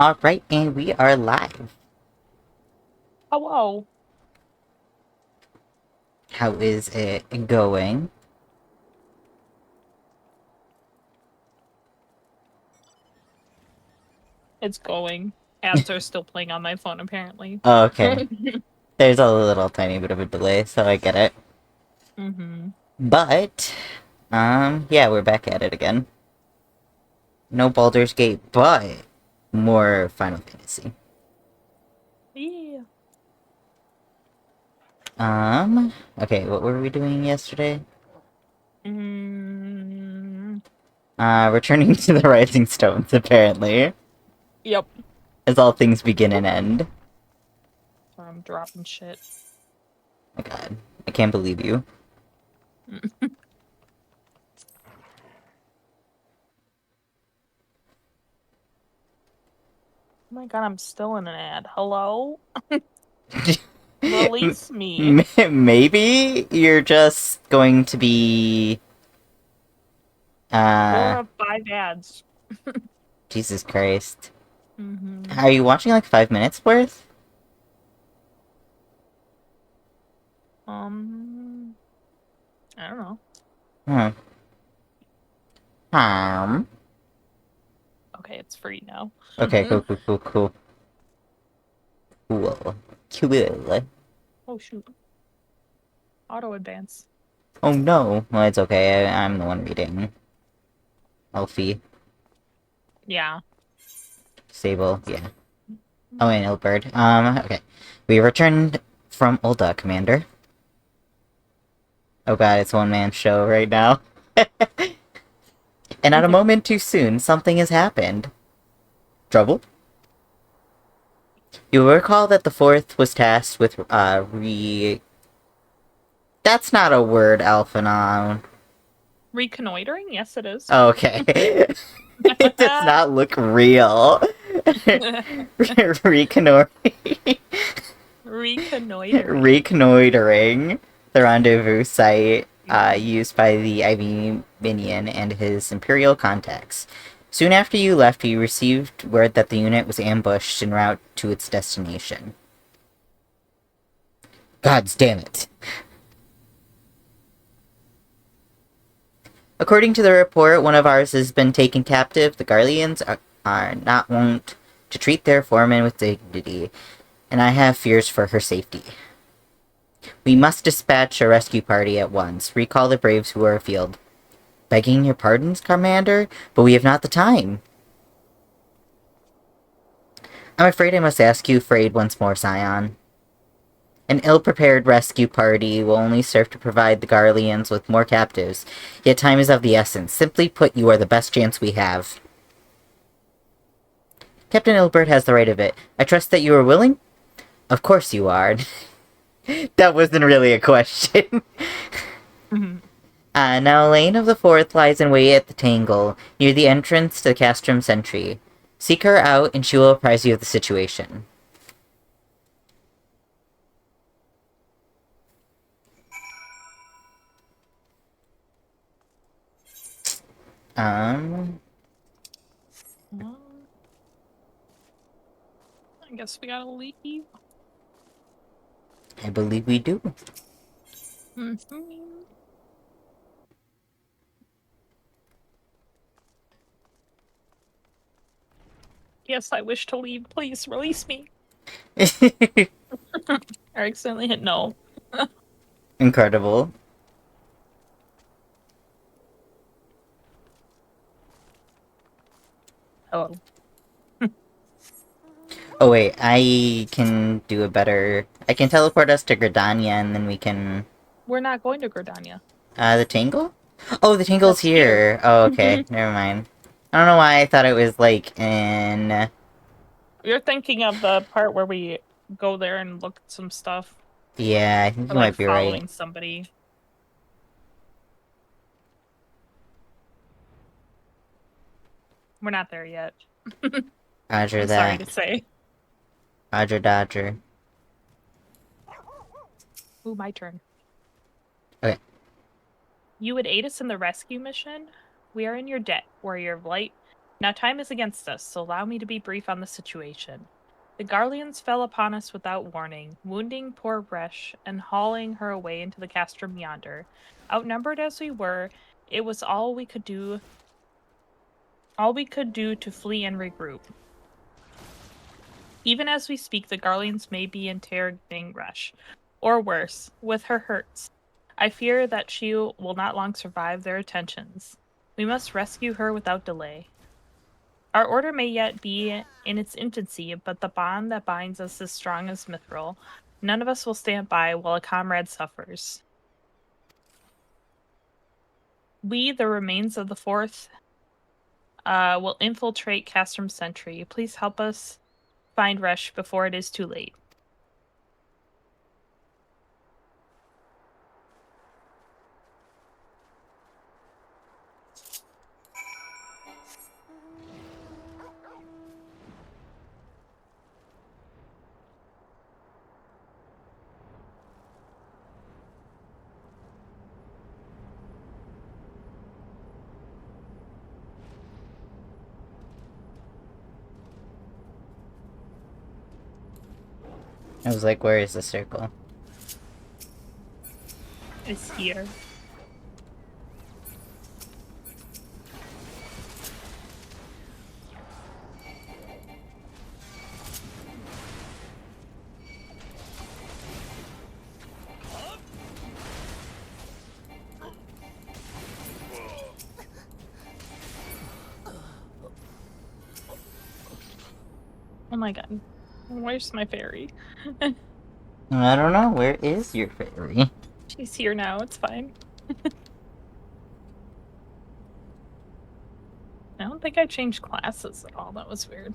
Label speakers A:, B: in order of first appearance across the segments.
A: Alright, and we are live.
B: Hello.
A: How is it going?
B: It's going. Ads are still playing on my phone, apparently.
A: Okay. There's a little tiny bit of a delay, so I get it.
B: Mm-hmm.
A: But, yeah, we're back at it again. No Baldur's Gate, but more Final Fantasy.
B: Yeah.
A: Okay, what were we doing yesterday?
B: Mm,
A: Returning to the Rising Stones, apparently.
B: yep.
A: As all things begin and end.
B: I'm dropping shit.
A: My god, I can't believe you.
B: Oh my god, I'm still in an ad. Hello? Release me.
A: Maybe you're just going to be
B: Four
A: Uh,
B: of five ads.
A: Jesus Christ.
B: Mm-hmm.
A: Are you watching like 5 minutes worth?
B: Um, I don't know.
A: Hmm. Hmm.
B: Okay, it's free now.
A: Okay, cool, cool, cool, cool. Cool. Cool.
B: Oh shoot. Auto advance.
A: Oh no. Well, it's okay. I'm the one reading. Elfie.
B: Yeah.
A: Sable. Yeah. Oh, and Ilbert. Okay. We returned from Ulda, Commander. Oh god, it's a one-man show right now. And at a moment too soon, something has happened. Trouble? You will recall that the fourth was tasked with, That's not a word, Alphinaud.
B: Reconnoitering? Yes, it is.
A: Okay. It does not look real. Reconnoitering.
B: Reconnoitering.
A: Reconnoitering the rendezvous site used by the Minion and his Imperial contacts. Soon after you left, you received word that the unit was ambushed en route to its destination. Gods damn it. According to the report, one of ours has been taken captive. The Garleans are not wont to treat their foreman with dignity, and I have fears for her safety. We must dispatch a rescue party at once. Recall the braves who are afield. Begging your pardons, Commander, but we have not the time. I'm afraid I must ask you for aid once more, Scion. An ill-prepared rescue party will only serve to provide the Garleans with more captives, yet time is of the essence. Simply put, you are the best chance we have. Captain Ilbert has the right of it. I trust that you are willing? Of course you are. That wasn't really a question.
B: Mhm.
A: Now Elaine of the Fourth lies in wait at the Tangle, near the entrance to the Castrum Sentry. Seek her out, and she will apprise you of the situation. Um,
B: Well, I guess we gotta leave.
A: I believe we do.
B: Mhm. Yes, I wish to leave. Please release me. I accidentally hit no.
A: Incredible.
B: Oh.
A: Oh wait, I can do a better... I can teleport us to Gridania, and then we can...
B: We're not going to Gridania.
A: The Tangle? Oh, the Tangle's
B: That's here.
A: here. Oh, okay. Never mind. I don't know why I thought it was, like, in...
B: You're thinking of the part where we go there and look at some stuff.
A: Yeah, I think
B: Or
A: you
B: like
A: might be right.
B: following somebody. We're not there yet.
A: Roger
B: I'm sorry to
A: that.
B: say.
A: Roger Dodger.
B: Ooh, my turn.
A: Okay.
B: You would aid us in the rescue mission? We are in your debt, warrior of light. Now time is against us, so allow me to be brief on the situation. The Garleans fell upon us without warning, wounding poor Resh and hauling her away into the castrum yonder. Outnumbered as we were, it was all we could do to flee and regroup. Even as we speak, the Garleans may be interrogating Resh, or worse, with her hurts. I fear that she will not long survive their attentions. We must rescue her without delay. Our order may yet be in its infancy, but the bond that binds us is strong as mithril. None of us will stand by while a comrade suffers. We, the remains of the Fourth, will infiltrate Castrum Sentry. Please help us find Resh before it is too late.
A: I was like, where is the circle?
B: It's here. Oh my god. Where's my fairy?
A: I don't know. Where is your fairy?
B: She's here now. It's fine. I don't think I changed classes at all. That was weird.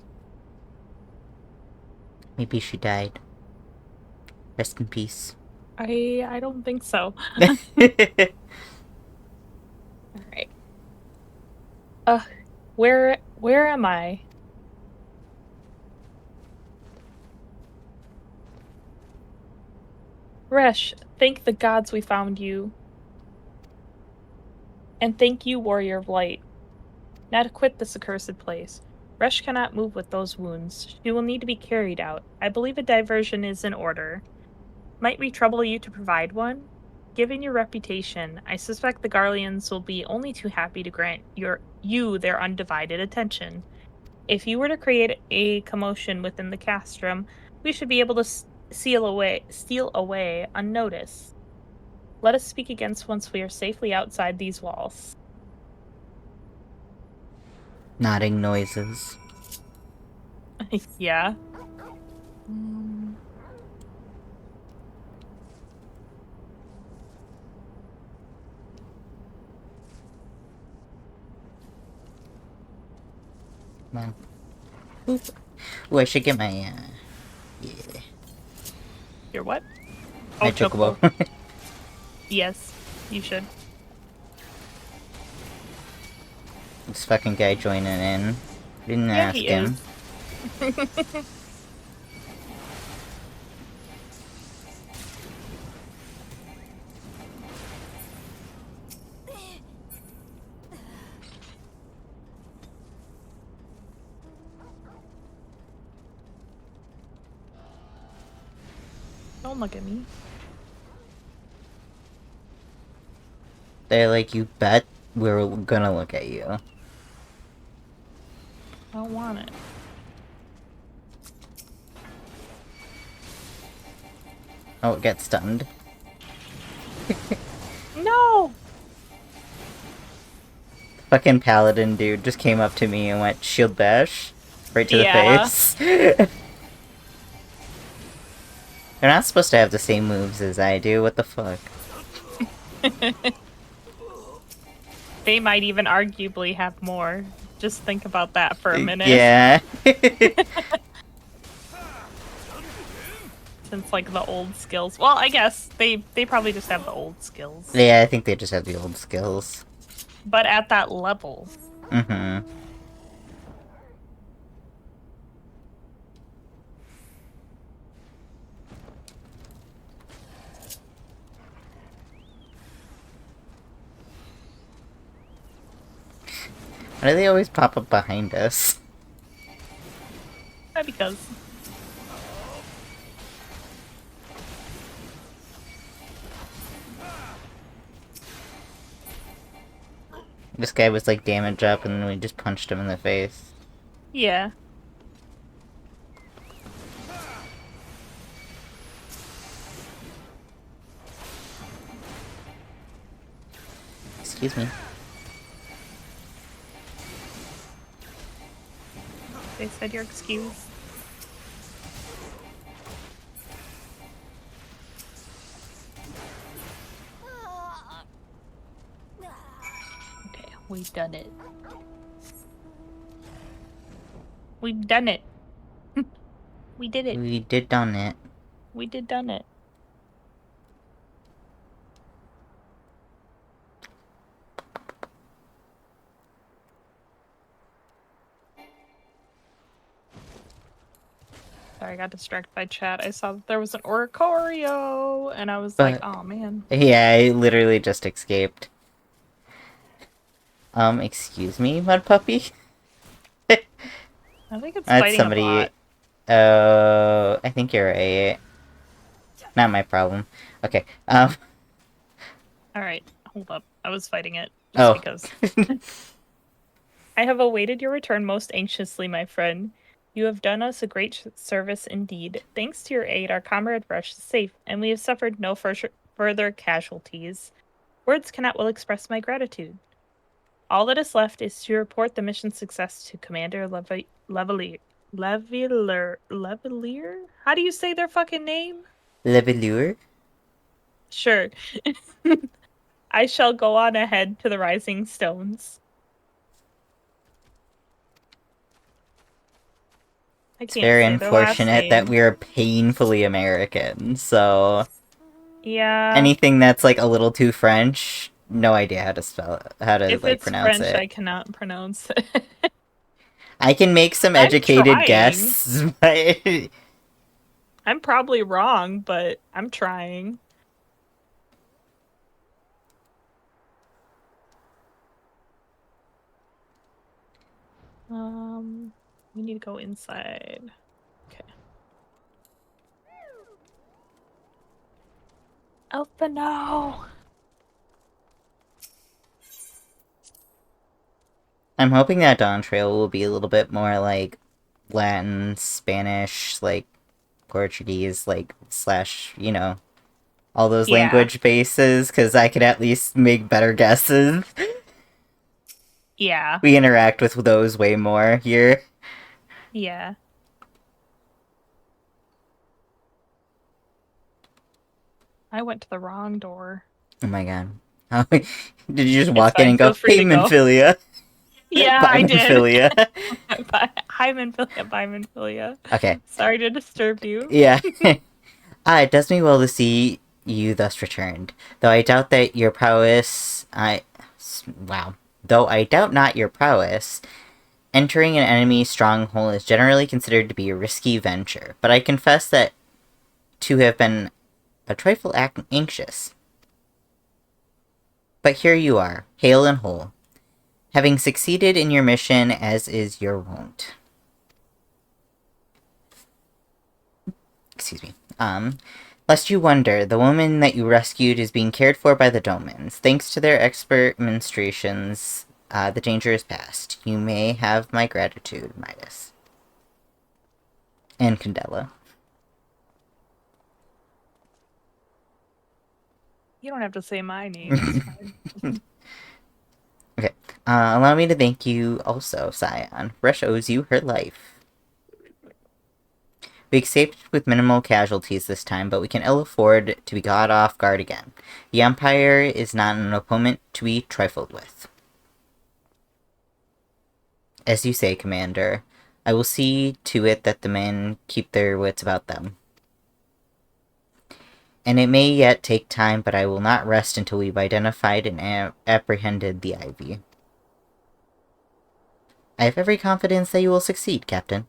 A: Maybe she died. Rest in peace.
B: I don't think so. All right. Where am I? Resh, thank the gods we found you. And thank you, warrior of light. Now to quit this accursed place. Resh cannot move with those wounds. She will need to be carried out. I believe a diversion is in order. Might we trouble you to provide one? Given your reputation, I suspect the Garleans will be only too happy to grant you their undivided attention. If you were to create a commotion within the castrum, we should be able to steal away unnoticed. Let us speak against once we are safely outside these walls.
A: Nodding noises.
B: Yeah.
A: Come on. Boop. Ooh, I should get my, yeah.
B: Your what?
A: My
B: Oh,
A: chocobo.
B: Yes, you should.
A: This fucking guy joining in. Didn't
B: Yeah,
A: ask
B: he
A: him.
B: is. Don't look at me.
A: They're like, you bet we're gonna look at you.
B: I don't want it.
A: Oh, it gets stunned.
B: No!
A: Fucking paladin dude just came up to me and went shield bash. Right to the face. They're not supposed to have the same moves as I do, what the fuck?
B: They might even arguably have more. Just think about that for a minute.
A: Yeah.
B: Since, like, the old skills. Well, I guess they probably just have the old skills.
A: Yeah, I think they just have the old skills.
B: But at that level.
A: Mm-hmm. Why do they always pop up behind us?
B: Because.
A: This guy was like damage up and then we just punched him in the face.
B: Yeah.
A: Excuse me.
B: They said you're excused. Okay, we've done it. We've done it. We did it.
A: We did done it.
B: We did done it. Sorry, I got distracted by chat. I saw that there was an Oricorio, and I was like, oh man.
A: Yeah, I literally just escaped. Excuse me, mud puppy?
B: I think it's
A: That's
B: fighting
A: somebody.
B: a bot.
A: Oh, I think you're right. Not my problem. Okay,
B: Alright, hold up. I was fighting it. Just because. I have awaited your return most anxiously, my friend. You have done us a great service indeed. Thanks to your aid, our comrade Rush is safe, and we have suffered no further casualties. Words cannot well express my gratitude. All that is left is to report the mission success to Commander Levelier. How do you say their fucking name?
A: Levelure?
B: Sure. I shall go on ahead to the Rising Stones.
A: It's very unfortunate that we are painfully American, so...
B: Yeah.
A: Anything that's, like, a little too French, no idea how to spell it,
B: if
A: like,
B: it's
A: pronounce
B: French,
A: it.
B: I cannot pronounce it.
A: I can make some educated guesses, but...
B: I'm probably wrong, but I'm trying. We need to go inside. Okay. Alphinaud!
A: I'm hoping that Dawn Trail will be a little bit more, like, Latin, Spanish, like, Portuguese, like, slash, you know, all those language bases, because I could at least make better guesses.
B: Yeah.
A: We interact with those way more here.
B: Yeah. I went to the wrong door.
A: Oh my god. Did you just walk in and go,
B: hey,
A: Manphilia?
B: Yeah,
A: Bye,
B: I
A: Manphilia.
B: did. Hi, Manphilia. Bye, Manphilia.
A: Okay.
B: Sorry to disturb you.
A: Yeah. It does me well to see you thus returned. Though I doubt that your prowess... Wow. Though I doubt not your prowess, entering an enemy's stronghold is generally considered to be a risky venture, but I confess that to have been a trifle anxious. But here you are, hale and whole, having succeeded in your mission as is your wont. Excuse me. Lest you wonder, the woman that you rescued is being cared for by the Domans. Thanks to their expert ministrations, the danger is past. You may have my gratitude, Midas. And Candela.
B: You don't have to say my name.
A: Okay. Allow me to thank you also, Scion. Rush owes you her life. We escaped with minimal casualties this time, but we can ill afford to be caught off guard again. The Empire is not an opponent to be trifled with. As you say, Commander, I will see to it that the men keep their wits about them. And it may yet take time, but I will not rest until we've identified and apprehended the Ivy. I have every confidence that you will succeed, Captain.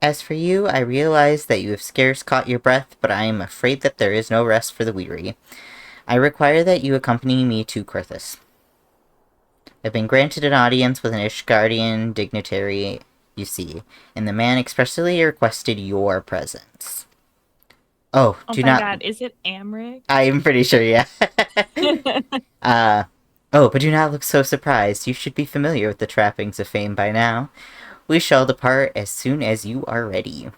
A: As for you, I realize that you have scarce caught your breath, but I am afraid that there is no rest for the weary. I require that you accompany me to Kurthus. I've been granted an audience with an Ishgardian dignitary, you see, and the man expressly requested your presence. Oh,
B: Oh
A: do
B: my
A: not.
B: god, is it Aymeric?
A: I am pretty sure, yeah. uh, oh, but do not look so surprised. You should be familiar with the trappings of fame by now. We shall depart as soon as you are ready.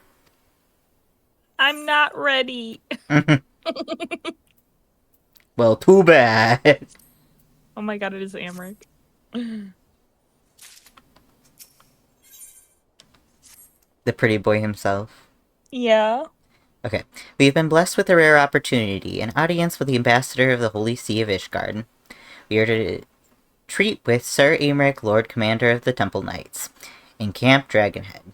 B: I'm not ready.
A: Well, too bad.
B: Oh my god, it is Aymeric.
A: The pretty boy himself.
B: Yeah.
A: Okay, we have been blessed with a rare opportunity, an audience with the ambassador of the Holy See of Ishgard. We are to treat with Sir Aymeric, Lord Commander of the Temple Knights, in Camp Dragonhead.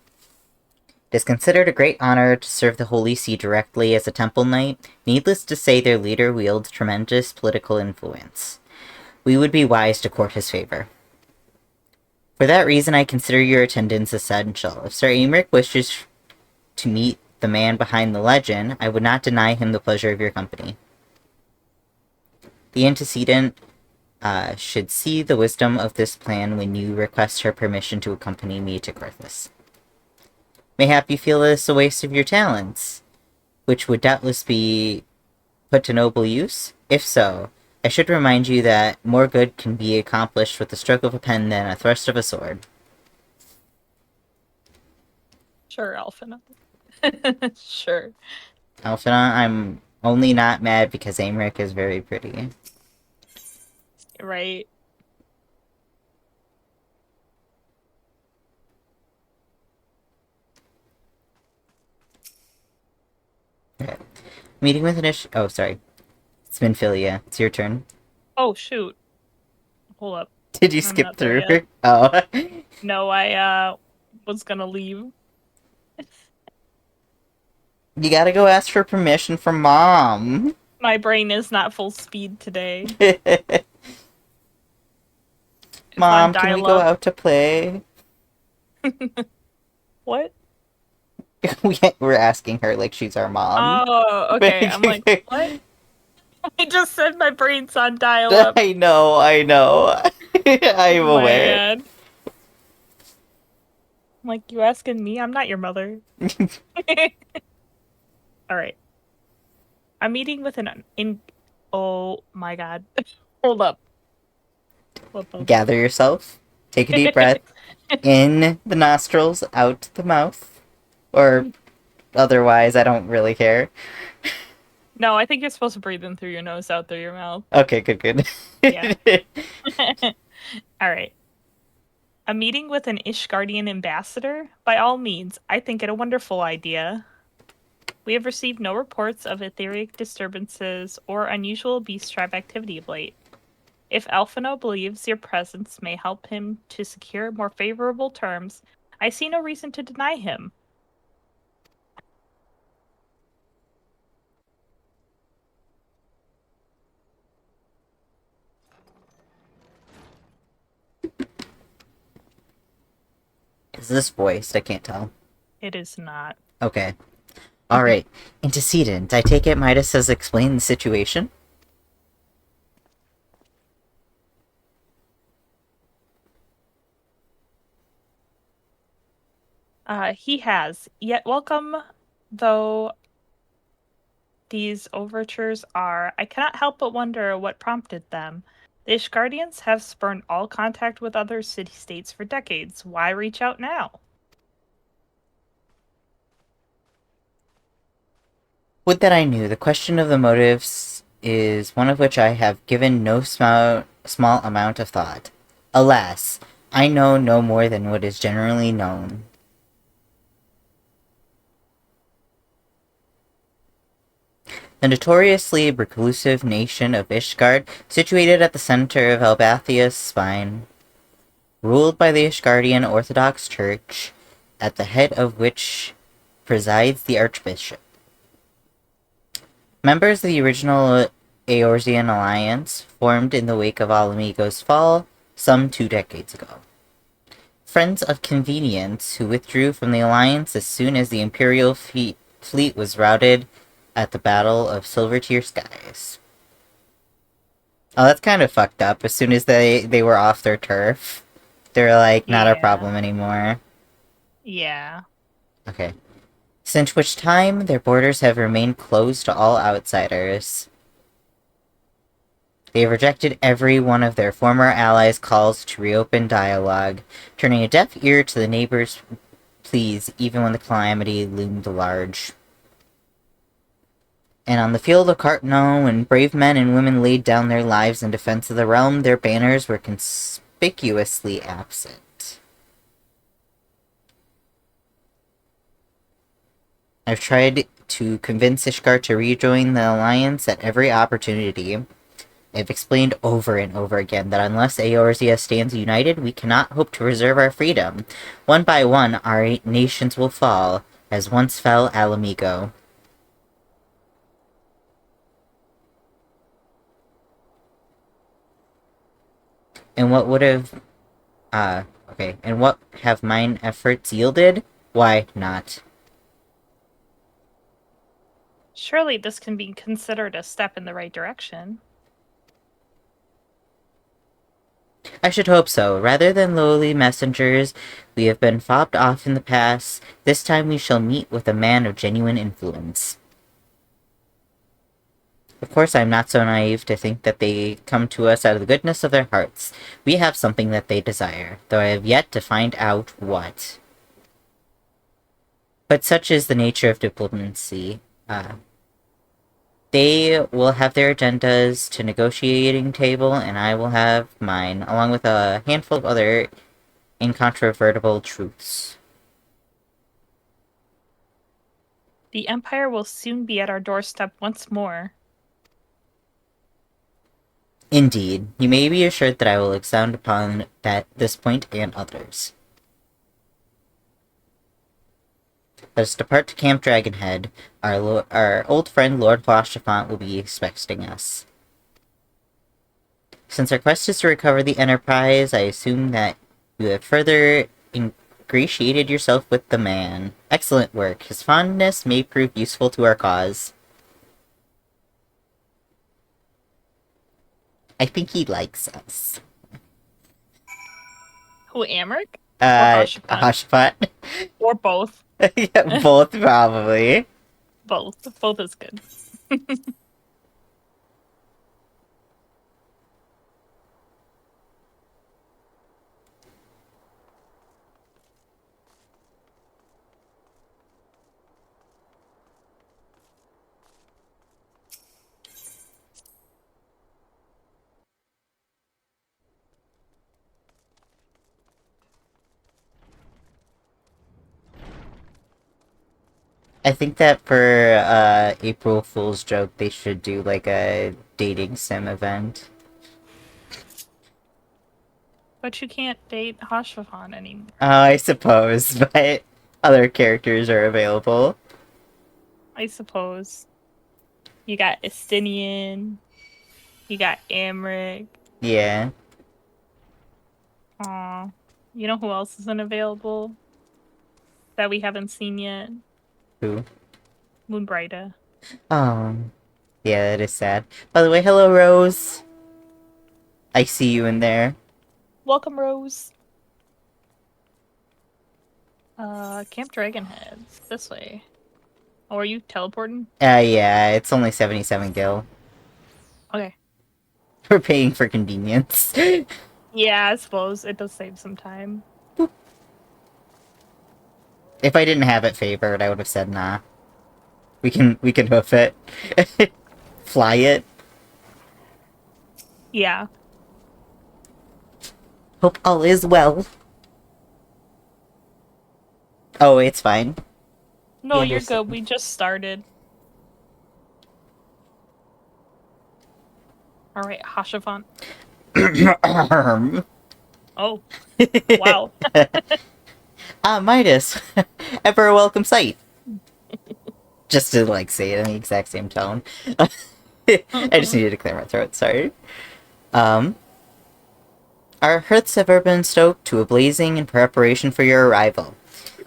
A: It is considered a great honor to serve the Holy See directly as a Temple Knight. Needless to say, their leader wields tremendous political influence. We would be wise to court his favor. For that reason, I consider your attendance essential. If Sir Aymeric wishes to meet the man behind the legend, I would not deny him the pleasure of your company. The antecedent should see the wisdom of this plan when you request her permission to accompany me to Carthus. Mayhap you feel this a waste of your talents, which would doubtless be put to noble use? If so, I should remind you that more good can be accomplished with the stroke of a pen than a thrust of a sword.
B: Sure, Alphinaud. Sure.
A: Alphinaud, I'm only not mad because Aymeric is very pretty.
B: Right.
A: Okay. Meeting with an Oh, sorry. It's Minfilia. It's your turn.
B: Oh shoot. Hold up.
A: Did you
B: I'm
A: skip
B: not there
A: through?
B: yet.
A: Oh.
B: No, I was gonna leave.
A: You gotta go ask for permission from Mom.
B: My brain is not full speed today. It's on
A: Mom, can we go
B: dial-up.
A: out to play?
B: What?
A: We're asking her like she's our mom.
B: Oh, okay. I'm like, what? I just said my brain's on dial-up.
A: I know. I'm
B: Oh my
A: aware.
B: god. I'm like, you asking me? I'm not your mother. Alright. I'm meeting with an in oh my god. Hold up.
A: Gather yourself. Take a deep breath. In the nostrils, out the mouth. Or otherwise, I don't really care.
B: No, I think you're supposed to breathe in through your nose, out through your mouth.
A: Okay, good.
B: Yeah. Alright. A meeting with an Ishgardian ambassador? By all means, I think it a wonderful idea. We have received no reports of etheric disturbances or unusual beast tribe activity of late. If Alphinaud believes your presence may help him to secure more favorable terms, I see no reason to deny him.
A: Is this voiced? I can't tell.
B: It is not.
A: Okay. Alright. Antecedent. I take it Midas has explained the situation?
B: He has. Yet welcome, though these overtures are, I cannot help but wonder what prompted them. The Ishgardians have spurned all contact with other city-states for decades. Why reach out now?
A: Would that I knew. The question of the motives is one of which I have given no small amount of thought. Alas, I know no more than what is generally known. The notoriously reclusive nation of Ishgard, situated at the center of Albathia's spine, ruled by the Ishgardian Orthodox Church, at the head of which presides the Archbishop. Members of the original Eorzean alliance formed in the wake of Alamigo's fall some 2 decades ago. Friends of convenience who withdrew from the alliance as soon as the Imperial fleet was routed at the Battle of Silvertear Skies. Oh, that's kind of fucked up. As soon as they were off their turf, they're like, not a
B: Yeah.
A: problem anymore.
B: Yeah.
A: Okay. Since which time, their borders have remained closed to all outsiders. They have rejected every one of their former allies' calls to reopen dialogue, turning a deaf ear to the neighbors' pleas even when the calamity loomed large. And on the field of Carteneau, when brave men and women laid down their lives in defense of the realm, their banners were conspicuously absent. I've tried to convince Ishkar to rejoin the Alliance at every opportunity. I've explained over and over again that unless Eorzea stands united, we cannot hope to preserve our freedom. One by one, our nations will fall, as once fell Alamigo. And what would have okay. And what have mine efforts yielded? Why not?
B: Surely this can be considered a step in the right direction.
A: I should hope so. Rather than lowly messengers we have been fobbed off in the past, this time we shall meet with a man of genuine influence. Of course, I'm not so naive to think that they come to us out of the goodness of their hearts. We have something that they desire, though I have yet to find out what. But such is the nature of diplomacy. They will have their agendas to negotiating table, and I will have mine, along with a handful of other incontrovertible truths.
B: The Empire will soon be at our doorstep once more.
A: Indeed, you may be assured that I will expound upon this point and others. Let us depart to Camp Dragonhead. Our old friend Lord Huashafant will be expecting us. Since our quest is to recover the Enterprise, I assume that you have further ingratiated yourself with the man. Excellent work. His fondness may prove useful to our cause. I think he likes us.
B: Who, Aymeric? Or Hoshapon?
A: Huashafant.
B: Or both.
A: Yeah, both probably.
B: Both. Both is good.
A: I think that for April Fool's joke, they should do like a dating sim event.
B: But you can't date Hoshapon anymore.
A: I suppose, but other characters are available.
B: I suppose. You got Estinian. You got Aymeric.
A: Yeah.
B: Aw. You know who else isn't available? That we haven't seen yet?
A: Who?
B: Moonbrighta.
A: Oh. Yeah, that is sad. By the way, hello, Rose. I see you in there.
B: Welcome, Rose. Camp Dragonhead. This way. Oh, are you teleporting?
A: Yeah, it's only 77 gil.
B: Okay.
A: We're paying for convenience.
B: Yeah, I suppose it does save some time.
A: If I didn't have it favored, I would have said nah. We can hoof it. Fly it.
B: Yeah.
A: Hope all is well. Oh, it's fine.
B: No,
A: We
B: you're
A: understand.
B: good. We just started. Alright, Hashafant. Oh. Wow.
A: Midas. Ever a welcome sight. Just to, like, say it in the exact same tone. I just needed to clear my throat, sorry. Our hearths have ever been stoked to a blazing in preparation for your arrival.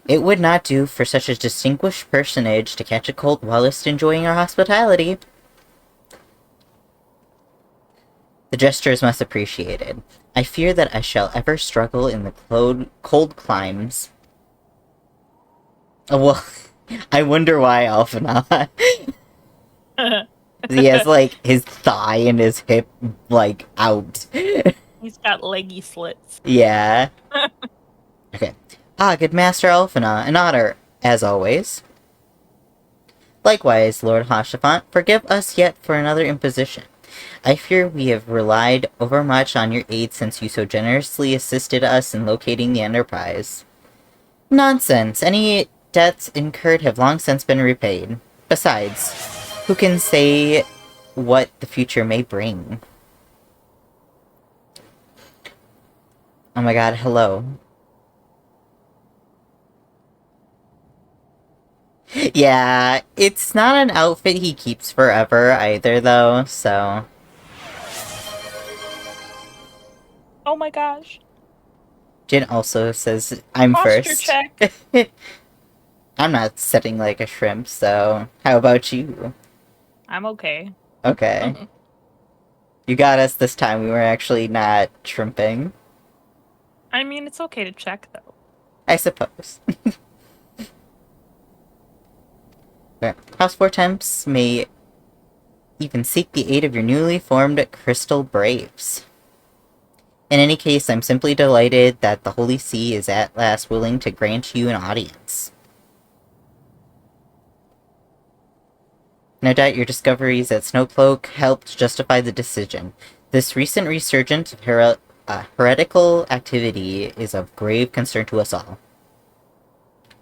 A: It would not do for such a distinguished personage to catch a cold whilst enjoying our hospitality. The gesture is much appreciated. I fear that I shall ever struggle in the cold climes. Oh, well, I wonder why, Alphinaud. He has, like, his thigh and his hip, like, out.
B: He's got leggy slits.
A: Yeah. Okay. Ah, good Master Alphinaud, an honor, as always. Likewise, Lord Hoshafant, forgive us yet for another imposition. I fear we have relied overmuch on your aid since you so generously assisted us in locating the Enterprise. Nonsense! Any debts incurred have long since been repaid. Besides, who can say what the future may bring? Oh my god, hello. Yeah, it's not an outfit he keeps forever either, though, so...
B: Oh my gosh.
A: Jin also says, I'm
B: Posture
A: first.
B: check.
A: I'm not sitting like a shrimp, so how about you?
B: I'm okay.
A: Okay. You got us this time, we were actually not shrimping.
B: I mean, it's okay to check, though.
A: I suppose. Okay. House 4 Temps may even seek the aid of your newly formed Crystal Braves. In any case, I'm simply delighted that the Holy See is at last willing to grant you an audience. No doubt your discoveries at Snowcloak helped justify the decision. This recent resurgence of heretical activity is of grave concern to us all.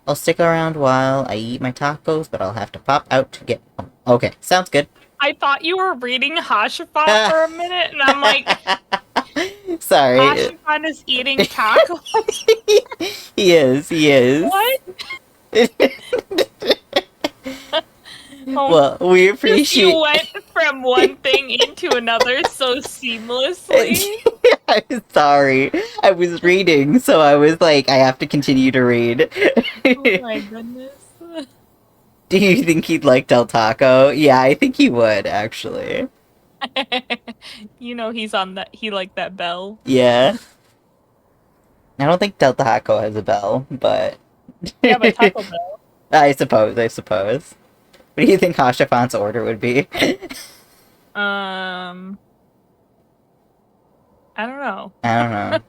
A: I'll stick around while I eat my tacos, but I'll have to pop out to get home. Okay, sounds good.
B: I thought you were reading Hashafat for a minute, and I'm like,
A: sorry.
B: Hashafat is eating tacos?
A: He is.
B: What?
A: Well, we appreciate...
B: You went from one thing into another so seamlessly.
A: I'm sorry. I was reading, so I was like, I have to continue to read.
B: Oh my goodness.
A: Do you think he'd like Del Taco? Yeah, I think he would, actually.
B: You know he's on that, he liked that bell.
A: Yeah. I don't think Del Taco has a bell, but...
B: Yeah, but Taco Bell.
A: I suppose. What do you think Hashafant's order would be?
B: I don't know.
A: I don't know.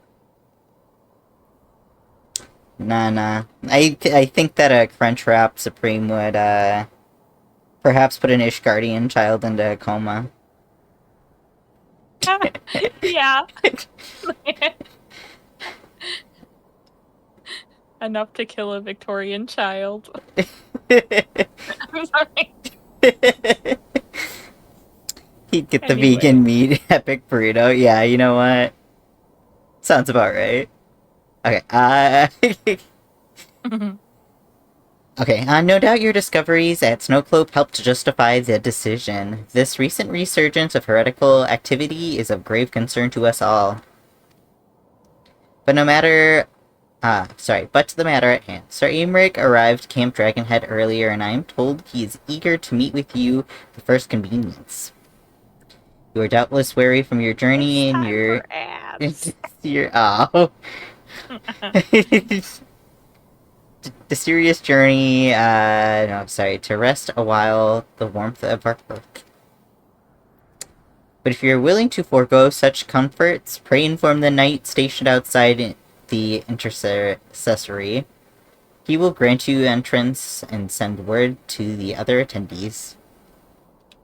A: Nah. I think that a Crunchwrap Supreme would, perhaps put an Ishgardian child into a coma.
B: Yeah. Enough to kill a Victorian child. I'm sorry.
A: He'd get the
B: Anyway.
A: vegan meat epic burrito. Yeah, you know what? Sounds about right. Okay, okay, no doubt your discoveries at Snowcloak helped to justify the decision. This recent resurgence of heretical activity is of grave concern to us all. But to the matter at hand. Sir Aymeric arrived Camp Dragonhead earlier, and I am told he is eager to meet with you at the first convenience. You are doubtless weary from your journey and your... Oh. The serious journey, to rest a while, the warmth of our work. But if you're willing to forego such comforts, pray inform the knight stationed outside the intercessory. He will grant you entrance and send word to the other attendees.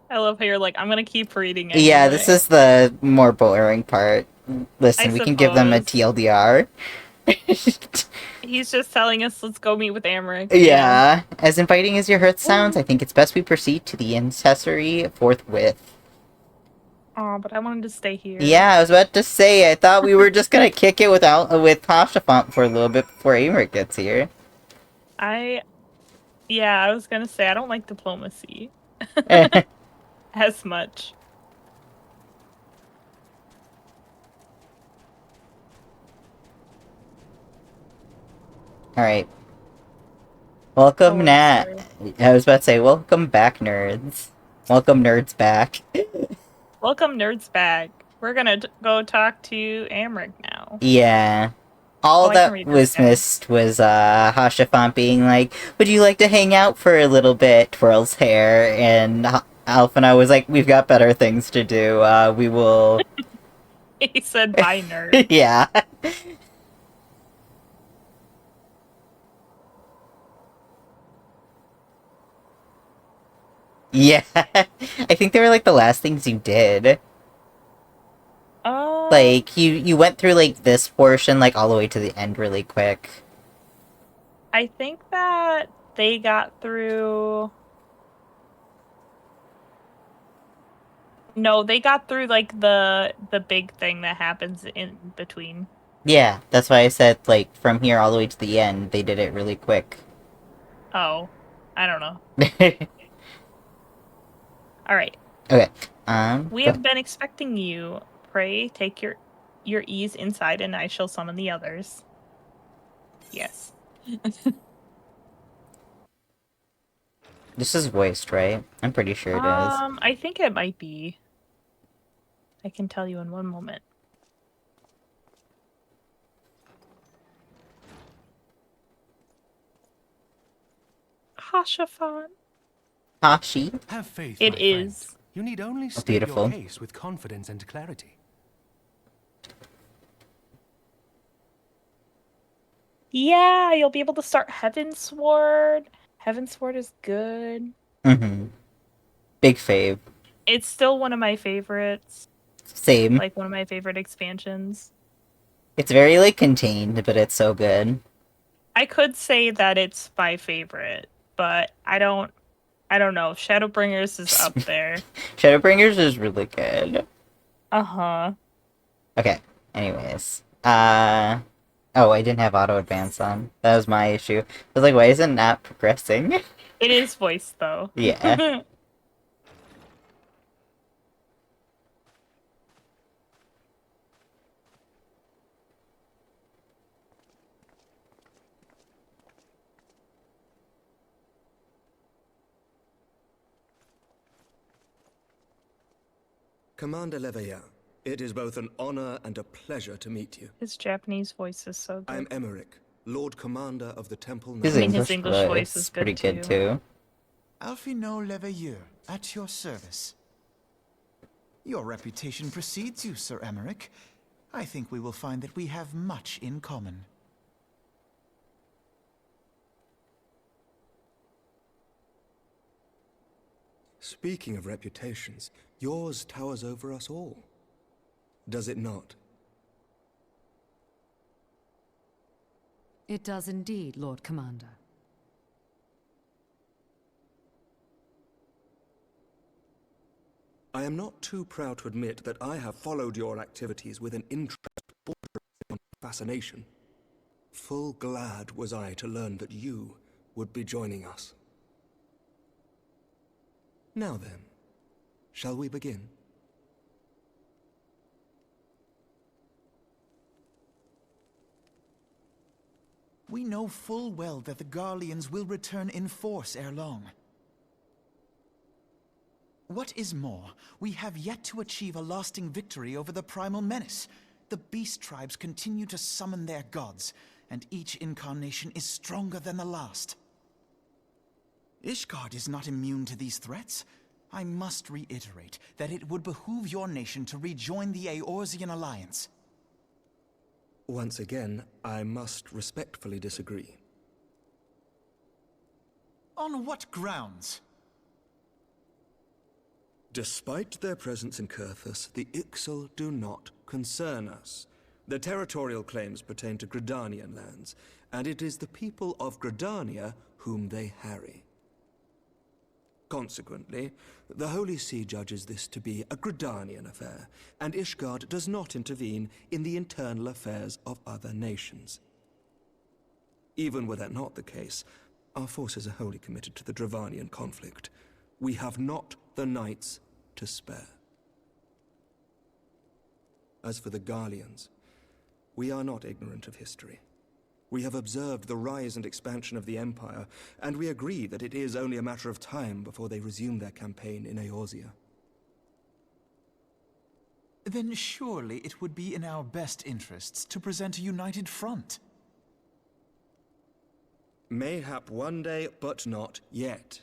B: I love how you're like, I'm gonna keep reading anyway.
A: Yeah, this is the more boring part. Listen, we can give them a TLDR.
B: He's just telling us, let's go meet with Aymeric.
A: Yeah. As inviting as your hearth sounds, I think it's best we proceed to the accessory forthwith.
B: Oh, but I wanted to stay here.
A: Yeah, I was about to say, I thought we were just gonna kick it with Hashafant for a little bit before Aymeric gets here.
B: I was gonna say, I don't like diplomacy. As much.
A: Alright. Welcome, Nat. I was about to say, welcome back, nerds. Welcome, nerds, back.
B: Welcome, nerds, back. We're gonna go talk to Aymeric now.
A: Yeah. All
B: Oh, I can
A: that
B: read this
A: was
B: guy.
A: missed was Hashafant being like, "Would you like to hang out for a little bit?" Twirls hair, and Alphinaud was like, "We've got better things to do. We will."
B: He said, "Bye, nerd."
A: Yeah. Yeah. I think they were like the last things you did. Like you went through like this portion like all the way to the end really quick.
B: I think that they got through. No, they got through like the big thing that happens in between.
A: Yeah, that's why I said like from here all the way to the end, they did it really quick.
B: Oh, I don't know.
A: Okay.
B: All right. We
A: Go
B: have
A: ahead.
B: been expecting you. Pray take your ease inside, and I shall summon the others. Yes.
A: This is voiced, right? I'm pretty sure it is.
B: I think it might be. I can tell you in one moment. Hashafan.
A: Hashi?
C: Have faith,
B: It
C: my friend.
B: is.
C: You need only
A: Oh,
C: state your
A: beautiful.
C: case with confidence and clarity.
B: Yeah, you'll be able to start Heavensward. Heavensward is good.
A: Mm-hmm. Big fave.
B: It's still one of my favorites.
A: Same.
B: Like one of my favorite expansions.
A: It's very like contained, but it's so good.
B: I could say that it's my favorite, but I don't know. Shadowbringers is up there.
A: Shadowbringers is really good.
B: Uh-huh.
A: Okay. Anyways. Oh, I didn't have auto advance on. That was my issue. I was like, why isn't that progressing?
B: It is voiced though.
A: Yeah.
D: Commander Leveilleur, it is both an honor and a pleasure to meet you.
B: His Japanese voice is so
D: I am
B: good.
D: Aymeric, Lord Commander of the Temple
A: His
D: Knights.
B: his
A: English
B: English voice
A: voice
B: is
A: pretty
B: good
A: good too.
E: Alphinaud Leveilleur, at your service. Your reputation precedes you, Sir Aymeric. I think we will find that we have much in common.
D: Speaking of reputations, yours towers over us all. Does it not?
F: It does indeed, Lord Commander.
D: I am not too proud to admit that I have followed your activities with an interest bordering on fascination. Full glad was I to learn that you would be joining us. Now then, shall we begin?
E: We know full well that the Garleans will return in force ere long. What is more, we have yet to achieve a lasting victory over the primal menace. The beast tribes continue to summon their gods, and each incarnation is stronger than the last. Ishgard is not immune to these threats. I must reiterate that it would behoove your nation to rejoin the Eorzean Alliance.
D: Once again, I must respectfully disagree.
E: On what grounds?
D: Despite their presence in Kurthus, the Ixal do not concern us. Their territorial claims pertain to Gridanian lands, and it is the people of Gridania whom they harry. Consequently, the Holy See judges this to be a Gridanian affair, and Ishgard does not intervene in the internal affairs of other nations. Even were that not the case, our forces are wholly committed to the Dravanian conflict. We have not the knights to spare. As for the Garleans, we are not ignorant of history. We have observed the rise and expansion of the Empire, and we agree that it is only a matter of time before they resume their campaign in Eorzea.
E: Then surely it would be in our best interests to present a united front.
D: Mayhap one day, but not yet.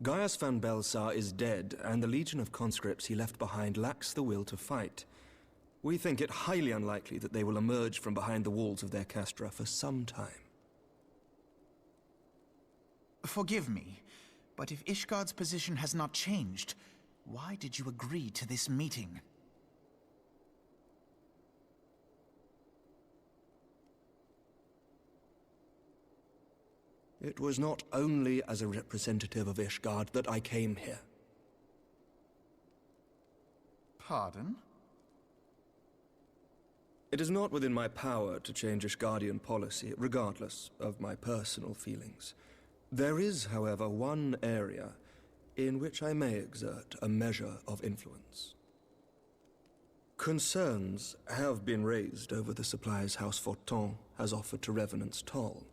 D: Gaius van Belsar is dead, and the legion of conscripts he left behind lacks the will to fight. We think it highly unlikely that they will emerge from behind the walls of their castra for some time.
E: Forgive me, but if Ishgard's position has not changed, why did you agree to this meeting?
D: It was not only as a representative of Ishgard that I came here.
E: Pardon?
D: It is not within my power to change Ishgardian policy, regardless of my personal feelings. There is, however, one area in which I may exert a measure of influence. Concerns have been raised over the supplies House Fortin has offered to Revenant's Toll.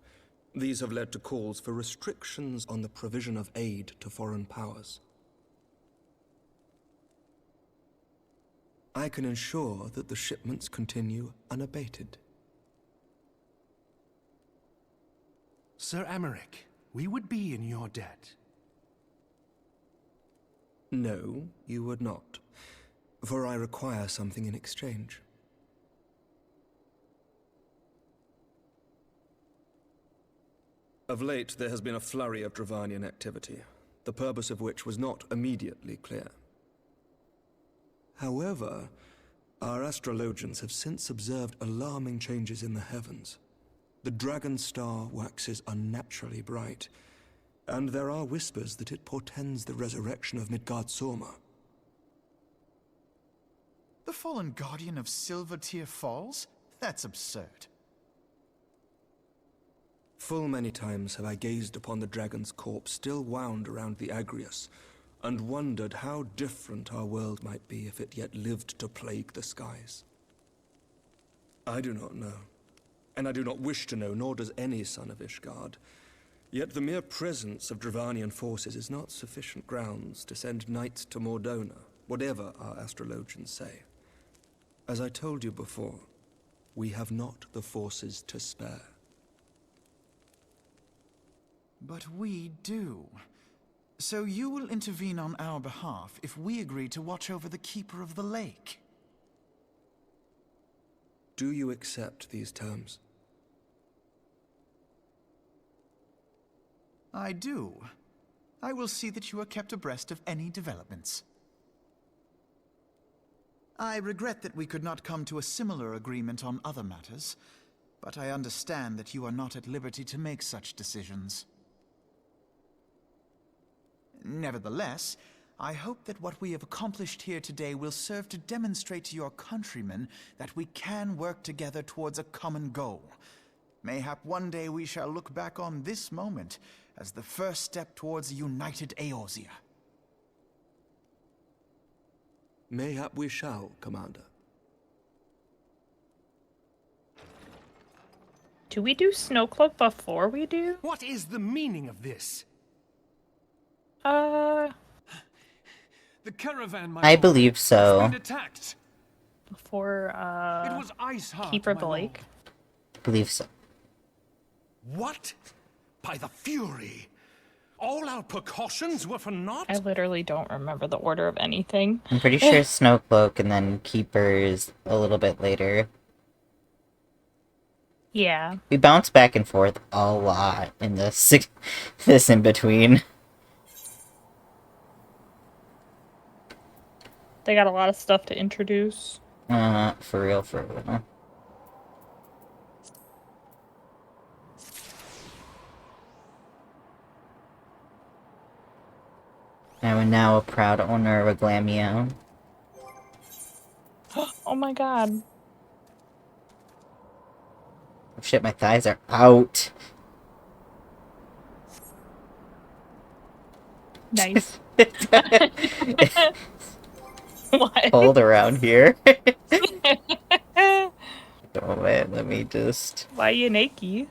D: These have led to calls for restrictions on the provision of aid to foreign powers. I can ensure that the shipments continue unabated.
C: Sir Aymeric, we would be in your debt.
D: No, you would not, for I require something in exchange. Of late, there has been a flurry of Dravanian activity, the purpose of which was not immediately clear. However, our astrologians have since observed alarming changes in the heavens. The dragon star waxes unnaturally bright, and there are whispers that it portends the resurrection of Midgard-Sorma.
E: The fallen guardian of Silvertear Falls? That's absurd.
D: Full many times have I gazed upon the dragon's corpse still wound around the Agrius, and wondered how different our world might be if it yet lived to plague the skies. I do not know, and I do not wish to know, nor does any son of Ishgard. Yet the mere presence of Dravanian forces is not sufficient grounds to send knights to Mordona, whatever our astrologians say. As I told you before, we have not the forces to spare.
E: But we do. So you will intervene on our behalf if we agree to watch over the Keeper of the Lake.
D: Do you accept these terms?
E: I do. I will see that you are kept abreast of any developments. I regret that we could not come to a similar agreement on other matters, but I understand that you are not at liberty to make such decisions. Nevertheless, I hope that what we have accomplished here today will serve to demonstrate to your countrymen that we can work together towards a common goal. Mayhap one day we shall look back on this moment as the first step towards a united Eorzea.
D: Mayhap we shall, Commander.
B: Do we do Snowcloak before we do?
C: What is the meaning of this?
B: Uh,
C: The caravan, my
A: I
C: lord,
A: believe
C: has
A: so.
C: been attacked.
B: before,
C: It was Iceheart,
B: Keeper of
C: my
B: the
C: lord.
B: Lake.
A: I believe so.
C: What? By the Fury? All our precautions were for naught?
B: I literally don't remember the order of anything.
A: I'm pretty sure Snowcloak and then Keepers a little bit later.
B: Yeah.
A: We bounce back and forth a lot in this this in between.
B: They got a lot of stuff to introduce.
A: For real, for real. I am now a proud owner of a Glamio.
B: Oh my god.
A: Oh shit, my thighs are out.
B: Nice. What?
A: Cold around here. Oh man, let me just...
B: Why you naked?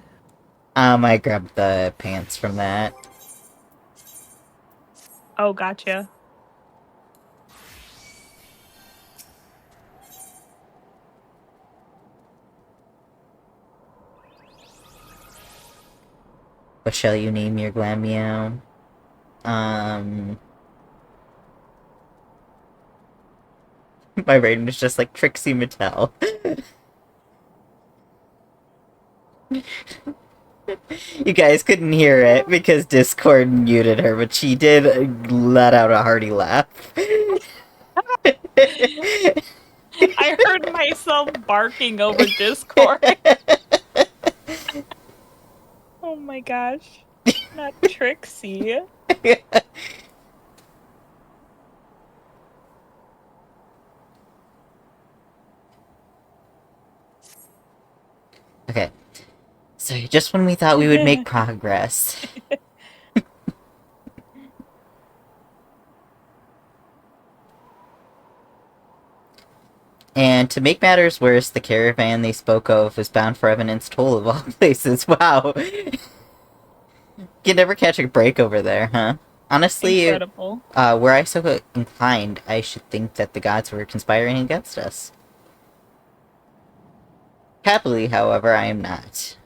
A: I grabbed the pants from that.
B: Oh, gotcha.
A: What shall you name your Glammeow? My brain was just like Trixie Mattel. You guys couldn't hear it because Discord muted her, but she did let out a hearty laugh.
B: I heard myself barking over Discord. Oh my gosh. Not Trixie.
A: Okay. So just when we thought we would make progress. And to make matters worse, the caravan they spoke of was bound for Eminence Toll of all places. Wow. You never catch a break over there, huh? Honestly,
B: Incredible.
A: were I so inclined, I should think that the gods were conspiring against us. Happily, however, I am not.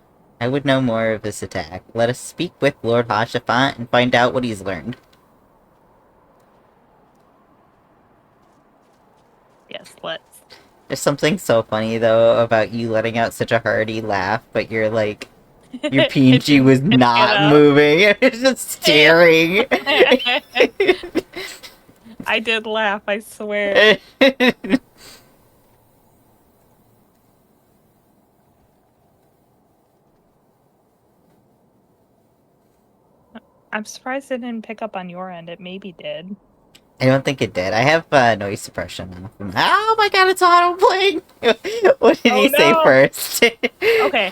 A: I would know more of this attack. Let us speak with Lord Hashafant and find out what he's learned.
B: Yes, let's.
A: There's something so funny, though, about you letting out such a hearty laugh, but you're like, your PNG was not moving. It was just staring.
B: I did laugh, I swear. I'm surprised it didn't pick up on your end. It maybe did.
A: I don't think it did. I have noise suppression on. Oh my god, it's auto-playing! What did he say first?
B: Okay,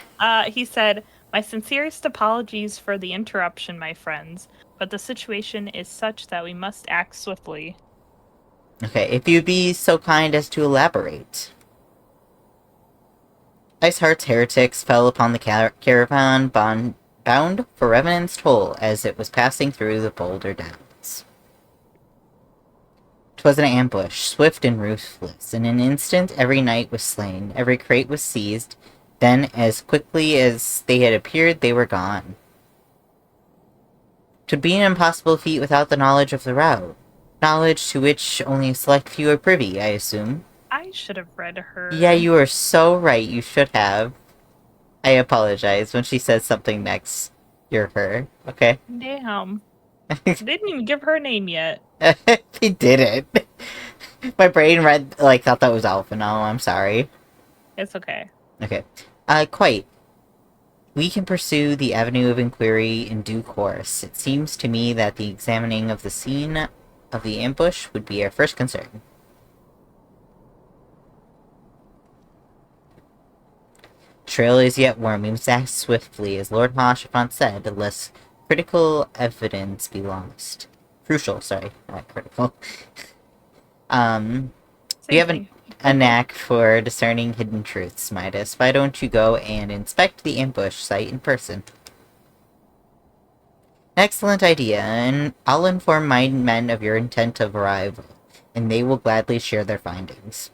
B: he said, "My sincerest apologies for the interruption, my friends, but the situation is such that we must act swiftly."
A: Okay, if you'd be so kind as to elaborate. Iceheart's heretics fell upon the caravan bound for Revenant's Toll as it was passing through the Boulder Downs. 'Twas an ambush, swift and ruthless. In an instant, every knight was slain, every crate was seized. Then, as quickly as they had appeared, they were gone. 'Twould be an impossible feat without the knowledge of the route. Knowledge to which only a select few are privy, I assume.
B: I should have read her.
A: Yeah, you are so right, you should have. I apologize. When she says something next, you're her. Okay?
B: Damn. Didn't even give her a name yet.
A: He didn't. My brain thought that was Alphinaud. I'm sorry.
B: It's okay.
A: Okay. Quite. We can pursue the avenue of inquiry in due course. It seems to me that the examining of the scene of the ambush would be our first concern. Trail is yet warm. We must act swiftly, as Lord Hashafant said, lest critical evidence be lost. Crucial, sorry, not critical. We have a knack for discerning hidden truths, Midas. Why don't you go and inspect the ambush site in person? Excellent idea, and I'll inform my men of your intent of arrival, and they will gladly share their findings.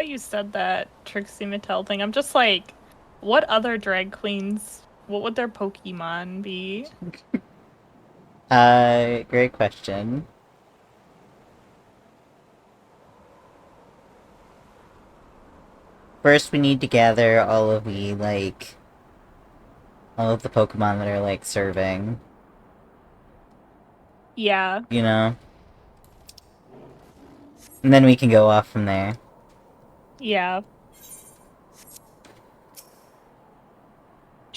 B: You said that Trixie Mattel thing. I'm just like, what other drag queens? What would their Pokemon be?
A: Great question. First, we need to gather all of the Pokemon that are, serving.
B: Yeah.
A: You know? And then we can go off from there.
B: Yeah.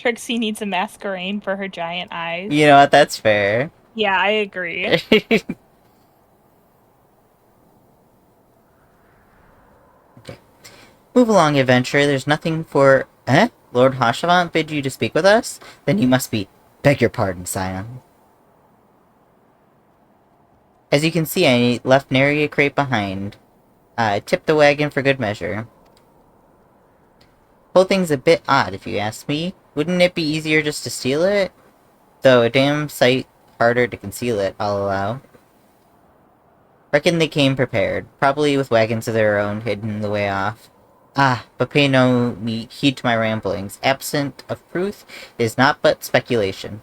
B: Trixie needs a masquerade for her giant eyes.
A: You know what? That's fair.
B: Yeah, I agree.
A: Okay. Move along, adventurer. There's nothing for... Eh? Lord Hashavant bid you to speak with us? Then you must be... Beg your pardon, scion. As you can see, I left nary a crate behind. Tipped the wagon for good measure. Whole thing's a bit odd, if you ask me. Wouldn't it be easier just to steal it? Though a damn sight harder to conceal it, I'll allow. Reckon they came prepared, probably with wagons of their own hidden the way off. Ah, but pay no heed to my ramblings. Absent of proof is not but speculation.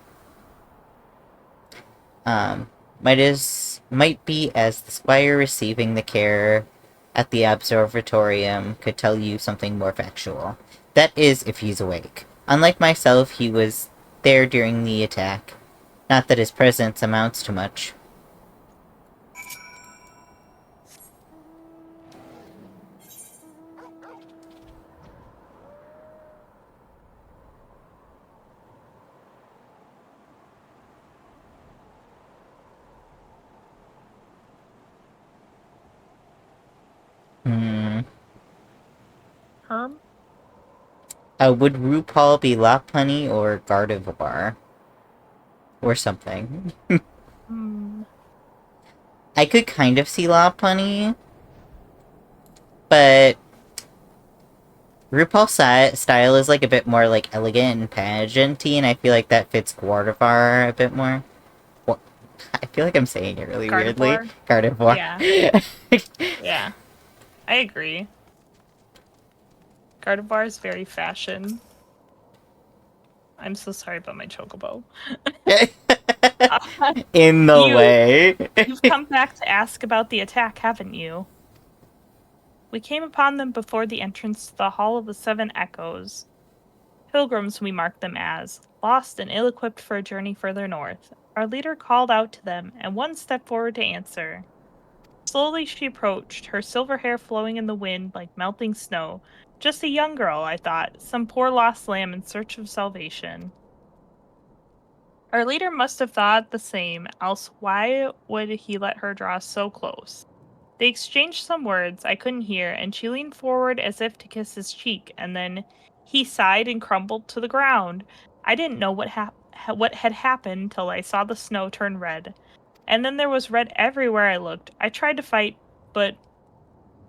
A: Might be as the squire receiving the care at the observatorium could tell you something more factual. That is, if he's awake. Unlike myself, he was there during the attack. Not that his presence amounts to much.
B: Herm?
A: Would RuPaul be Lopunny or Gardevoir? Or something. I could kind of see Lopunny, but RuPaul's style is like a bit more like elegant and pageanty, and I feel like that fits Gardevoir a bit more. Well, I feel like I'm saying it really weirdly. Gardevoir.
B: Yeah. Yeah. I agree. Gardevoir is very fashion. I'm so sorry about my chocobo.
A: In the way.
B: You've come back to ask about the attack, haven't you? We came upon them before the entrance to the Hall of the Seven Echoes. Pilgrims we marked them as, lost and ill-equipped for a journey further north. Our leader called out to them, and one stepped forward to answer. Slowly she approached, her silver hair flowing in the wind like melting snow. Just a young girl, I thought, some poor lost lamb in search of salvation. Our leader must have thought the same, else why would he let her draw so close? They exchanged some words I couldn't hear, and she leaned forward as if to kiss his cheek, and then he sighed and crumbled to the ground. I didn't know what had happened till I saw the snow turn red. And then there was red everywhere I looked. I tried to fight, but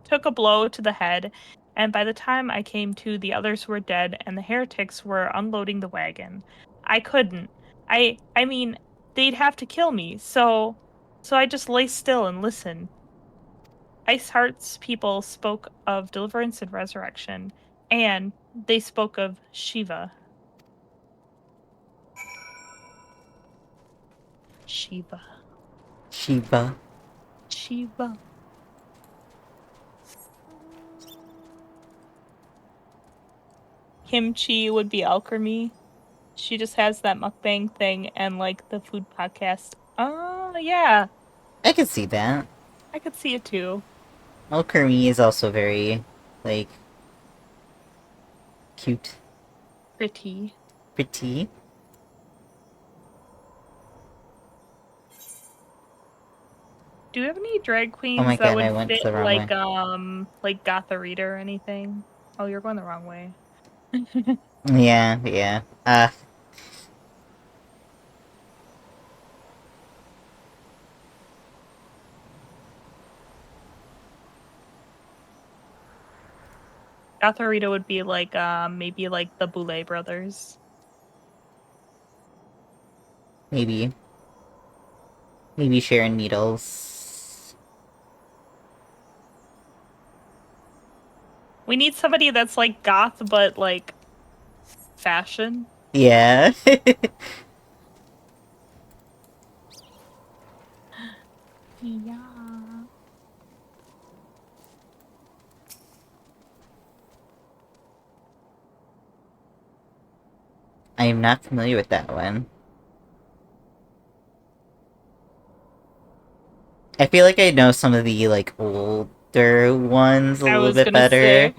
B: took a blow to the head, and by the time I came to, the others were dead, and the heretics were unloading the wagon. I couldn't. I mean, they'd have to kill me, so I just lay still and listened. Iceheart's people spoke of deliverance and resurrection, and they spoke of Shiva. Shiva.
A: Shiva.
B: Shiva. Kimchi would be alchemy. She just has that mukbang thing and like the food podcast. Oh, yeah.
A: I could see that.
B: I could see it too.
A: Alchemy is also very, like, cute.
B: Pretty.
A: Pretty.
B: Do you have any drag queens
A: Oh my
B: that
A: god, I
B: would
A: went
B: fit
A: the wrong
B: like Gotharita or anything? Oh, you're going the wrong way.
A: Yeah, yeah.
B: Gotharita would be like maybe like the Boulay brothers.
A: Maybe. Maybe Sharon Needles.
B: We need somebody that's like goth but like fashion.
A: Yeah.
B: Yeah.
A: I am not familiar with that one. I feel like I know some of the, like, older ones a little bit better.
B: Say,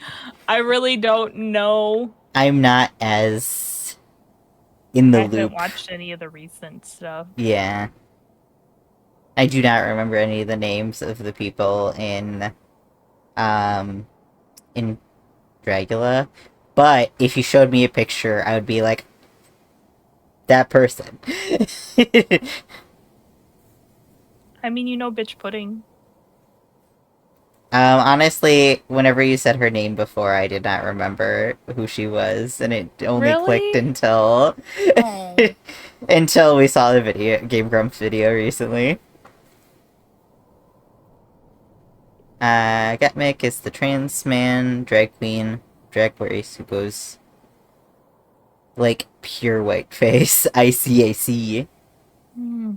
B: I really don't know.
A: I'm not as in the
B: I haven't
A: loop.
B: watched any of the recent stuff.
A: Yeah. I do not remember any of the names of the people um, in Dragula, but if you showed me a picture, I would be like, that person.
B: I mean, you know bitch pudding.
A: Honestly, whenever you said her name before, I did not remember who she was, and it only clicked
B: Really?
A: until
B: Oh.
A: until we saw the video, Game Grumps video recently. Gatmik is the trans man, drag queen, drag race who goes like pure white face. ICAC.
B: Hmm.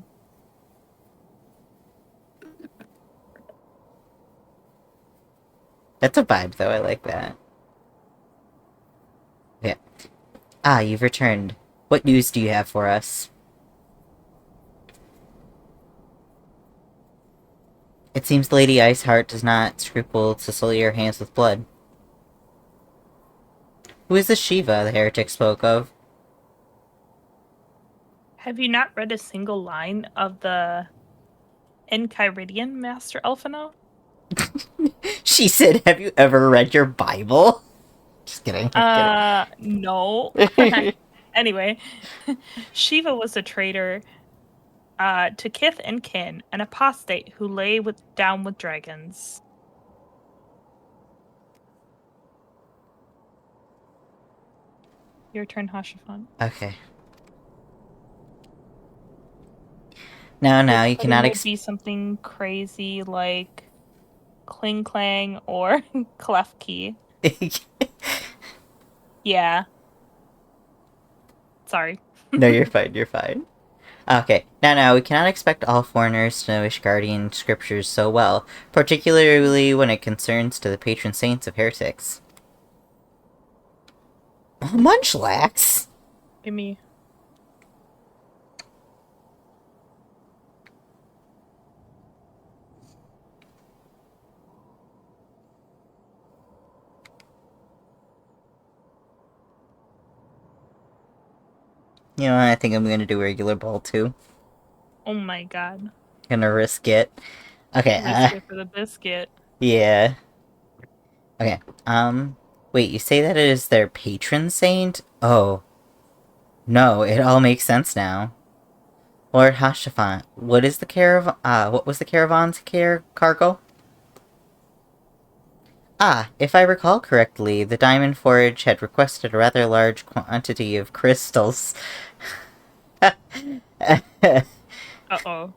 A: That's a vibe, though. I like that. Yeah. Ah, you've returned. What news do you have for us? It seems Lady Iceheart does not scruple to sully your hands with blood. Who is this Shiva the heretic spoke of?
B: Have you not read a single line of the Enchiridion, Master Alphinaud?
A: She said, have you ever read your Bible? Just kidding.
B: No. Anyway, Shiva was a traitor to kith and kin, an apostate who lay down with dragons. Your turn, Hashafan.
A: Okay. Now, you
B: Pudding
A: cannot
B: will be something crazy like Kling Clang or Klefki. Yeah. Sorry.
A: No, you're fine, you're fine. Okay, now, we cannot expect all foreigners to know Ishgardian scriptures so well, particularly when it concerns to the patron saints of heretics. Munchlax?
B: Give me.
A: You know what, I think I'm gonna do regular ball too.
B: Oh my god.
A: Gonna risk it. Okay,
B: Risk it for the biscuit.
A: yeah. Okay, wait, you say that it is their patron saint? Oh. No, it all makes sense now. Lord Hashafant, what was the caravan's cargo? Ah, if I recall correctly, the Diamond Forge had requested a rather large quantity of crystals.
B: Uh-oh.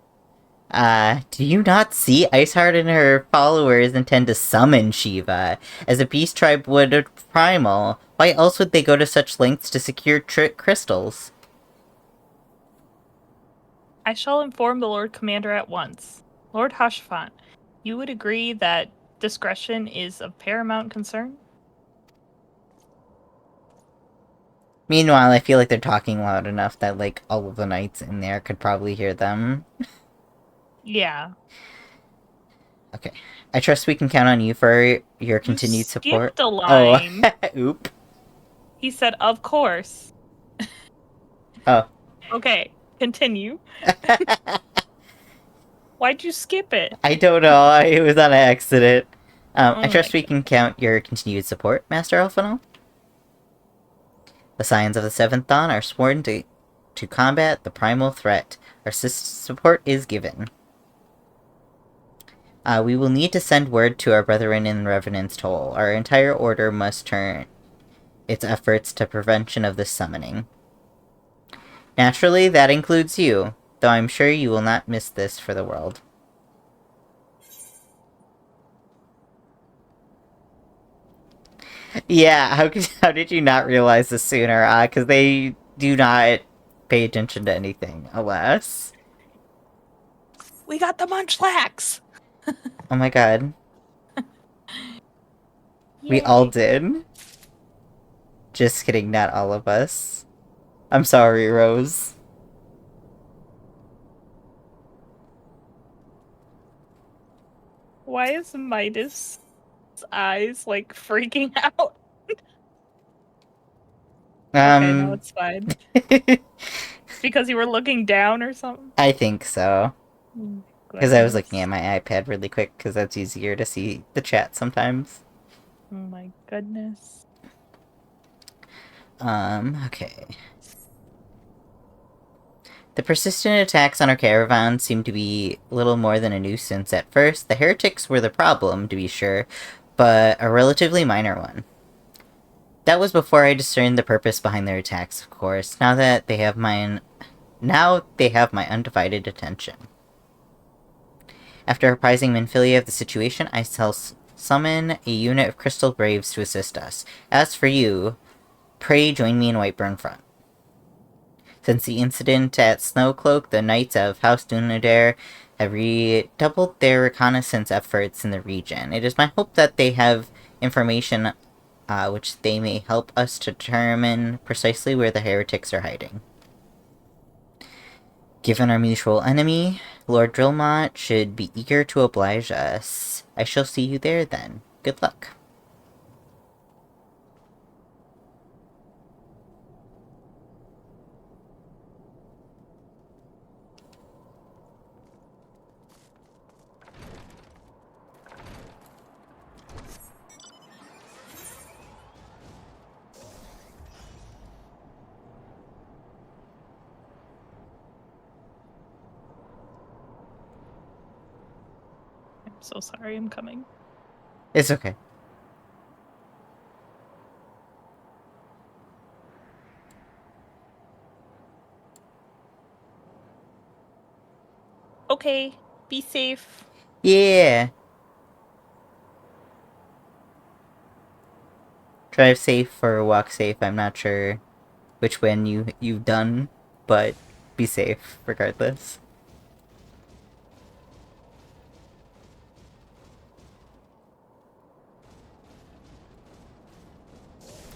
A: Do you not see Iceheart and her followers intend to summon Shiva? As a beast tribe would a primal, why else would they go to such lengths to secure crystals?
B: I shall inform the Lord Commander at once. Lord Hashafant, you would agree that discretion is of paramount concern?
A: Meanwhile, I feel like they're talking loud enough that, like, all of the knights in there could probably hear them.
B: Yeah.
A: Okay. I trust we can count on you for your continued support.
B: Skipped a line.
A: Oh, oop.
B: He said, of course.
A: Oh.
B: Okay, continue. Why'd you skip it?
A: I don't know. It was on accident.
B: Oh
A: I trust
B: my
A: we can count your continued support, Master Alphinaud. The Scions of the Seventh Dawn are sworn to combat the primal threat. Our support is given. We will need to send word to our brethren in Revenant's Toll. Our entire order must turn its efforts to prevention of this summoning. Naturally, that includes you, though I'm sure you will not miss this for the world. Yeah, how did you not realize this sooner? Because they do not pay attention to anything, alas.
B: We got the Munchlax!
A: Oh my god. We all did. Just kidding, not all of us. I'm sorry, Rose.
B: Why is Midas' eyes, like, freaking out? Okay, no,
A: Um,
B: it's fine. It's because you were looking down or something?
A: I think so.
B: Mm,
A: Because I was looking
B: goodness.
A: at my iPad really quick, because that's easier to see the chat sometimes.
B: Oh my goodness.
A: Okay. The persistent attacks on our caravan seemed to be little more than a nuisance at first. The heretics were the problem, to be sure, but a relatively minor one. That was before I discerned the purpose behind their attacks, of course. Now they have my undivided attention. After apprising Minfilia of the situation, I shall summon a unit of Crystal Braves to assist us. As for you, pray join me in Whiteburn Front. Since the incident at Snowcloak, the Knights of House Dunedain have redoubled their reconnaissance efforts in the region. It is my hope that they have information which they may help us to determine precisely where the heretics are hiding. Given our mutual enemy, Lord Drillmont should be eager to oblige us. I shall see you there then. Good luck.
B: I'm so sorry, I'm coming.
A: It's okay.
B: Okay, be safe.
A: Yeah. Drive safe or walk safe. I'm not sure which one you've done, but be safe regardless.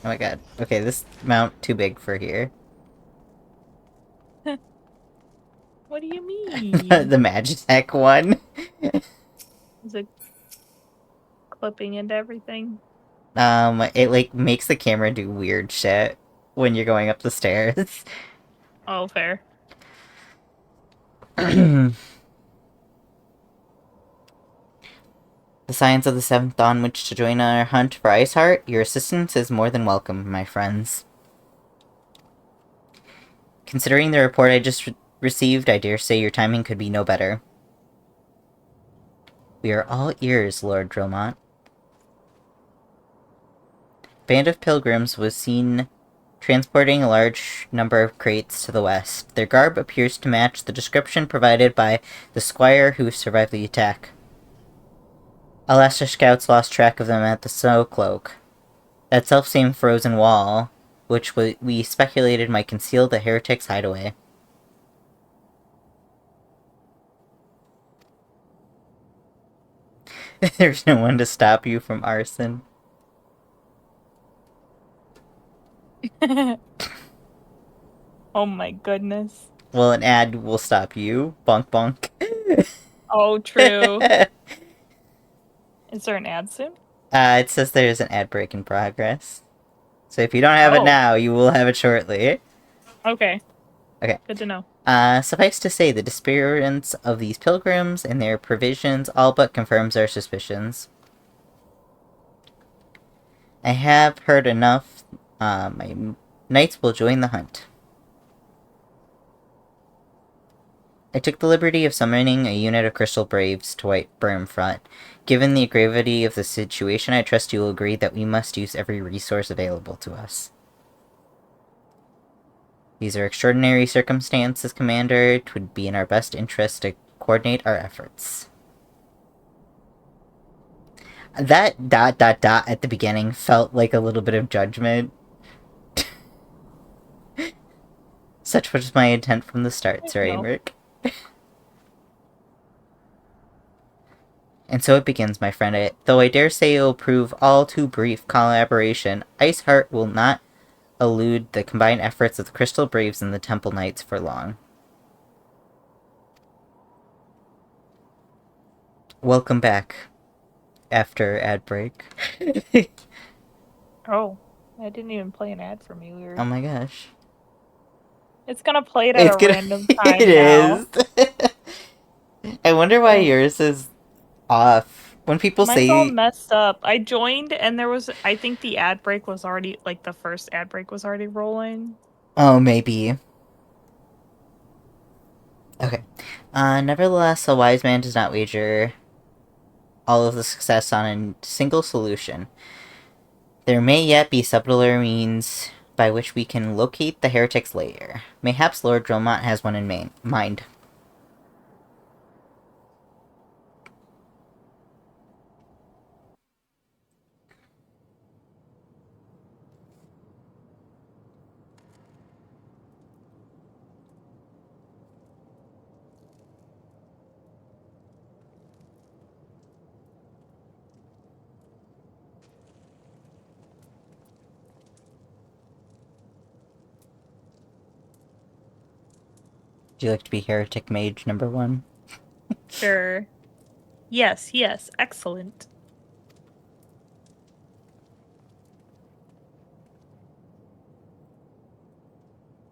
A: Oh my god. Okay, this mount too big for here.
B: What do you
A: The
B: mean?
A: Magitech one.
B: Is it clipping into everything?
A: It like makes the camera do weird shit when you're going up the stairs.
B: Oh, fair.
A: The Scions of the Seventh Dawn wish to join our hunt for Iceheart. Your assistance is more than welcome, my friends. Considering the report I just received, I dare say your timing could be no better. We are all ears, Lord Drillmont. Band of pilgrims was seen transporting a large number of crates to the west. Their garb appears to match the description provided by the squire who survived the attack. Alas, our scouts lost track of them at the Snowcloak. That self-same frozen wall, which we speculated might conceal the heretics' hideaway. There's no one to stop you from arson.
B: Oh my goodness.
A: Well, an ad will stop you. Bonk bonk.
B: Oh, true. Is there an ad soon?
A: It says there's an ad break in progress. So if you don't have it
B: Oh,
A: now, you will have it shortly.
B: okay.
A: Okay.
B: Good to know.
A: Suffice to say, the disappearance of these pilgrims and their provisions all but confirms our suspicions. I have heard enough. My knights will join the hunt. I took the liberty of summoning a unit of Crystal Braves to Whiteburn Front. Given the gravity of the situation, I trust you will agree that we must use every resource available to us. These are extraordinary circumstances, Commander. It would be in our best interest to coordinate our efforts. That ... at the beginning felt like a little bit of judgment. Such was my intent from the start, Sir
B: No.
A: Aymeric. And so it begins, my friend. Though I dare say it will prove all too brief collaboration, Iceheart will not elude the combined efforts of the Crystal Braves and the Temple Knights for long. Welcome back after ad break.
B: Oh, I didn't even play an ad for me. Weird.
A: Oh my gosh.
B: It's gonna play it at
A: It's
B: a
A: gonna.
B: random
A: It
B: time now.
A: is. I wonder why
B: Oh.
A: yours is off. When people
B: Mine's all
A: say,
B: messed up. I joined and there was, I think the ad break was already, like the first ad break was already rolling.
A: oh, maybe. Okay. Nevertheless, a wise man does not wager all of the success on a single solution. There may yet be subtler means by which we can locate the heretic's lair. Mayhaps Lord Dromont has one in mind. Would you like to be heretic mage number 1?
B: Sure. Yes, yes, excellent.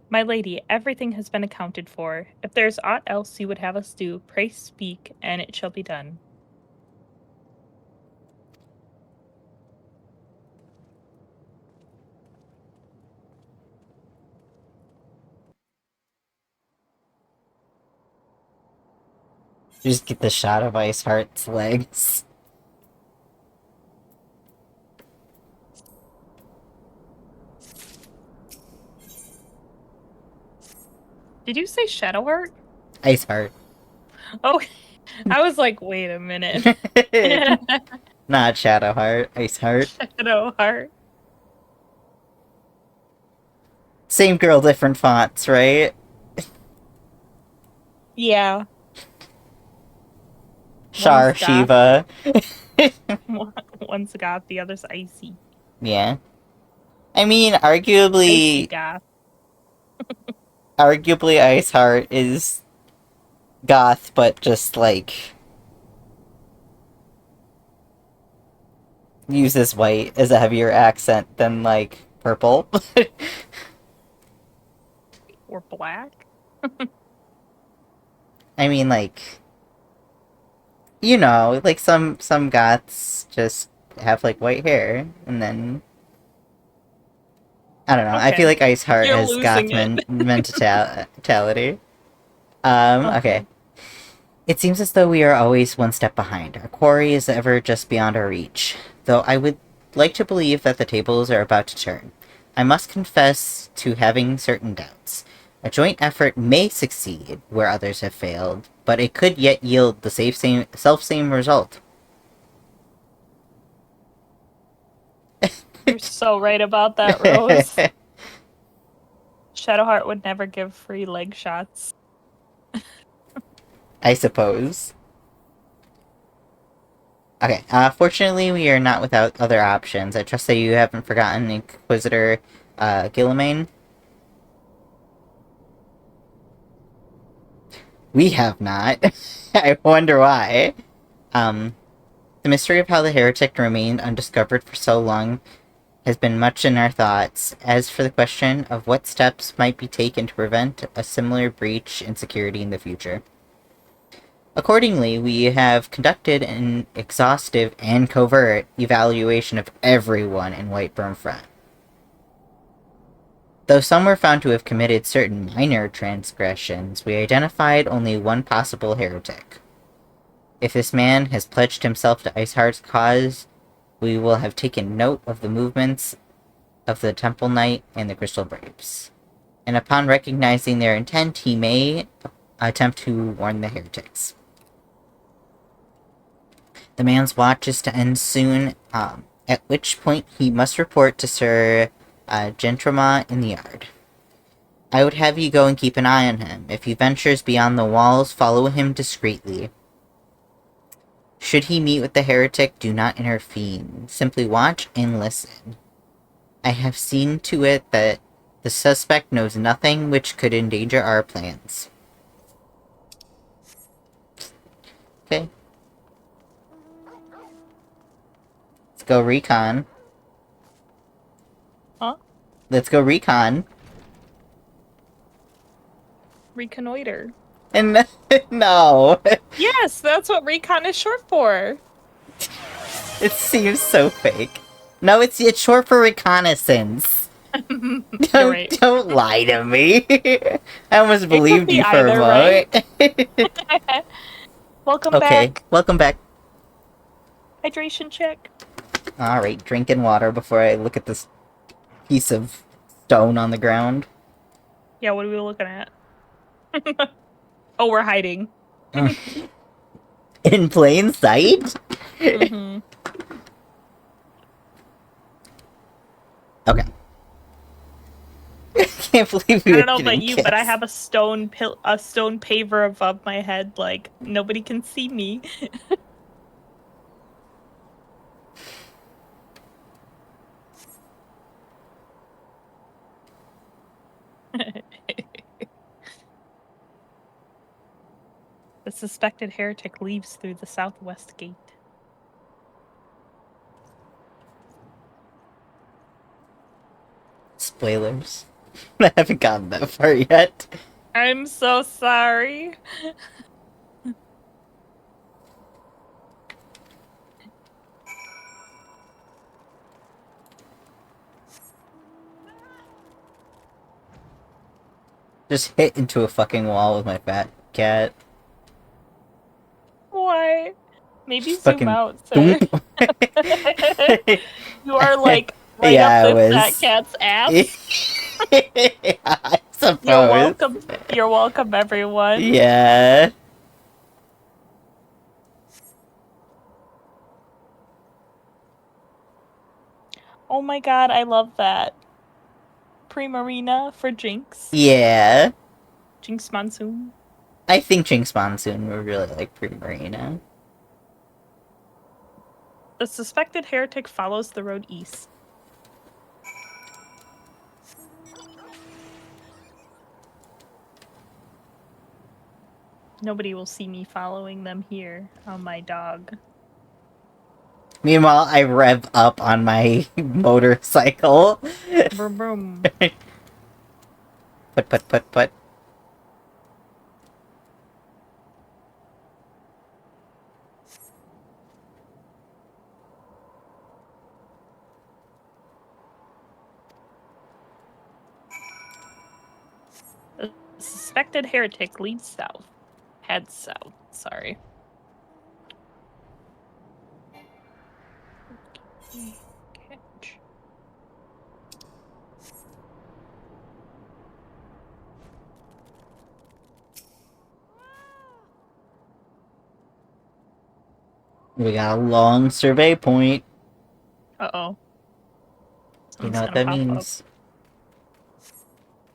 B: My lady, everything has been accounted for. If there is aught else you would have us do, pray speak, and it shall be done.
A: You just get the shot of Iceheart's legs.
B: Did you say Shadowheart?
A: Iceheart.
B: Oh, I was like, wait a minute.
A: Not Shadowheart, Iceheart.
B: Shadowheart.
A: Same girl, different fonts, right?
B: Yeah.
A: Shar,
B: One's goth.
A: Shiva.
B: One's goth, the other's icy.
A: Yeah. I mean,
B: Icy
A: arguably
B: goth.
A: Iceheart is goth, but just, like, uses white as a heavier accent than, like, purple.
B: Or black.
A: I mean, like, you know, like, some goths just have, like, white hair, and then I don't know. I
B: Okay.
A: feel like Iceheart
B: You're
A: has
B: losing
A: goth
B: it.
A: mentality.
B: Okay.
A: Okay. It seems as though we are always one step behind. Our quarry is ever just beyond our reach. Though I would like to believe that the tables are about to turn. I must confess to having certain doubts. A joint effort may succeed where others have failed, but it could yet yield the self-same result.
B: You're so right about that, Rose. Shadowheart would never give free leg shots.
A: I suppose. Okay, fortunately we are not without other options. I trust that you haven't forgotten Inquisitor, Guilliman. We have not. I wonder why. The mystery of how the heretic remained undiscovered for so long has been much in our thoughts. As for the question of what steps might be taken to prevent a similar breach in security in the future. Accordingly, we have conducted an exhaustive and covert evaluation of everyone in Whiteburn Front. Though some were found to have committed certain minor transgressions, we identified only one possible heretic. If this man has pledged himself to Iceheart's cause, we will have taken note of the movements of the Temple Knight and the Crystal Braves. And upon recognizing their intent, he may attempt to warn the heretics. The man's watch is to end soon, at which point he must report to Sir Gentramont in the yard. I would have you go and keep an eye on him. If he ventures beyond the walls, follow him discreetly. Should he meet with the heretic, do not intervene. Simply watch and listen. I have seen to it that the suspect knows nothing which could endanger our plans. Okay. Let's go recon. let's go recon.
B: Reconnoiter.
A: And no,
B: Yes, that's what recon is short for.
A: it seems so fake. No, it's short for reconnaissance.
B: You're
A: Don't
B: right.
A: don't lie to me. I almost
B: It could
A: believed
B: be
A: you for a
B: either, right?
A: moment.
B: Welcome
A: Okay,
B: back.
A: welcome back.
B: Hydration check.
A: Alright, drinking water before I look at this piece of stone on the ground.
B: Yeah, what are we looking at? Oh, we're hiding.
A: In plain sight?
B: Mm-hmm.
A: Okay. I can't believe we
B: I
A: were
B: don't know about
A: getting
B: you, but I
A: kissed.
B: have a stone paver above my head. Like nobody can see me. The suspected heretic leaves through the southwest gate.
A: Spoilers. I haven't gotten that far yet.
B: I'm so sorry.
A: Just hit into a fucking wall with my fat cat.
B: Why? Maybe
A: Just
B: zoom
A: fucking
B: out, sir.
A: doomp.
B: You are like right up
A: Yeah, I
B: this fat
A: was.
B: cat's ass.
A: I
B: You're
A: suppose.
B: welcome. You're welcome, everyone.
A: Yeah.
B: Oh my god, I love that. Primarina for Jinx.
A: Yeah.
B: Jinx Monsoon.
A: I think Jinx Monsoon would really like Primarina.
B: The suspected heretic follows the road east. Nobody will see me following them here on my dog.
A: Meanwhile, I rev up on my motorcycle.
B: Boom, boom.
A: Put.
B: The suspected heretic leads south. Heads south. Sorry. Catch.
A: We got a long survey point.
B: Uh-oh.
A: You
B: Someone's
A: know what
B: gonna
A: that
B: pop up.
A: means?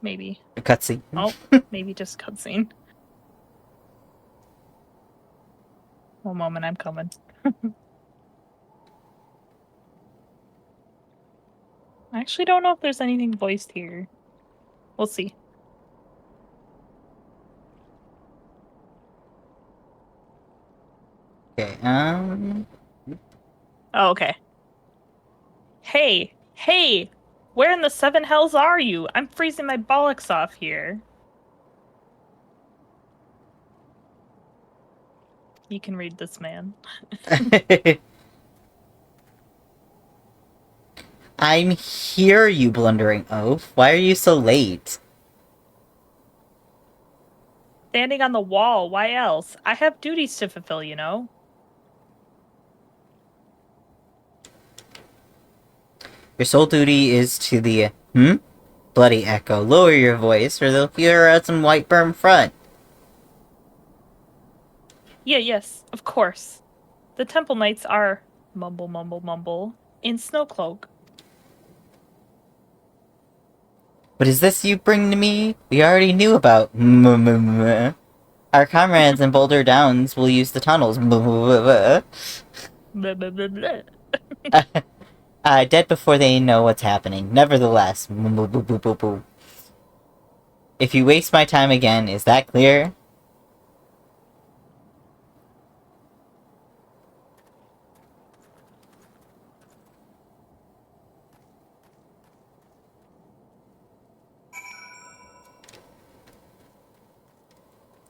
B: Maybe.
A: A cutscene.
B: Oh, maybe just cutscene. One moment, I'm coming. I actually don't know if there's anything voiced here. We'll see.
A: Okay,
B: Oh, okay. Hey! Where in the seven hells are you? I'm freezing my bollocks off here. You can read this, man.
A: I'm here, you blundering oaf. Why are you so late?
B: Standing on the wall, why else? I have duties to fulfill, you know.
A: Your sole duty is to the, Bloody Echo. Lower your voice, or they'll hear out some white berm front.
B: Yes, of course. The Temple Knights are mumble in Snowcloak.
A: What is this you bring to me? We already knew about our comrades in Boulder Downs will use the tunnels.
B: Blah, blah, blah, blah.
A: Dead before they know what's happening. Nevertheless, if you waste my time again, is that clear?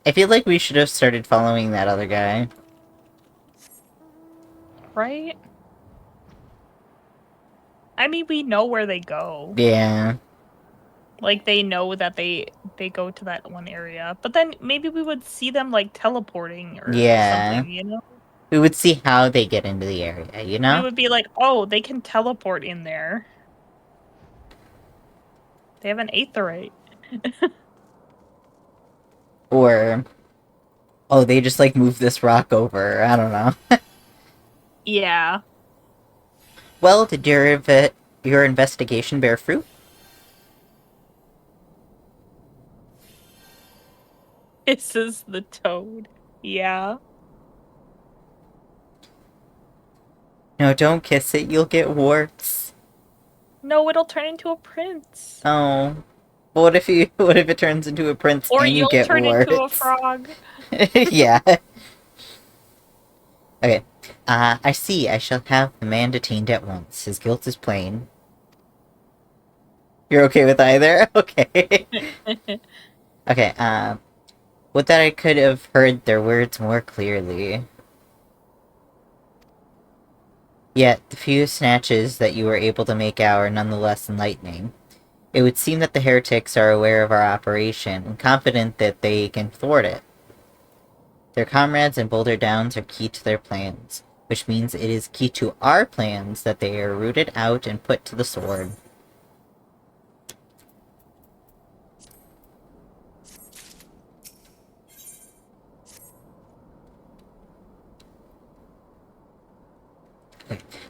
A: I feel like we should have started following that other guy.
B: Right? I mean, we know where they go.
A: Yeah.
B: Like, they know that they go to that one area. But then maybe we would see them, like, teleporting or
A: Yeah.
B: something, you know?
A: We would see how they get into the area, you know?
B: We would be like, oh, they can teleport in there. They have an aetherite.
A: Or, oh, they just, like, move this rock over. I don't know.
B: Yeah.
A: Well, did your investigation bear fruit?
B: This is the toad. Yeah.
A: No, don't kiss it. You'll get warts.
B: No, it'll turn into a prince.
A: Oh. What if it turns into a prince
B: Or
A: and you
B: you'll
A: get
B: turn
A: warts?
B: into a frog.
A: Yeah. Okay. I see. I shall have the man detained at once. His guilt is plain. You're okay with either? Okay. Okay, would that I could have heard their words more clearly. Yet, the few snatches that you were able to make out are nonetheless enlightening. It would seem that the heretics are aware of our operation, and confident that they can thwart it. Their comrades in Boulder Downs are key to their plans, which means it is key to our plans that they are rooted out and put to the sword.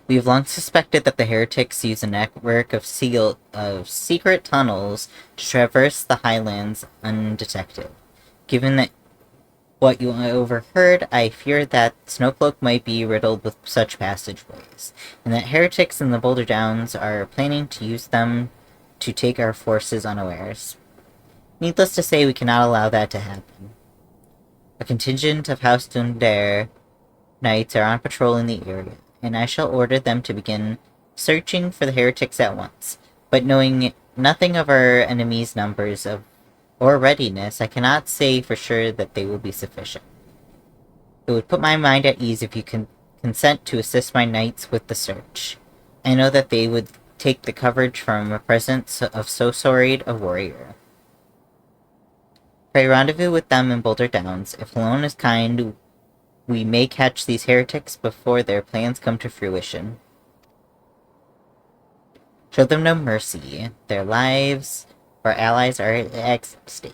A: We have long suspected that the heretics use a network of secret tunnels to traverse the highlands undetected. Given that what you overheard, I fear that Snowcloak might be riddled with such passageways, and that heretics in the Boulder Downs are planning to use them to take our forces unawares. Needless to say, we cannot allow that to happen. A contingent of House Dundare knights are on patrol in the area, and I shall order them to begin searching for the heretics at once. But knowing nothing of our enemies' numbers or readiness, I cannot say for sure that they will be sufficient. It would put my mind at ease if you can consent to assist my knights with the search. I know that they would take the coverage from a presence of so storied a warrior. Pray rendezvous with them in Boulder Downs. If Alone is kind, we may catch these heretics before their plans come to fruition. Show them no mercy. Their lives or allies are at stake.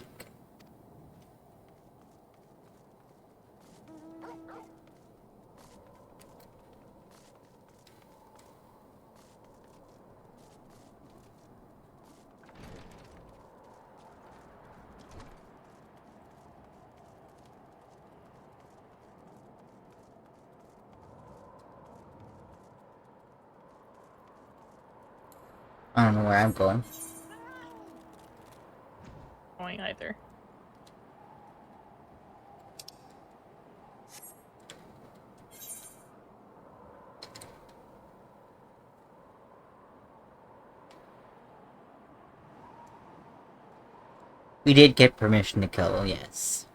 A: I don't know where I'm going.
B: Going either.
A: We did get permission to kill, yes.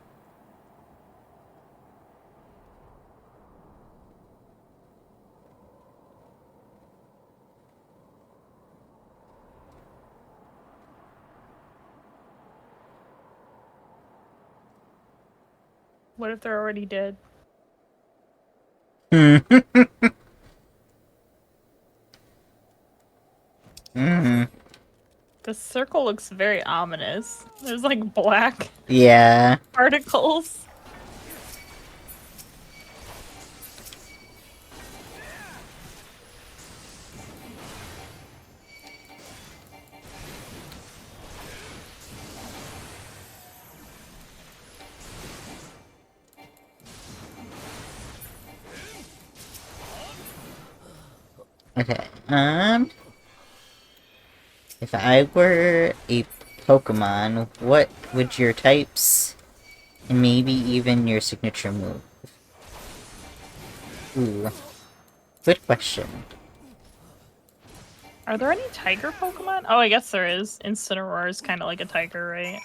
B: What if they're already dead?
A: Mm-hmm.
B: The circle looks very ominous. There's like black
A: Yeah.
B: particles.
A: Okay, if I were a Pokemon, what would your types, and maybe even your signature move? Ooh, good question.
B: Are there any tiger Pokemon? Oh, I guess there is. Incineroar is kind of like a tiger, right?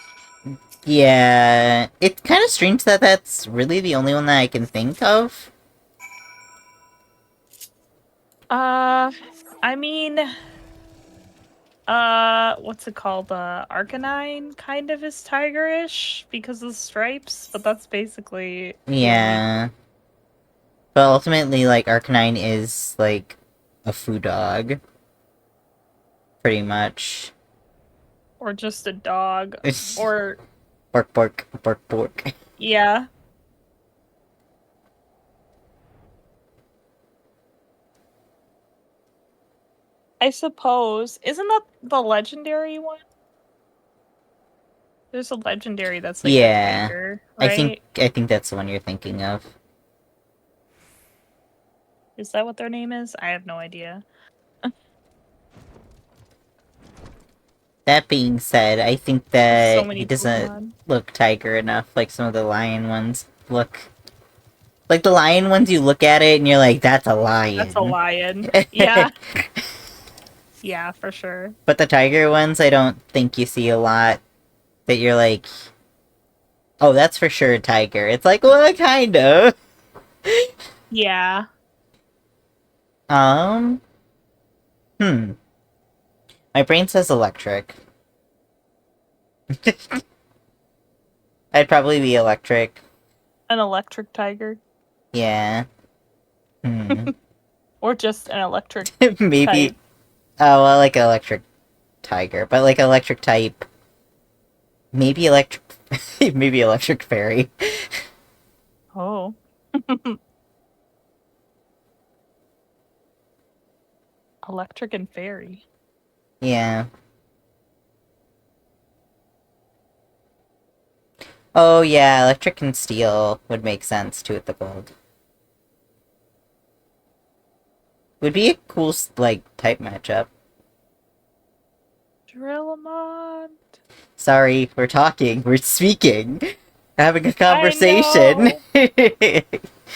A: Yeah, it's kind of strange that that's really the only one that I can think of.
B: I mean, what's it called? Arcanine kind of is tigerish because of the stripes, but that's basically the only.
A: Yeah. But ultimately, like, Arcanine is, like, a foo dog. Pretty much.
B: Or just a dog. Or,
A: Bork, bork, bork, bork.
B: yeah. I suppose. Isn't that the legendary one? There's a legendary that's like a
A: Yeah.
B: tiger,
A: I think
B: right?
A: that's the one you're thinking of.
B: Is that what their name is? I have no idea.
A: That being said, I think
B: There's so
A: that he
B: many
A: doesn't
B: Pokemon.
A: look tiger enough like some of the lion ones look. Like the lion ones, you look at it and you're like, that's a lion.
B: That's a lion. Yeah. Yeah, for sure.
A: But the tiger ones, I don't think you see a lot that you're like, oh, that's for sure a tiger. It's like, well, kind of.
B: Yeah.
A: Um, hmm. My brain says electric. I'd probably be electric.
B: An electric tiger.
A: Yeah. Hmm.
B: Or just an electric
A: Maybe.
B: type.
A: Oh, well, like electric tiger, but like electric type. Maybe electric. Maybe electric fairy.
B: Oh. Electric and fairy.
A: Yeah. Oh, yeah, electric and steel would make sense too with the gold. Would be a cool, like, type matchup.
B: Drillamon.
A: Sorry, we're talking, we're speaking, having a
B: I
A: conversation.
B: know.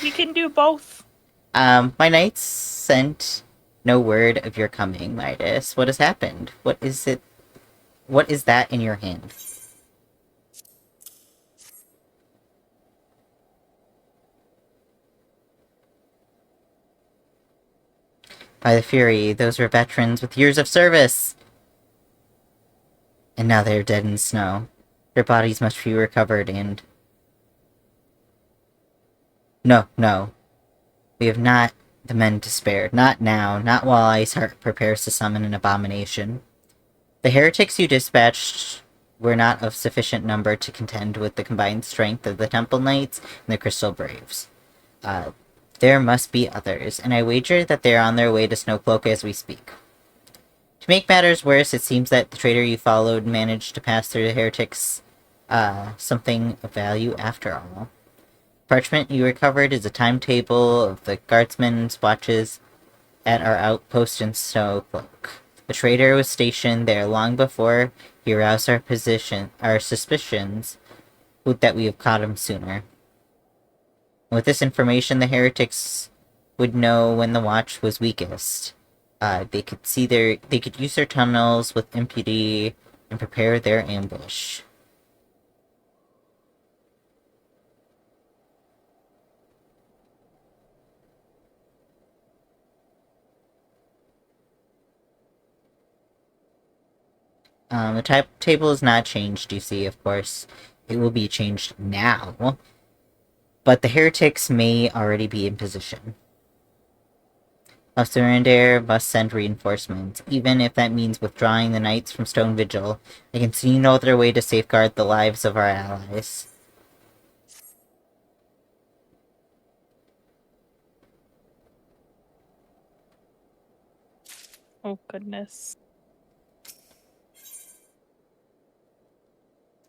B: We can do both.
A: My knights sent no word of your coming, Midas. What has happened? What is it? What is that in your hand? By the Fury, those were veterans with years of service! And now they are dead in snow. Their bodies must be recovered and... No, no. We have not the men to spare. Not now. Not while Iceheart prepares to summon an abomination. The heretics you dispatched were not of sufficient number to contend with the combined strength of the Temple Knights and the Crystal Braves. There must be others, and I wager that they are on their way to Snowcloak as we speak. To make matters worse, it seems that the traitor you followed managed to pass through the heretics something of value after all. Parchment you recovered is a timetable of the guardsmen's watches at our outpost in Snowcloak. The traitor was stationed there long before he aroused our suspicions that we have caught him sooner. With this information, the heretics would know when the watch was weakest. They could use their tunnels with impunity and prepare their ambush. The type table is not changed, you see, of course. It will be changed now. But the heretics may already be in position. Alphinaud must send reinforcements, even if that means withdrawing the knights from Stone Vigil. They can see no other way to safeguard the lives of our allies.
B: Oh, goodness.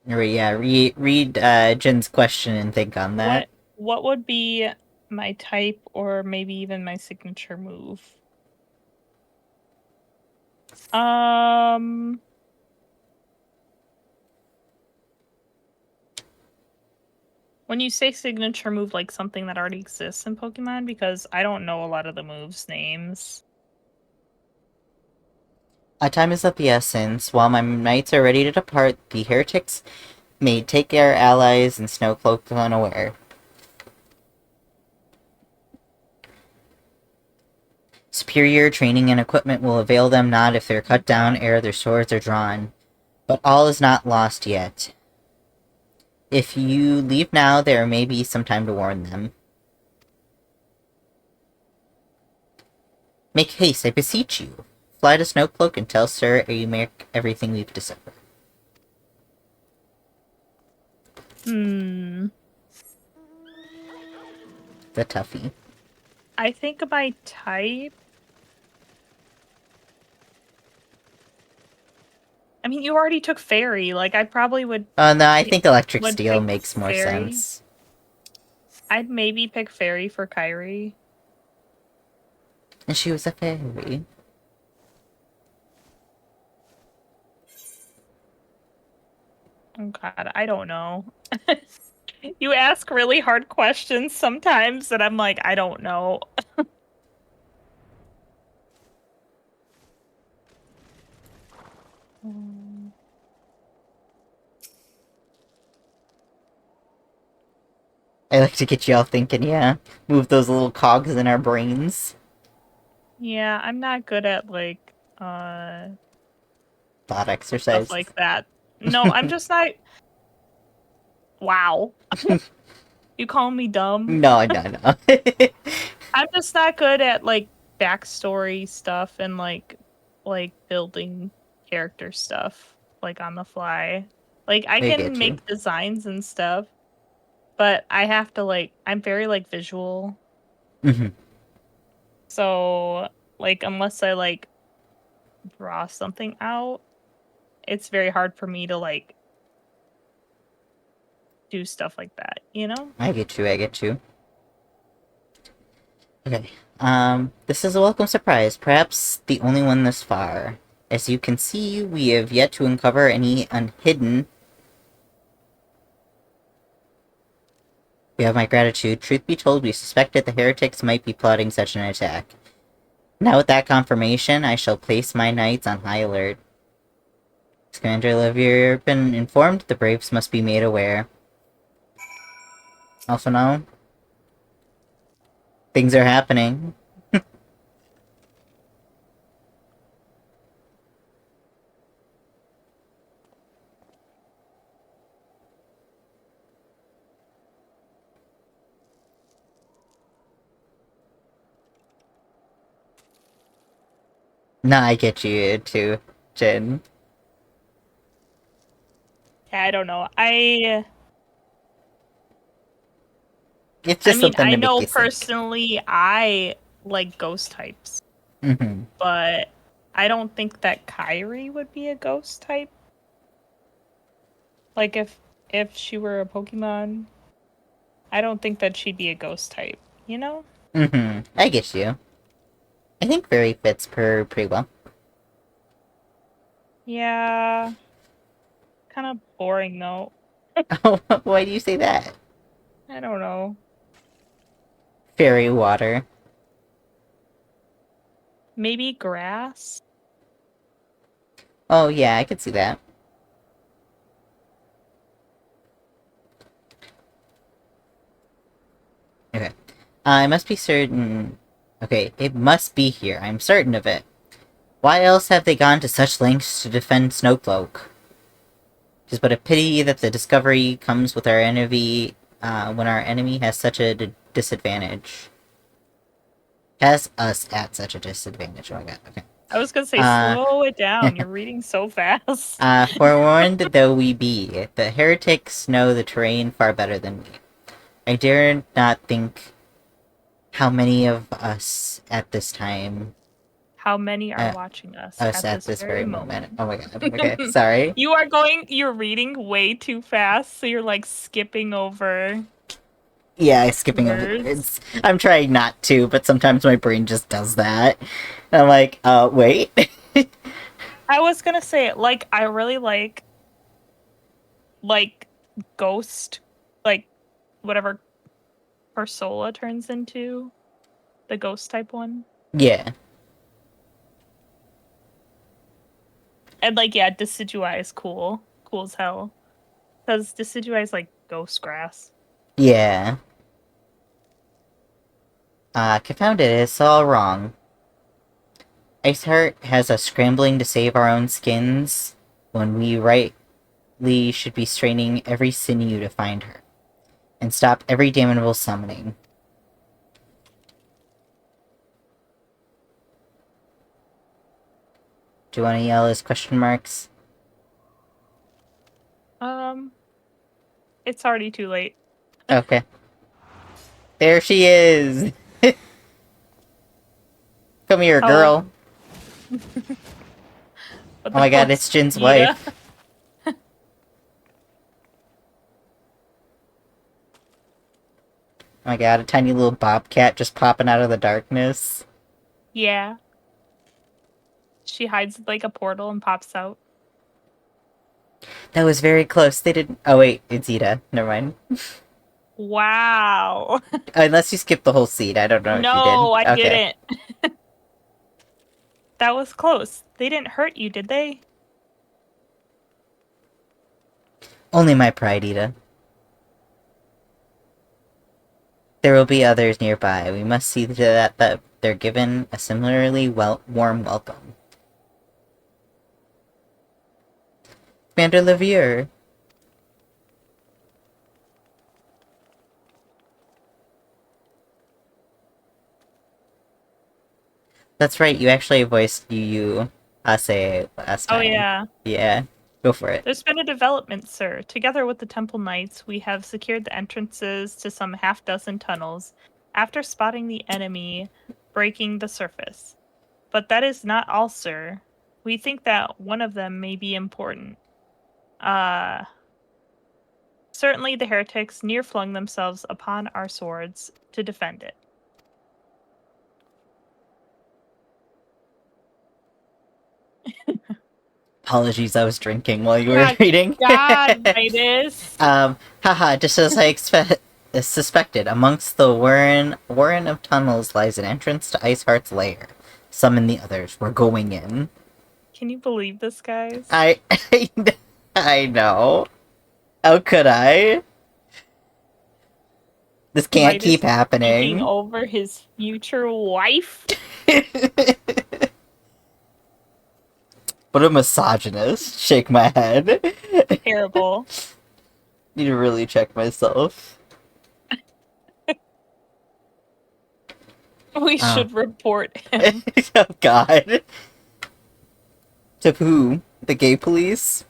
A: Yeah, read Jin's question and think on that.
B: What would be my type or maybe even my signature move? When you say signature move, like something that already exists in Pokemon, because I don't know a lot of the moves' names.
A: Time is of the essence. While my knights are ready to depart, the heretics may take our allies and Snowcloak unaware. Superior training and equipment will avail them not if they're cut down ere their swords are drawn. But all is not lost yet. If you leave now, there may be some time to warn them. Make haste, I beseech you. Fly to Snowcloak and tell Sir Aymeric everything we've discovered. The toughie.
B: I think my type... I mean, you already took fairy. Like, I probably would...
A: No, I think electric
B: would
A: steel
B: pick
A: makes more
B: fairy.
A: sense.
B: I'd maybe pick fairy for Kyrie.
A: And she was a fairy.
B: Oh god, I don't know. You ask really hard questions sometimes that I'm like, I don't know.
A: I like to get y'all thinking, yeah. Move those little cogs in our brains.
B: Yeah, I'm not good at, like,
A: Thought exercise.
B: stuff like that. No, I'm just not... Wow. You call me dumb?
A: No.
B: I'm just not good at, like, backstory stuff and, like building character stuff, like, on the fly. Like, I
A: get
B: can
A: you.
B: make designs and stuff, but I have to, like... I'm very, like, visual. So, like, unless I, like, draw something out, it's very hard for me to, like, do stuff like that, you know?
A: I get you. Okay. This is a welcome surprise, perhaps the only one thus far. As you can see, we have yet to uncover any unhidden... You have my gratitude. Truth be told, we suspected the heretics might be plotting such an attack. Now with that confirmation, I shall place my knights on high alert. Commander Olivier been informed, the Braves must be made aware. Alphinaud, things are happening. Nah, I get you too, Jin.
B: Yeah, I don't know.
A: It's just something to
B: I
A: make
B: know
A: you think.
B: personally I like ghost types, but I don't think that Kyrie would be a ghost type. Like, if she were a Pokemon, I don't think that she'd be a ghost type, you know?
A: I get you. I think Fairy fits her pretty well.
B: Yeah. Kind of boring, though.
A: Why do you say that?
B: I don't know.
A: Fairy water.
B: Maybe grass?
A: Oh yeah, I could see that. Okay. I must be certain... Okay, it must be here. I'm certain of it. Why else have they gone to such lengths to defend Snowcloak? It is but a pity that the discovery comes with our enemy, when our enemy has such a disadvantage. Has us at such a disadvantage. Oh my god, okay.
B: I was gonna say, slow it down. You're reading so fast.
A: Forewarned though we be, the heretics know the terrain far better than we. I dare not think how many of us at this time...
B: How many are watching us
A: at this very moment. Oh my god, okay, sorry.
B: You're reading way too fast, so you're, like, skipping over...
A: Yeah, skipping over words. I'm trying not to, but sometimes my brain just does that. And I'm like, wait.
B: I was gonna say, like, I really like, ghost, like, whatever Persola turns into. The ghost type one.
A: Yeah.
B: And, like, yeah, Decidui is cool. Cool as hell. Does decidueye like ghost grass?
A: Yeah. Confounded, it's all wrong. Iceheart has us scrambling to save our own skins when we rightly should be straining every sinew to find her and stop every damnable summoning. Do you want to yell as question marks?
B: It's already too late.
A: Okay. There she is! Come here,
B: Oh.
A: girl.
B: What
A: Oh my
B: the hell
A: god,
B: is
A: it's Jin's
B: Ida?
A: wife. Oh my god, a tiny little bobcat just popping out of the darkness.
B: Yeah. She hides like a portal and pops out.
A: That was very close. They didn't. Oh wait, it's Ida. Never mind.
B: Wow.
A: Unless you skipped the whole scene. I don't know if you did.
B: No, I
A: Okay.
B: didn't. That was close. They didn't hurt you, did they?
A: Only my pride, Ida. There will be others nearby. We must see to that they're given a similarly warm welcome. Commander Levier. That's right, you actually voiced Yu Ase last time.
B: Oh, yeah.
A: Yeah, go for it.
B: There's been a development, sir. Together with the Temple Knights, we have secured the entrances to some half-dozen tunnels after spotting the enemy breaking the surface. But that is not all, sir. We think that one of them may be important. Certainly the heretics near flung themselves upon our swords to defend it.
A: Apologies, I was drinking while you were reading.
B: God, Midas.
A: Haha, just as I suspected, amongst the warren of tunnels lies an entrance to Iceheart's lair. Summon the others. We're going in.
B: Can you believe this, guys?
A: I know. How could I? This can't
B: Midas
A: keep
B: taking
A: happening.
B: over his future wife?
A: What a misogynist. Shake my head.
B: Terrible.
A: Need to really check myself.
B: We should report him.
A: Oh god. To who? The gay police?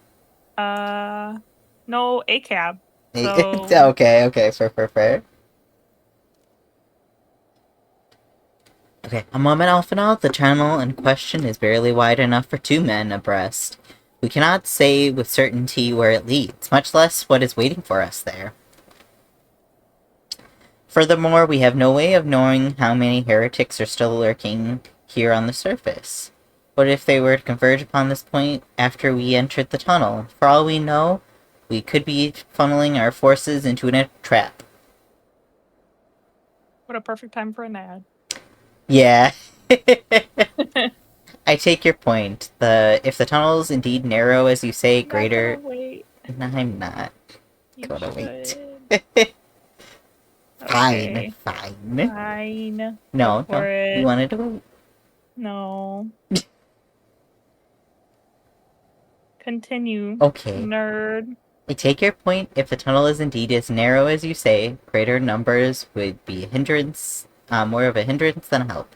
B: No, ACAB.
A: Okay, fair. Okay, a moment, Alphinaud. The channel in question is barely wide enough for 2 men abreast. We cannot say with certainty where it leads, much less what is waiting for us there. Furthermore, we have no way of knowing how many heretics are still lurking here on the surface. What if they were to converge upon this point after we entered the tunnel? For all we know, we could be funneling our forces into a trap.
B: What a perfect time for an ad.
A: Yeah. I take your point. If the tunnel is indeed narrow, as you say, greater...
B: Wait.
A: No, I'm not
B: You
A: gonna wait.
B: Okay.
A: Fine. No, you wanted to wait.
B: No. Continue.
A: Okay.
B: Nerd.
A: I take your point. If the tunnel is indeed as narrow as you say, greater numbers would be a hindrance, more of a hindrance than a help.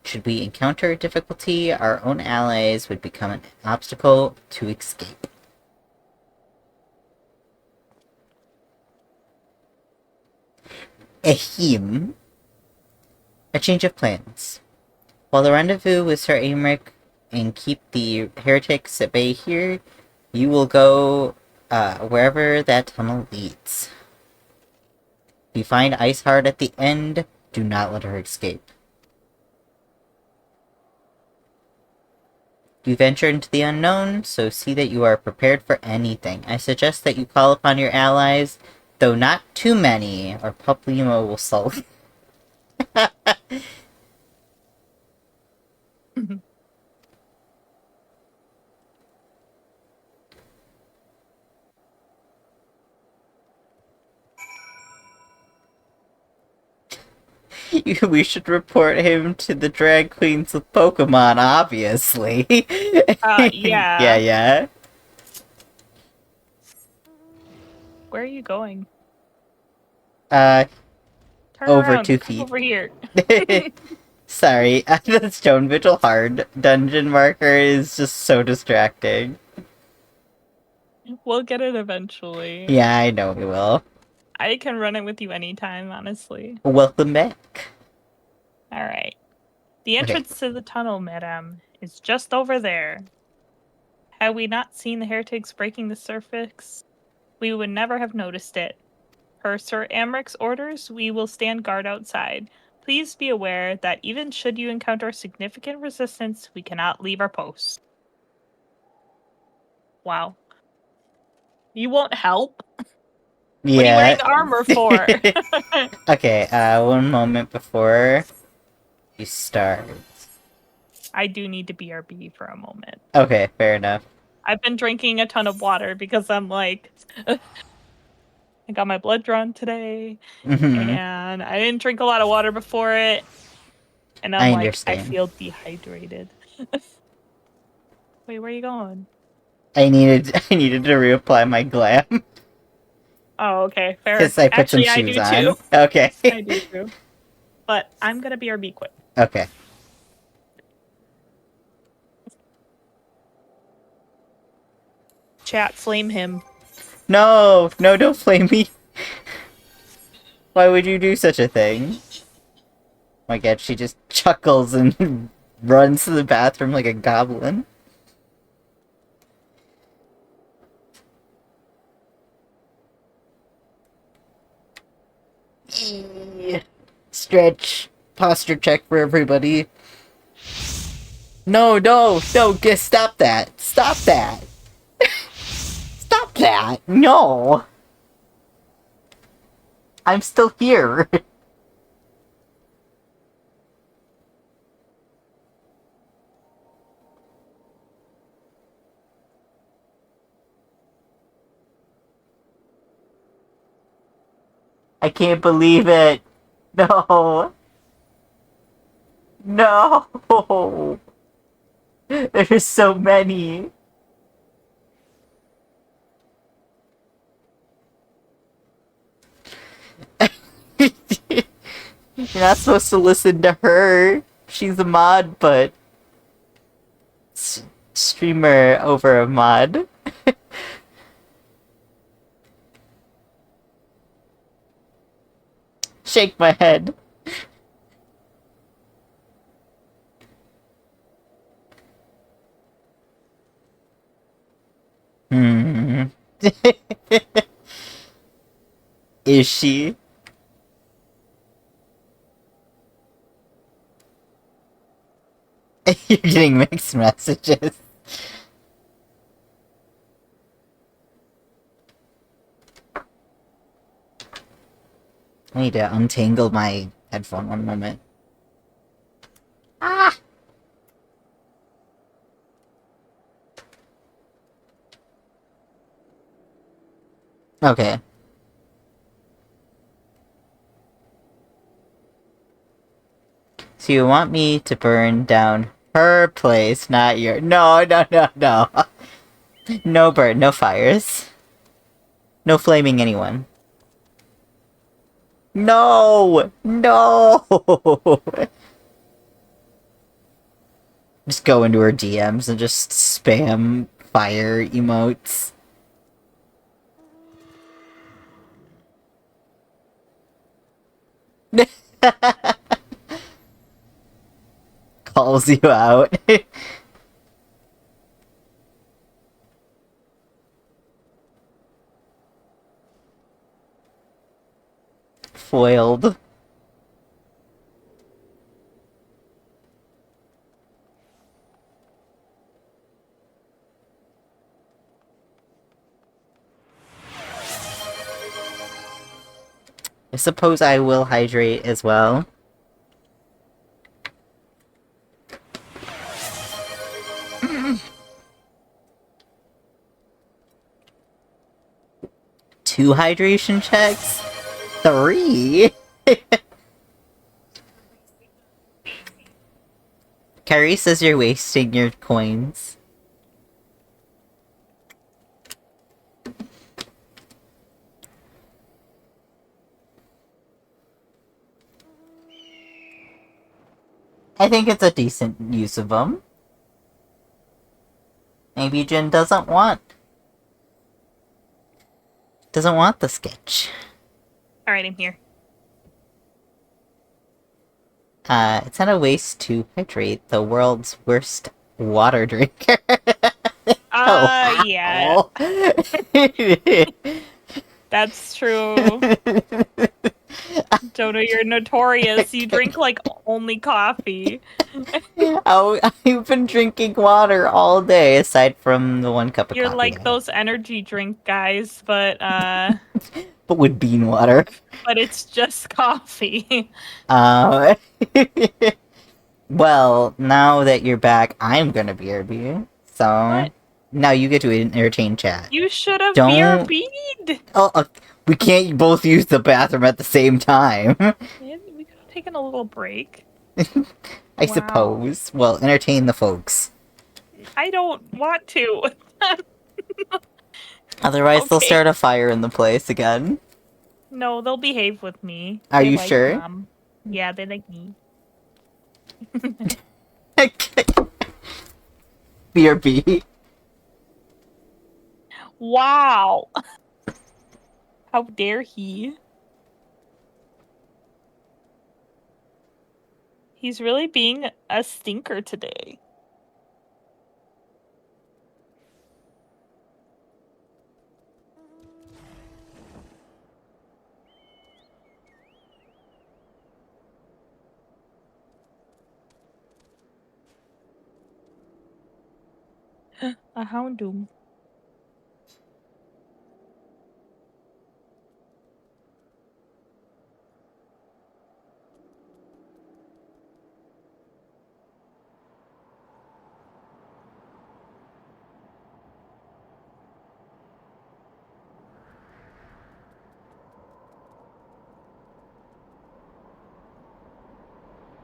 A: Should we encounter difficulty, our own allies would become an obstacle to escape. Ahem. A change of plans. While the rendezvous with Sir Aymeric and keep the heretics at bay here, you will go wherever that tunnel leads. If you find Iceheart at the end, do not let her escape. You venture into the unknown, so see that you are prepared for anything. I suggest that you call upon your allies, though not too many, or Puplimo will sulk. We should report him to the drag queens of Pokemon, obviously.
B: Yeah.
A: Yeah.
B: Where are you going?
A: Uh,
B: Turn
A: over
B: around.
A: 2
B: Come
A: feet.
B: over here.
A: Sorry, the Stone Vigil Hard dungeon marker is just so distracting.
B: We'll get it eventually.
A: Yeah, I know we will.
B: I can run it with you anytime, honestly.
A: Welcome back.
B: Alright. The
A: Okay.
B: entrance to the tunnel, madame, is just over there. Had we not seen the heretics breaking the surface, we would never have noticed it. Per Sir Aymeric orders, we will stand guard outside. Please be aware that even should you encounter significant resistance, we cannot leave our post. Wow. You won't help?
A: Yeah.
B: What are you wearing the armor for?
A: Okay, one moment before you start.
B: I do need to BRB for a moment.
A: Okay, fair enough.
B: I've been drinking a ton of water because I'm like, I got my blood drawn today, and I didn't drink a lot of water before it, and I'm
A: I
B: like, I
A: understand.
B: feel dehydrated. Wait, where are you going?
A: I needed to reapply my glam.
B: Oh, okay, fair.
A: Because I put some
B: Actually, I
A: shoes
B: do
A: on.
B: too.
A: Okay.
B: I do too. But I'm gonna BRB quick.
A: Okay.
B: Chat, flame him.
A: No, don't flame me. Why would you do such a thing? My god, she just chuckles and runs to the bathroom like a goblin. Stretch. Posture check for everybody. No, stop that. Stop that. Stop that. No. I'm still here. I can't believe it. No. No. There's so many. You're not supposed to listen to her. She's a mod, but streamer over a mod. Shake my head. Hmm. Is she? You're getting mixed messages. I need to untangle my headphone one moment. Ah! Okay. So you want me to burn down her place, not your... No. No burn, no fires. No flaming anyone. No! Just go into her DMs and just spam fire emotes. Calls you out. Foiled. I suppose I will hydrate as well. Two hydration checks? 3? Carrie says you're wasting your coins. I think it's a decent use of them. Maybe Jin doesn't want the sketch.
B: Alright, I'm here.
A: It's not a waste to hydrate the world's worst water drinker.
B: Yeah. That's true. Dodo, you're notorious. You drink, like, only coffee.
A: I've been drinking water all day, aside from the 1 cup of
B: You're
A: coffee.
B: like those energy drink guys, but
A: with bean water.
B: but it's just coffee.
A: Well, now that you're back, I'm gonna BRB. So,
B: What?
A: now you get to entertain chat.
B: You should have
A: Don't-
B: BRB'd!
A: Oh, we can't both use the bathroom at the same time.
B: We could have taken a little break.
A: I
B: Wow.
A: suppose. Well, entertain the folks.
B: I don't want to.
A: Otherwise, they'll
B: Okay.
A: start a fire in the place again.
B: No, they'll behave with me.
A: Are
B: They
A: you
B: like
A: sure?
B: Mom. Yeah, they like me.
A: BRB.
B: Wow! How dare he? He's really being a stinker today. A Houndoom.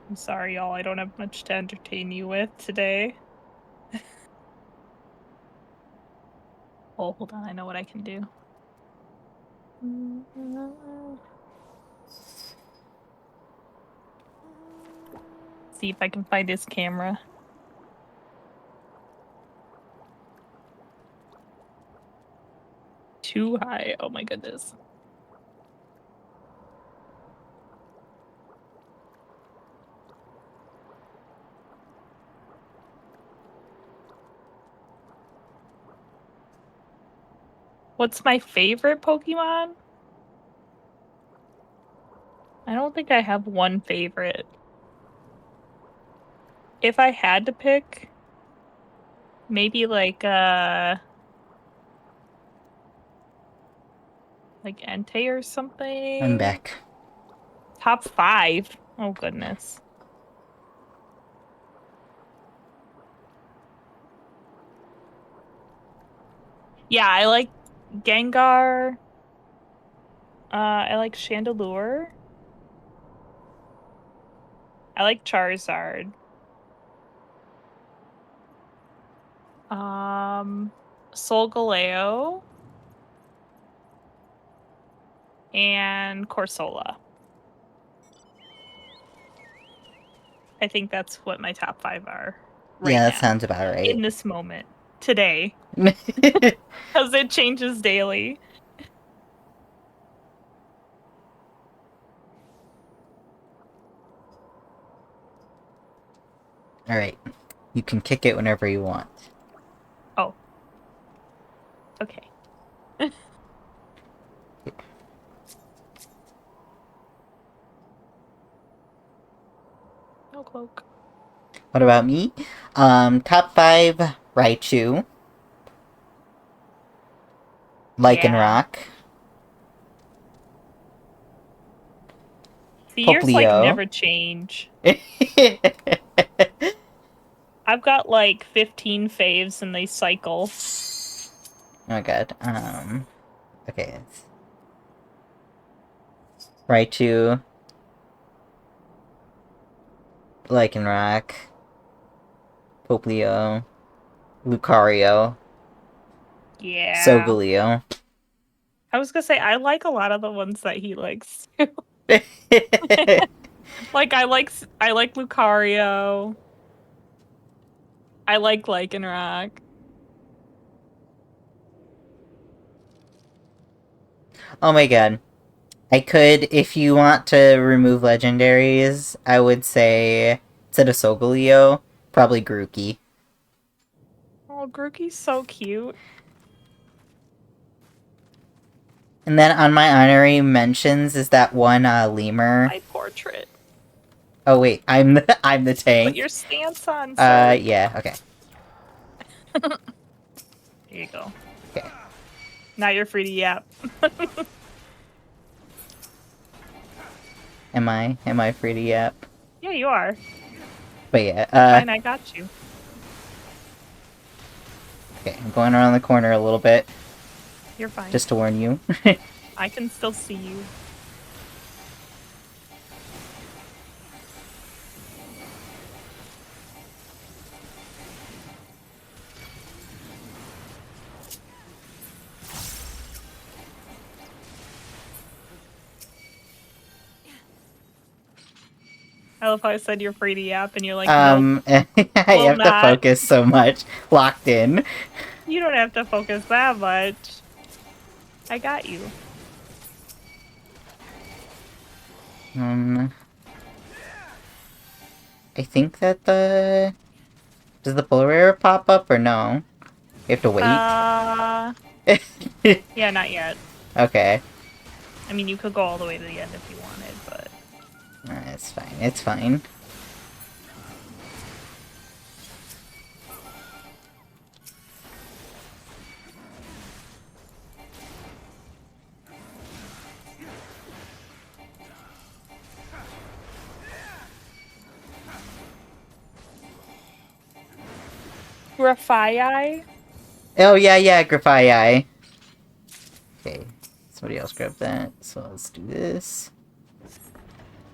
B: I'm sorry, y'all. I don't have much to entertain you with today. Oh, hold on. I know what I can do. See if I can find his camera. Too high. Oh my goodness. What's my favorite Pokemon? I don't think I have one favorite. If I had to pick, maybe like Entei or something.
A: I'm back.
B: Top 5. Oh goodness. Yeah, I like Gengar. I like Chandelure. I like Charizard. Solgaleo. And Corsola. I think that's what my top 5 are right
A: Yeah,
B: now.
A: that sounds about right.
B: In this moment. Today. Because it changes daily.
A: Alright. You can kick it whenever you want.
B: Oh. Okay. No cloak.
A: What about me? Top 5, Raichu. Lycanroc.
B: See, yours like
A: Poplio.
B: never change. I've got like 15 faves and they cycle.
A: Oh my god. Okay. It's Raichu. Lycanroc. Poplio, Lucario,
B: Yeah.
A: Solgaleo.
B: I was gonna say, I like a lot of the ones that he likes too. Like, I like Lucario. I like Lycanroc.
A: Oh my god. I could, if you want to remove legendaries, I would say, instead of Solgaleo, probably Grookey.
B: Oh, Grookey's so cute.
A: And then on my honorary mentions is that one lemur.
B: My portrait.
A: Oh wait, I'm the
B: Put
A: tank.
B: your stance on, sir.
A: Yeah, okay.
B: There you go.
A: Okay.
B: Now you're free to yap.
A: Am I free to yap?
B: Yeah, you are.
A: But yeah,
B: Fine, I got you.
A: okay, I'm going around the corner a little bit,
B: You're fine.
A: just to warn you.
B: I can still see you. I love how I said you're free to yap, and you're like, nope,
A: I have to
B: not.
A: focus so much. Locked in.
B: You don't have to focus that much. I got you.
A: I think that does the polar bear pop up or no? You have to wait?
B: Yeah, not yet.
A: Okay.
B: I mean, you could go all the way to the end if you wanted, but...
A: It's fine, it's fine.
B: Grafii?
A: Oh yeah, Grafii. Okay, somebody else grab that. So let's do this.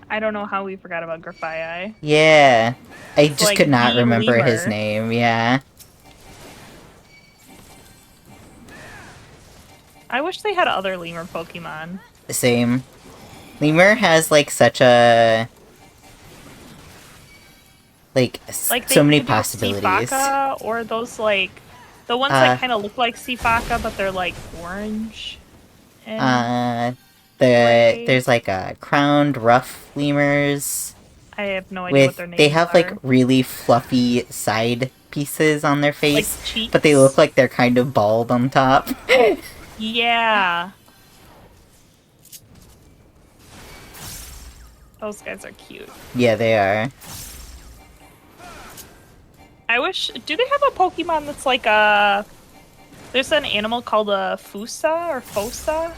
B: I don't know how we forgot about Grafii.
A: Yeah. I just
B: like
A: could not
B: the
A: remember his
B: lemur.
A: name, yeah.
B: I wish they had other lemur Pokemon.
A: Same. Lemur has like such a
B: Like
A: so many
B: could do
A: possibilities.
B: Sifaka, or those like the ones that kind of look like Sifaka, but they're like orange. And
A: There's like a crowned rough lemurs
B: I have no idea what their names
A: they have
B: are.
A: like really fluffy side pieces on their face,
B: Like cheeks.
A: but they look like they're kind of bald on top.
B: Yeah. Those guys are cute.
A: Yeah, they are.
B: I wish... Do they have a Pokemon that's like a... There's an animal called a Fusa or Fosa?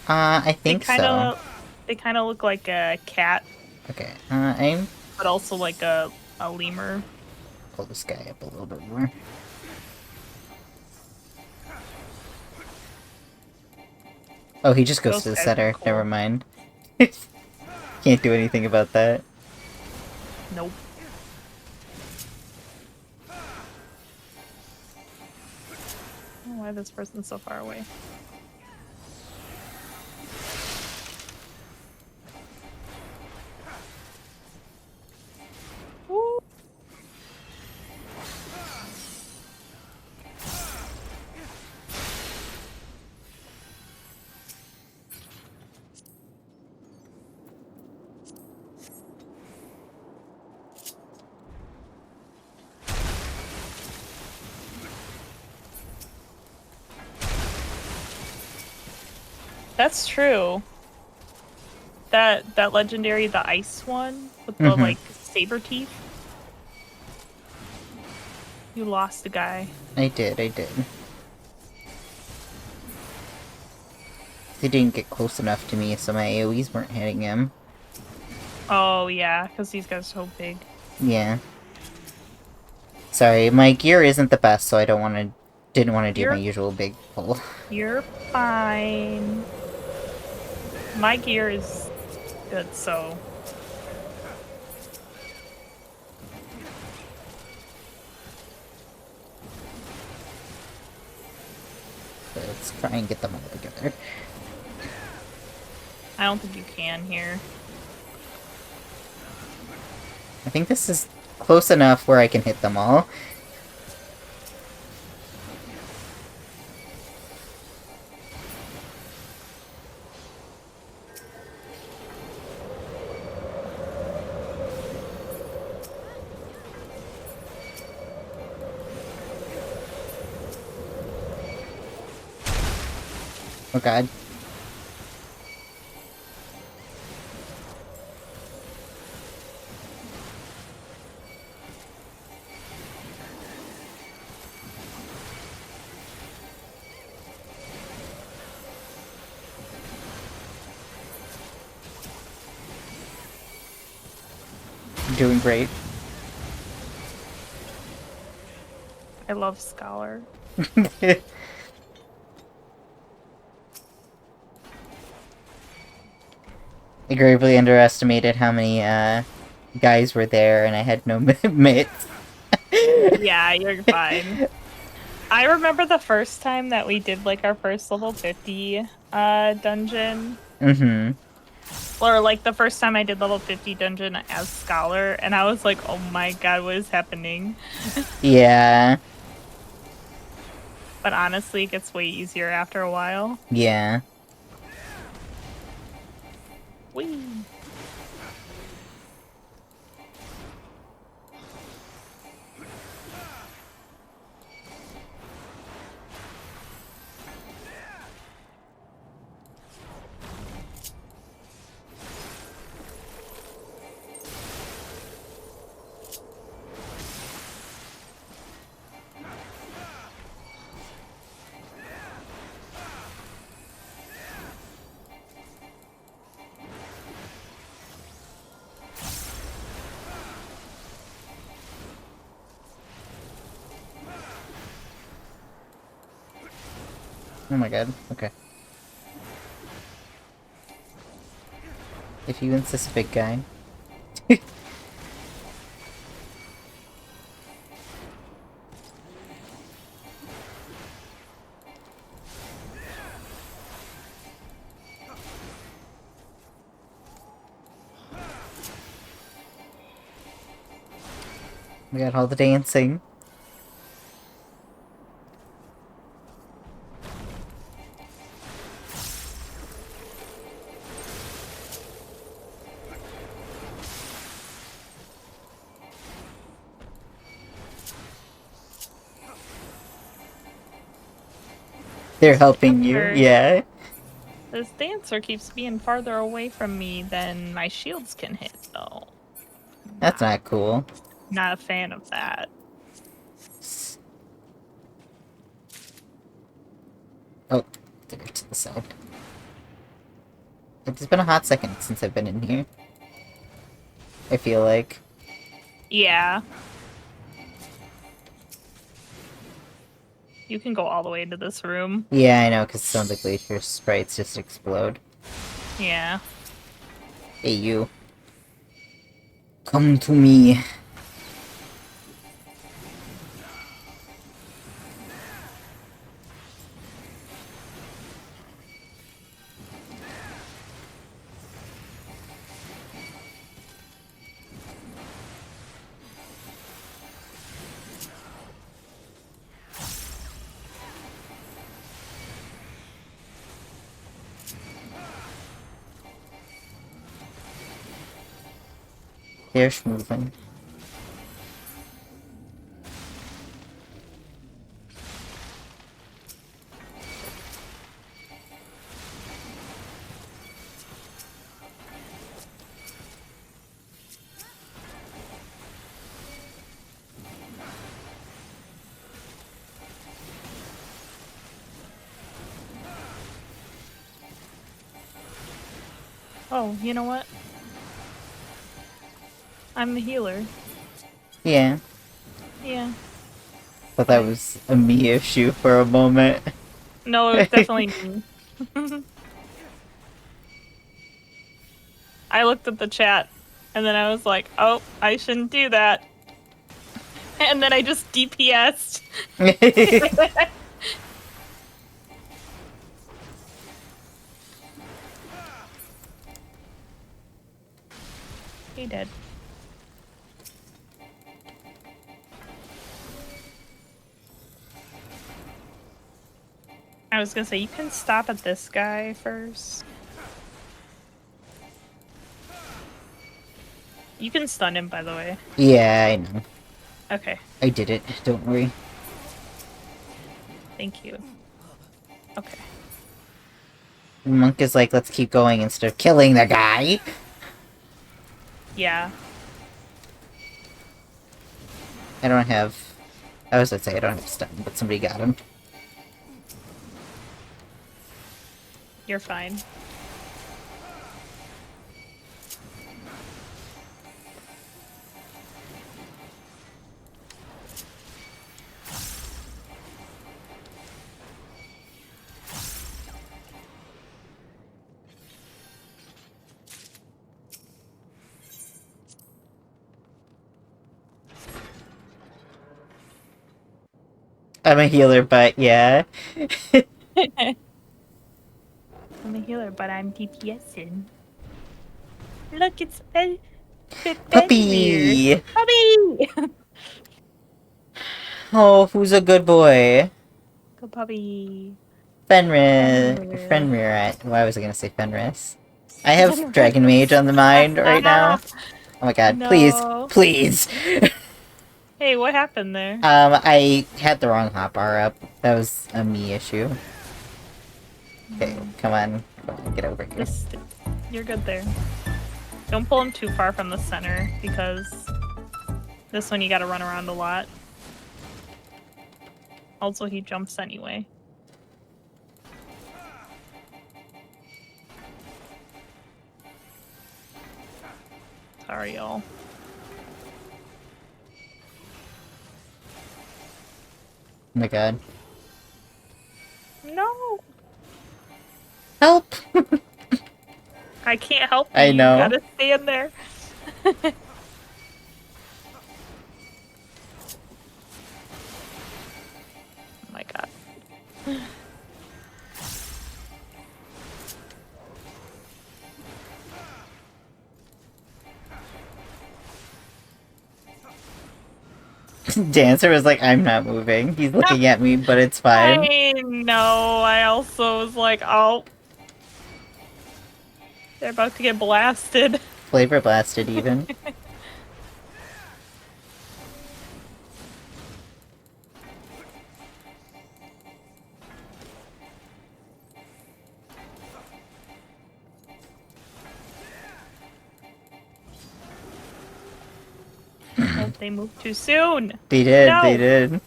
A: I think so.
B: They kind of look like a cat,
A: Okay, I'm
B: but also like a lemur.
A: pull this guy up a little bit more. Oh, he just goes
B: Those
A: to the
B: guys are
A: center.
B: cool.
A: Never mind. Can't do anything about that.
B: Nope. I don't know why this person's so far away. Woo. That's true. That legendary, the ice one with the like saber teeth. You lost a guy.
A: I did. They didn't get close enough to me, so my AoEs weren't hitting him.
B: Oh yeah, because these guys are so big.
A: Yeah. Sorry, my gear isn't the best, so I didn't want to do my usual big pull.
B: You're fine. My gear is good, so...
A: let's try and get them all together.
B: I don't think you can here.
A: I think this is close enough where I can hit them all. Oh god. I'm doing great.
B: I love Scholar.
A: I gravely underestimated how many guys were there, and I had no mitts.
B: Yeah, you're fine. I remember the first time that we did like our first level 50 dungeon.
A: Mm-hmm.
B: Or like the first time I did level 50 dungeon as Scholar, and I was like, oh my god, what is happening?
A: Yeah.
B: But honestly, it gets way easier after a while.
A: Yeah.
B: Whee!
A: Oh my god. Okay. If you insist, big guy. We got all the dancing. They're helping you,
B: Sure.
A: yeah.
B: This dancer keeps being farther away from me than my shields can hit, though.
A: That's not cool.
B: Not a fan of that.
A: Oh, there to the side. It's been a hot second since I've been in here. I feel like.
B: Yeah. You can go all the way into this room.
A: Yeah, I know, because some of the glacier sprites just explode.
B: Yeah.
A: Hey, you. Come to me. They're moving.
B: Oh, you know what? I'm the healer.
A: Yeah.
B: Yeah.
A: Thought that was a me issue for a moment.
B: No, it was definitely me. I looked at the chat, and then I was like, oh, I shouldn't do that. And then I just DPS'd. He did. I was gonna say, you can stop at this guy first. You can stun him, by the way.
A: Yeah, I know.
B: Okay,
A: I did it. Don't worry.
B: thank you. Okay.
A: The monk is like, let's keep going instead of killing the guy.
B: Yeah.
A: I don't have... I was gonna say I don't have stun, but somebody got him.
B: You're fine.
A: I'm a healer, but yeah.
B: I'm a healer, but I'm DPSing. Look, it's Fenrir.
A: Puppy!
B: Puppy!
A: Oh, who's a good boy?
B: Go puppy.
A: Fenris.
B: Fenrir.
A: Fenrir. Why was I gonna say Fenris? I have Dragon Mage on the mind right now. Oh my god, please,
B: No.
A: please!
B: Hey, what happened there?
A: I had the wrong hotbar up. That was a me issue. Okay, come on. Get over here.
B: You're good there. Don't pull him too far from the center, because this one you gotta run around a lot. Also, he jumps anyway. Sorry, y'all.
A: Oh my god.
B: No!
A: Help!
B: I can't help you.
A: I know.
B: You gotta stand there. Oh my god.
A: Dancer was like, I'm not moving. He's looking at me, but it's fine.
B: I know. I also was like, oh. They're about to get blasted.
A: Flavor blasted, even.
B: Oh, they moved too soon.
A: They did,
B: No.
A: they did.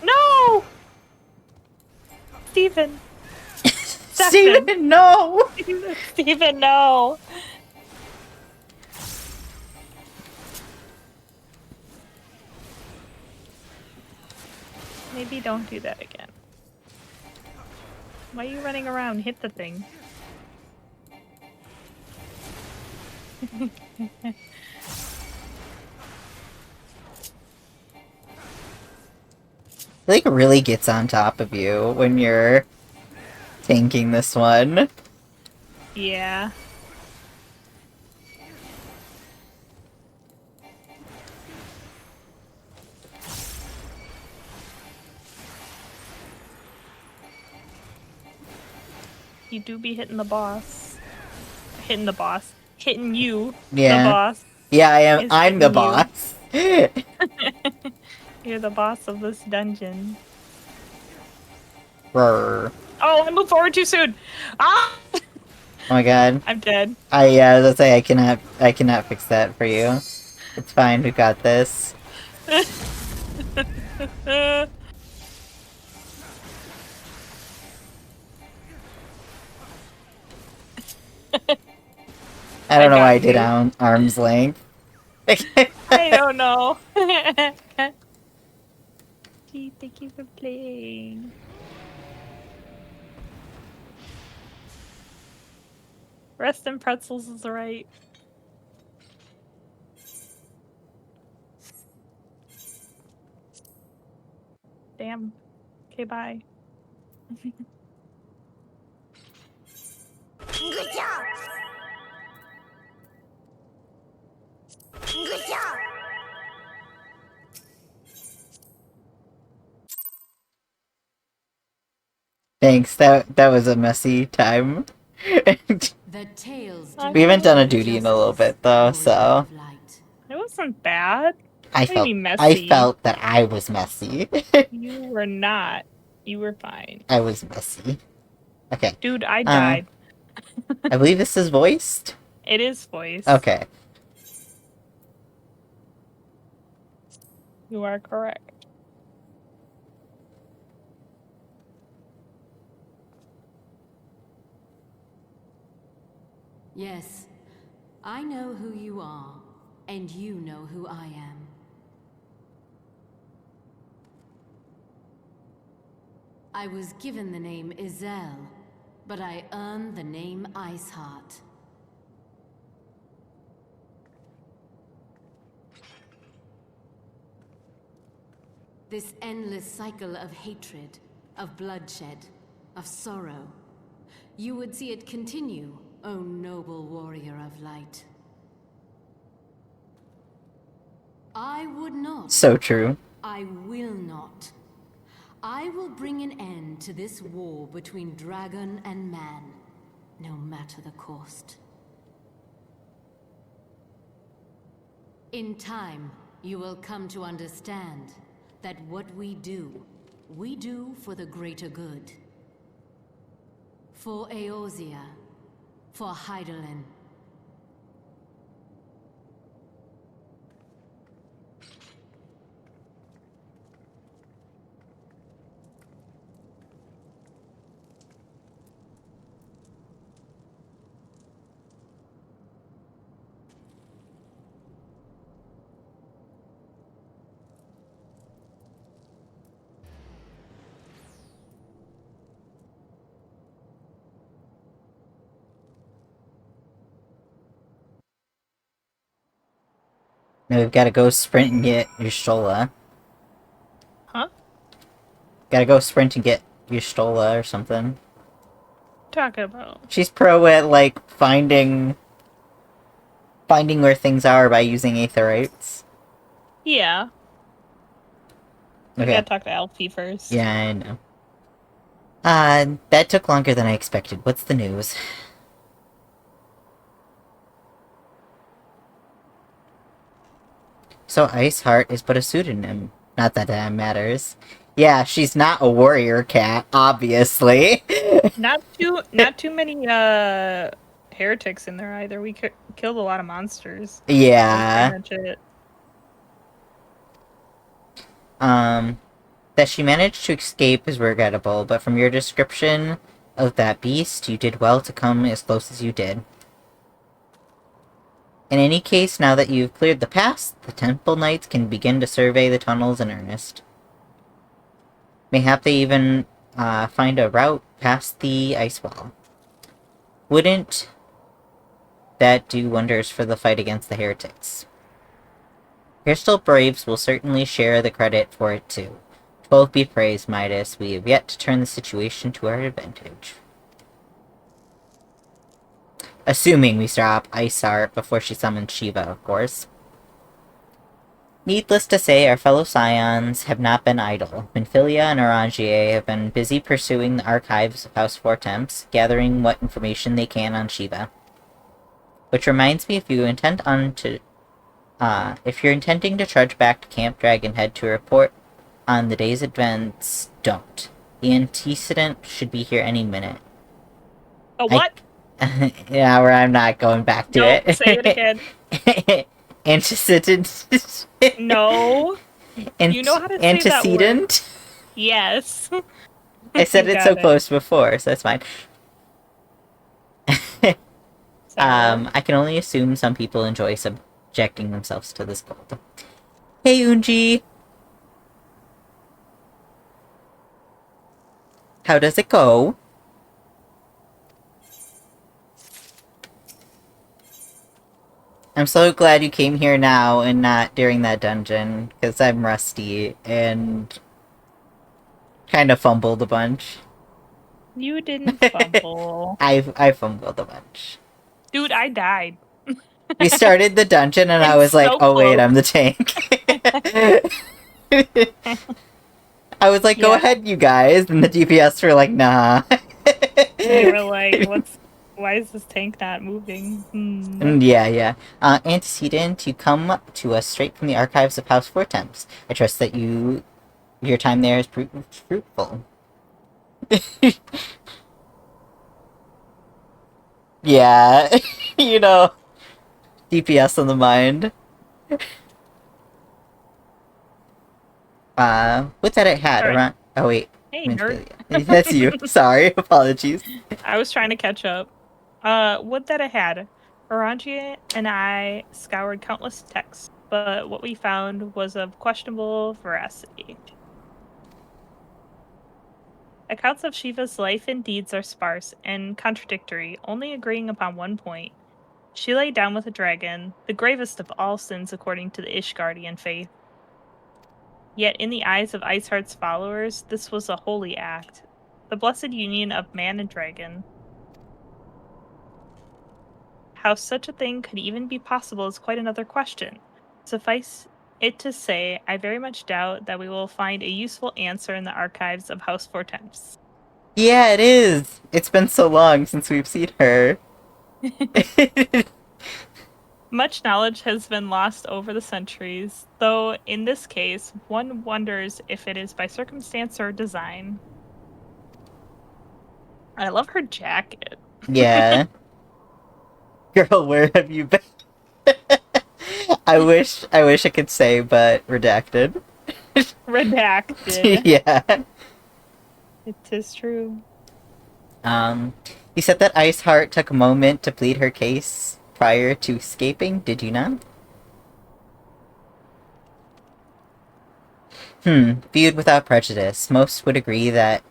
B: No! Steven.
A: Steven, no!
B: Steven, no! Maybe don't do that again. Why are you running around? Hit the thing.
A: Like, really gets on top of you when you're tanking this one.
B: Yeah. You do be hitting the boss. Hitting the boss. Hitting you,
A: Yeah.
B: the boss.
A: Yeah, I am.
B: Is
A: I'm the
B: hitting you.
A: boss.
B: You're the boss of this dungeon.
A: Brr.
B: Oh, I moved forward too soon! Ah!
A: Oh my god.
B: I'm dead.
A: Yeah, let's say I cannot fix that for you. It's fine, we got this. I don't know why I did
B: you.
A: arm's length.
B: I don't know. Gee, thank you for playing. Rest in pretzels is right. Damn. Okay, bye.
G: Good job!
A: Thanks. That was a messy time.
F: The tales
B: We
A: haven't done a
F: demand
A: duty in a little
F: justice,
A: bit, though,
F: warrior
A: so
F: of light.
B: It wasn't bad.
A: I
B: What do you
A: felt
B: mean
A: I
B: messy?
A: felt that I was messy.
B: You were not. You were fine.
A: I was messy. Okay.
B: Dude, I died.
A: I believe this is voiced.
B: It is voice.
A: Okay.
B: You are correct.
F: Yes, I know who you are, and you know who I am. I was given the name Izel, but I earned the name Iceheart. This endless cycle of hatred, of bloodshed, of sorrow. You would see it continue, O noble warrior of light. I would not.
A: So true.
F: I will not. I will bring an end to this war between dragon and man, no matter the cost. In time, you will come to understand that what we do for the greater good. For Eorzea, for Hydaelyn.
A: Now we've got to go sprint and get Y'shtola.
B: Huh?
A: Gotta go sprint and get Y'shtola or something.
B: Talking about.
A: She's pro at, like, finding where things are by using aetherites.
B: Yeah. I
A: Okay.
B: gotta talk to Alfie first.
A: Yeah, I know. That took longer than I expected. What's the news? So Iceheart is but a pseudonym. Not that that matters. Yeah, she's not a warrior cat, obviously.
B: Not too many heretics in there either. We killed a lot of monsters.
A: Yeah.
B: That's pretty much it.
A: That she managed to escape is regrettable, but from your description of that beast, you did well to come as close as you did. In any case, now that you've cleared the pass, the Temple Knights can begin to survey the tunnels in earnest. Mayhap they even find a route past the ice wall. Wouldn't that do wonders for the fight against the heretics? Crystal Braves will certainly share the credit for it too. Both be praised, Midas. We have yet to turn the situation to our advantage. Assuming we stop Iceheart before she summons Shiva, of course. Needless to say, our fellow Scions have not been idle. Minfilia and Orangier have been busy pursuing the archives of House Fortemps, gathering what information they can on Shiva. Which reminds me, if you're intending to trudge back to Camp Dragonhead to report on the day's events, don't. The antecedent should be here any minute.
B: A what?
A: Yeah, where I'm not going back to
B: No,
A: it.
B: say it again.
A: Antecedent.
B: No. You know how to say that word.
A: Antecedent?
B: Yes.
A: I said
B: You
A: it so
B: got
A: close before, so that's fine.
B: So,
A: I can only assume some people enjoy subjecting themselves to this cold. Hey, Unji! How does it go? I'm so glad you came here now and not during that dungeon, because I'm rusty and kind of fumbled a bunch.
B: you didn't fumble.
A: I fumbled a bunch.
B: Dude, I died.
A: We started the dungeon and I
B: And
A: was like,
B: so
A: oh wait,
B: close.
A: I'm the tank. I was like, go
B: Yeah.
A: ahead, you guys. And the DPS were like, nah.
B: They were like, why is this tank not moving?
A: Yeah. Antecedent, you come to us straight from the archives of House Fortemps. I trust that your time there is proved fruitful. Yeah, you know, DPS on the mind. What that it had
B: Sorry.
A: around. Oh wait,
B: Hey, nerd.
A: that's you. Sorry, apologies.
B: I was trying to catch up. Would that I had. Orangia and I scoured countless texts, but what we found was of questionable veracity. Accounts of Shiva's life and deeds are sparse and contradictory, only agreeing upon one point. She lay down with a dragon, the gravest of all sins according to the Ishgardian faith. Yet in the eyes of Iceheart's followers, this was a holy act, the blessed union of man and dragon. How such a thing could even be possible is quite another question. Suffice it to say, I very much doubt that we will find a useful answer in the archives of House Fortemps.
A: Yeah, it is. It's been so long since we've seen her.
B: Much knowledge has been lost over the centuries, though in this case, one wonders if it is by circumstance or design. I love her jacket.
A: Yeah. Girl, where have you been? I wish I could say, but redacted.
B: Redacted.
A: Yeah.
B: It is true.
A: You said that Iceheart took a moment to plead her case prior to escaping, did you not? Viewed without prejudice, most would agree that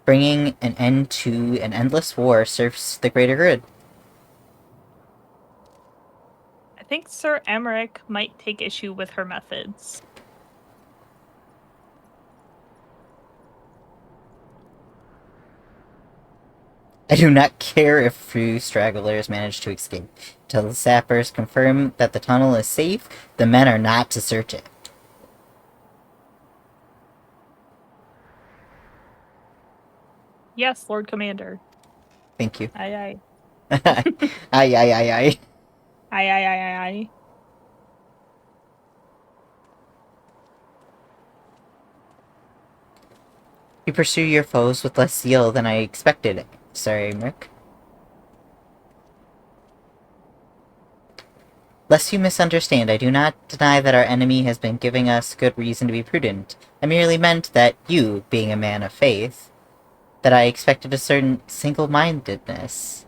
A: bringing an end to an endless war serves the greater good.
B: I think Sir Aymeric might take issue with her methods.
A: I do not care if few stragglers manage to escape. Till the sappers confirm that the tunnel is safe, the men are not to search it.
B: Yes, Lord Commander.
A: Thank you.
B: Aye,
A: Aye, aye, aye, aye.
B: aye. Aye, aye, aye, aye, aye.
A: You pursue your foes with less zeal than I expected, Sir Aymeric. Lest you misunderstand, I do not deny that our enemy has been giving us good reason to be prudent. I merely meant that you, being a man of faith, that I expected a certain single-mindedness.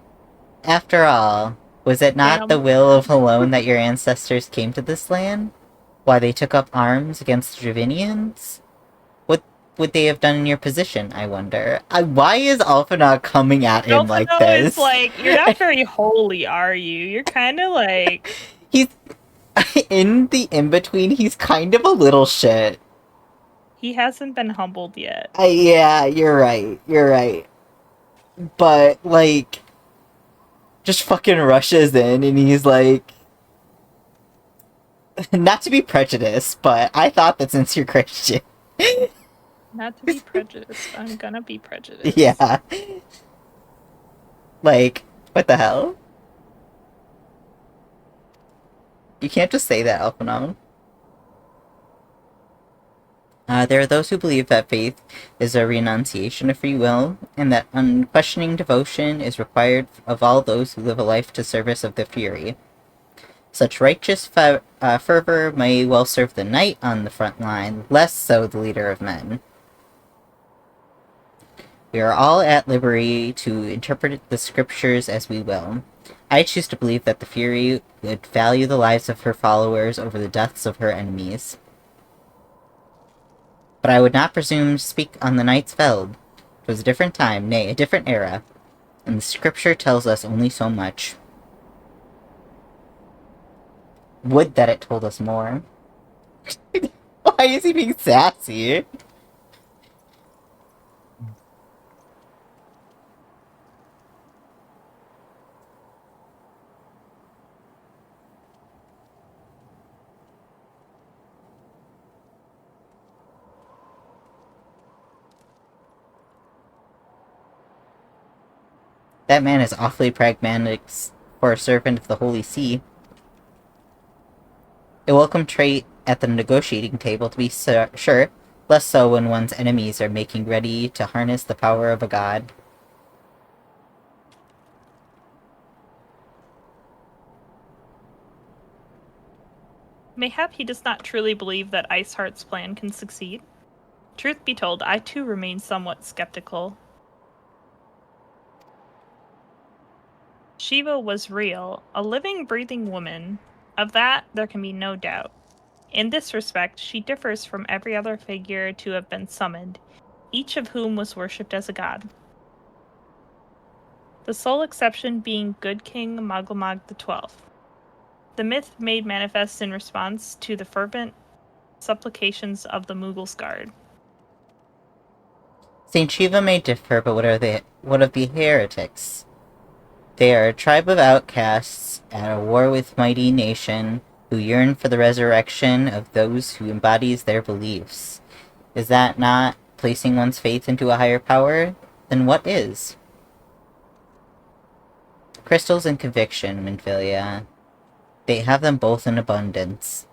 A: After all, was it not the
B: Damn.
A: will of Alone that your ancestors came to this land? Why they took up arms against the Dravinians? What would they have done in your position, I wonder? Why is Alphinaud coming at him like
B: Alphinaud
A: this?
B: is like, you're not very holy, are you? You're kind of like...
A: He's... in the in-between, he's kind of a little shit.
B: He hasn't been humbled yet.
A: Yeah, you're right. But, like... just fucking rushes in and he's like... not to be prejudiced, but I thought that since you're Christian...
B: Not to be prejudiced, I'm gonna be prejudiced.
A: yeah. Like, what the hell? You can't just say that, Alphinaud. There are those who believe that faith is a renunciation of free will, and that unquestioning devotion is required of all those who live a life to service of the Fury. Such righteous fervor may well serve the knight on the front line, less so the leader of men. We are all at liberty to interpret the scriptures as we will. I choose to believe that the Fury would value the lives of her followers over the deaths of her enemies. But I would not presume to speak on the Knight's Feld. 'Twas a different time, nay, a different era, and the scripture tells us only so much. Would that it told us more. Why is he being sassy? That man is awfully pragmatic for a servant of the Holy See. A welcome trait at the negotiating table, to be sure, less so when one's enemies are making ready to harness the power of a god.
B: Mayhap he does not truly believe that Iceheart's plan can succeed. Truth be told, I too remain somewhat skeptical. Shiva was real, a living, breathing woman. Of that, there can be no doubt. In this respect, she differs from every other figure to have been summoned, each of whom was worshipped as a god. The sole exception being Good King Maglemag XII. The myth made manifest in response to the fervent supplications of the Mughals guard.
A: Saint Shiva may differ, but what of the heretics? They are a tribe of outcasts at a war with mighty nation who yearn for the resurrection of those who embodies their beliefs. Is that not placing one's faith into a higher power? Then what is? Crystals and conviction, Minfilia. They have them both in abundance.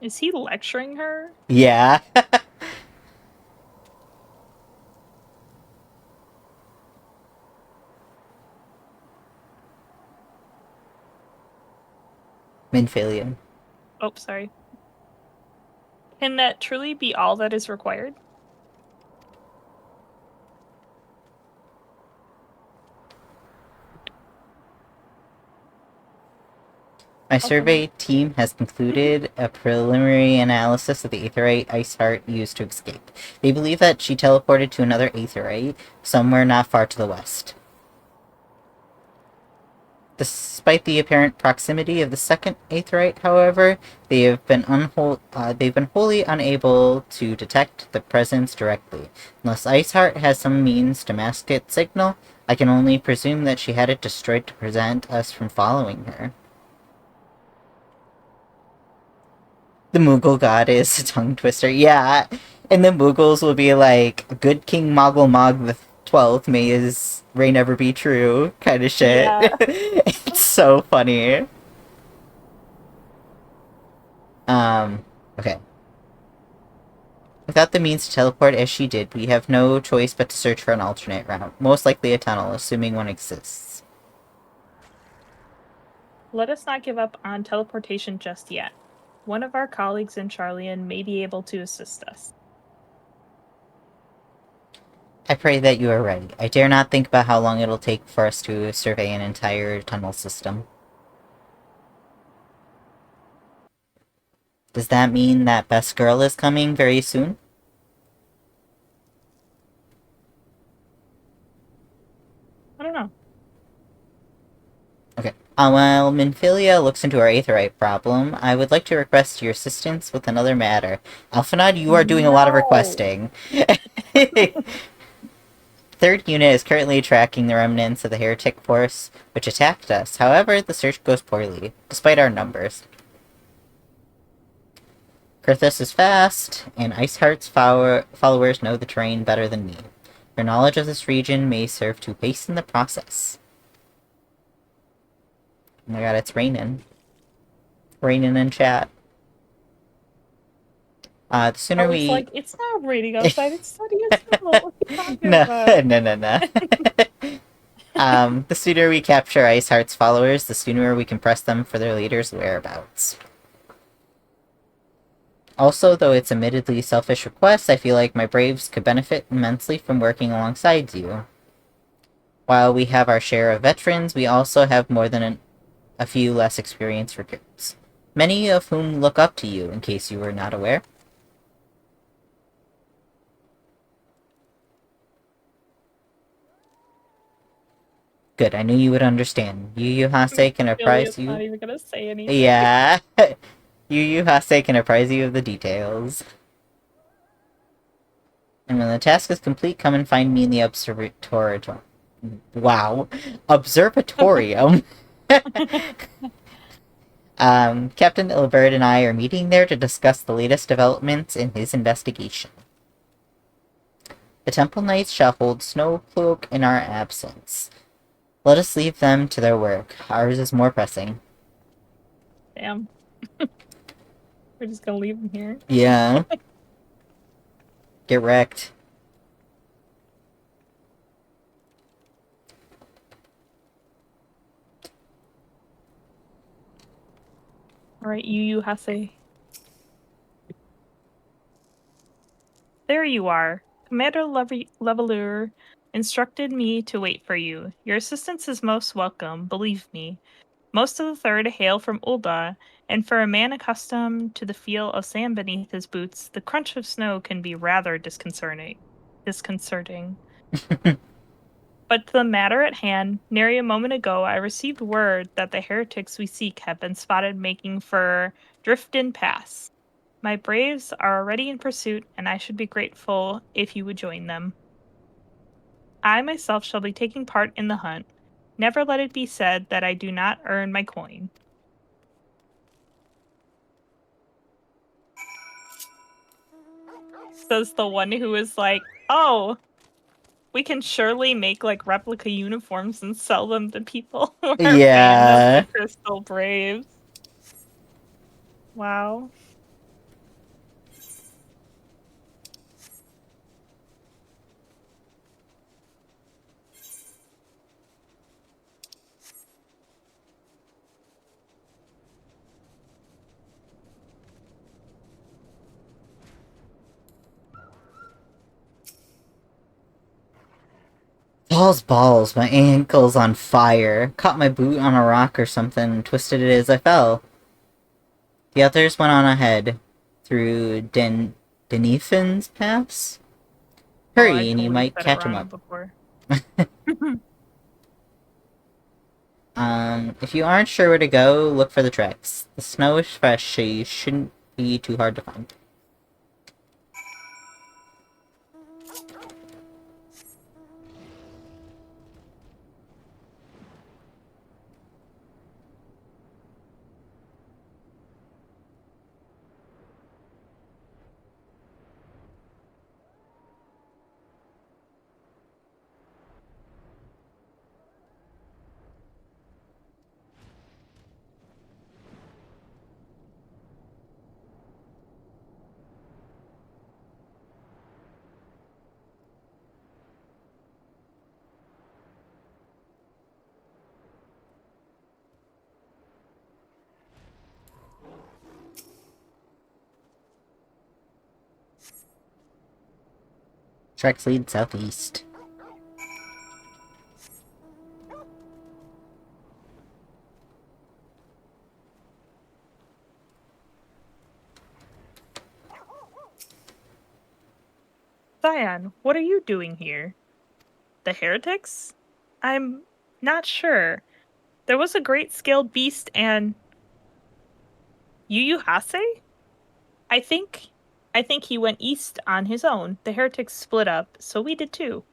B: Is he lecturing her?
A: Yeah. Minfilia.
B: Oh, sorry. Can that truly be all that is required?
A: My survey team has concluded a preliminary analysis of the Aetheryte Iceheart used to escape. They believe that she teleported to another Aetheryte, somewhere not far to the west. Despite the apparent proximity of the second Aetheryte, however, they've been wholly unable to detect the presence directly. Unless Iceheart has some means to mask its signal, I can only presume that she had it destroyed to prevent us from following her. The Moogle god is a tongue twister. Yeah, and the Moogles will be like, "Good King Moggle Mog the 12th, may his reign ever be true," kind of shit.
B: Yeah.
A: It's so funny. Okay. Without the means to teleport as she did, we have no choice but to search for an alternate route. Most likely a tunnel, assuming one exists.
B: Let us not give up on teleportation just yet. One of our colleagues in Charlian may be able to assist us.
A: I pray that you are ready. I dare not think about how long it'll take for us to survey an entire tunnel system. Does that mean that Best Girl is coming very soon?
B: I don't know.
A: Okay. While Minfilia looks into our Aetheryte problem, I would like to request your assistance with another matter. Alphinaud, you are doing a lot of requesting. Third unit is currently tracking the remnants of the heretic force, which attacked us. However, the search goes poorly, despite our numbers. Kurthus is fast, and Iceheart's followers know the terrain better than me. Your knowledge of this region may serve to hasten the process. Oh my god, it's raining. Raining in chat. The sooner we...
B: like, it's not raining outside, it's sunny as hell. What are you talking
A: No,
B: about?
A: no. The sooner we capture Iceheart's followers, the sooner we can press them for their leader's whereabouts. Also, though it's admittedly selfish request, I feel like my braves could benefit immensely from working alongside you. While we have our share of veterans, we also have more than a few less experienced recruits. Many of whom look up to you, in case you were not aware. Good, I knew you would understand. Yu Hase can apprise you...
B: not even gonna say anything.
A: Yeah. Yu Hase can apprise you of the details. And when the task is complete, come and find me in the observatorium. Wow. Observatorium? Captain Ilbert and I are meeting there to discuss the latest developments in his investigation. The Temple Knights shall hold Snowcloak in our absence. Let us leave them to their work. Ours is more pressing.
B: Damn. We're just gonna leave him here.
A: Yeah. Get wrecked.
B: Alright, Yu Hase. There you are. Commander Leveler instructed me to wait for you. Your assistance is most welcome, believe me. Most of the Third hail from Ul'dah, and for a man accustomed to the feel of sand beneath his boots, the crunch of snow can be rather disconcerting. But to the matter at hand, nary a moment ago I received word that the heretics we seek have been spotted making for Driftin Pass. My braves are already in pursuit, and I should be grateful if you would join them. I myself shall be taking part in the hunt. Never let it be said that I do not earn my coin. Says the one who is like, oh, we can surely make like replica uniforms and sell them to people who are fans of
A: Yeah.
B: the Crystal Braves. Wow.
A: Balls, my ankle's on fire. Caught my boot on a rock or something and twisted it as I fell. The others went on ahead, through Denethan's paths. Hurry, and you might catch him up.
B: Before.
A: If you aren't sure where to go, look for the tracks. The snow is fresh, so you shouldn't be too hard to find. Tracks lead southeast.
B: Cyan, what are you doing here? The heretics? I'm not sure. There was a great scaled beast and Yu Hase? I think he went east on his own. The heretics split up, so we did too.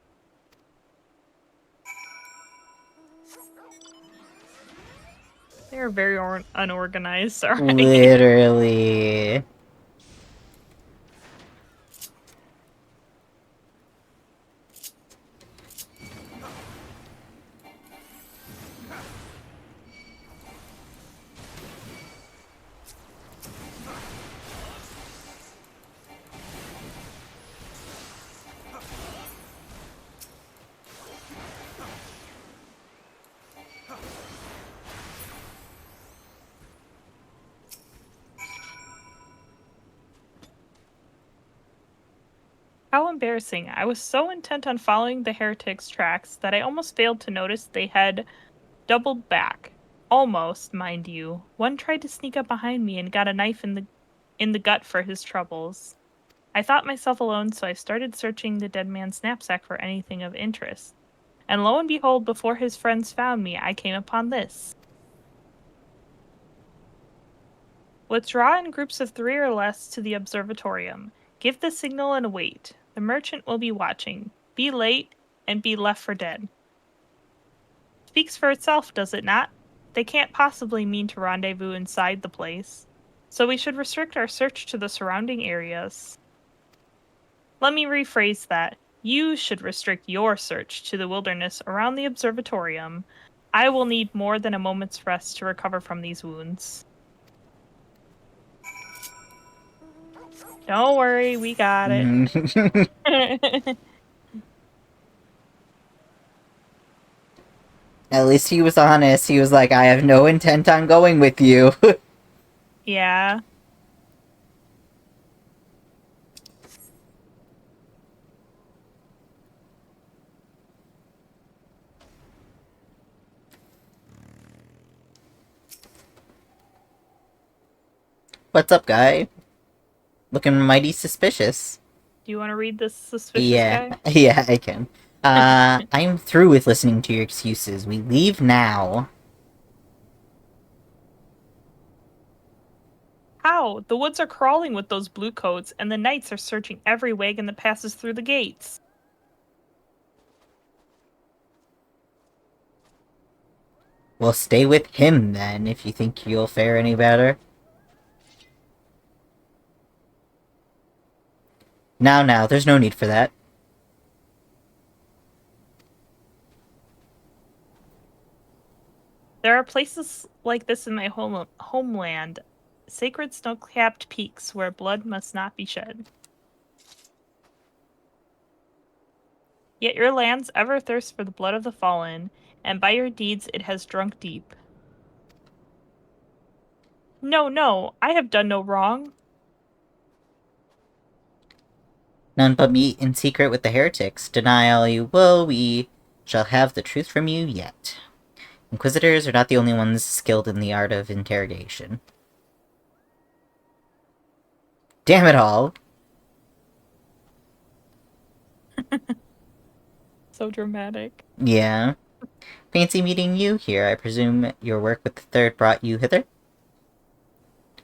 B: They're very unorganized, alright.
A: Literally.
B: How embarrassing. I was so intent on following the heretics' tracks that I almost failed to notice they had doubled back. Almost, mind you. One tried to sneak up behind me and got a knife in the gut for his troubles. I thought myself alone, so I started searching the dead man's knapsack for anything of interest. And lo and behold, before his friends found me, I came upon this. Withdraw in groups of 3 or less to the observatorium. Give the signal and wait. The merchant will be watching. Be late, and be left for dead. Speaks for itself, does it not? They can't possibly mean to rendezvous inside the place. So we should restrict our search to the surrounding areas. Let me rephrase that. You should restrict your search to the wilderness around the observatorium. I will need more than a moment's rest to recover from these wounds. Don't worry, we got it.
A: At least he was honest. He was like, I have no intent on going with you.
B: Yeah.
A: What's up, guy? Looking mighty suspicious.
B: Do you want to read this suspicious
A: Yeah,
B: guy?
A: yeah, I can. I'm through with listening to your excuses. We leave now.
B: How? The woods are crawling with those blue coats, and the knights are searching every wagon that passes through the gates.
A: Well, stay with him then, if you think you'll fare any better. Now, there's no need for that.
B: There are places like this in my homeland, sacred snow-capped peaks where blood must not be shed. Yet your lands ever thirst for the blood of the fallen, and by your deeds it has drunk deep. No, I have done no wrong.
A: None but meet in secret with the heretics. Deny all you will, we shall have the truth from you yet. Inquisitors are not the only ones skilled in the art of interrogation. Damn it all!
B: So dramatic.
A: Yeah. Fancy meeting you here. I presume your work with the Third brought you hither?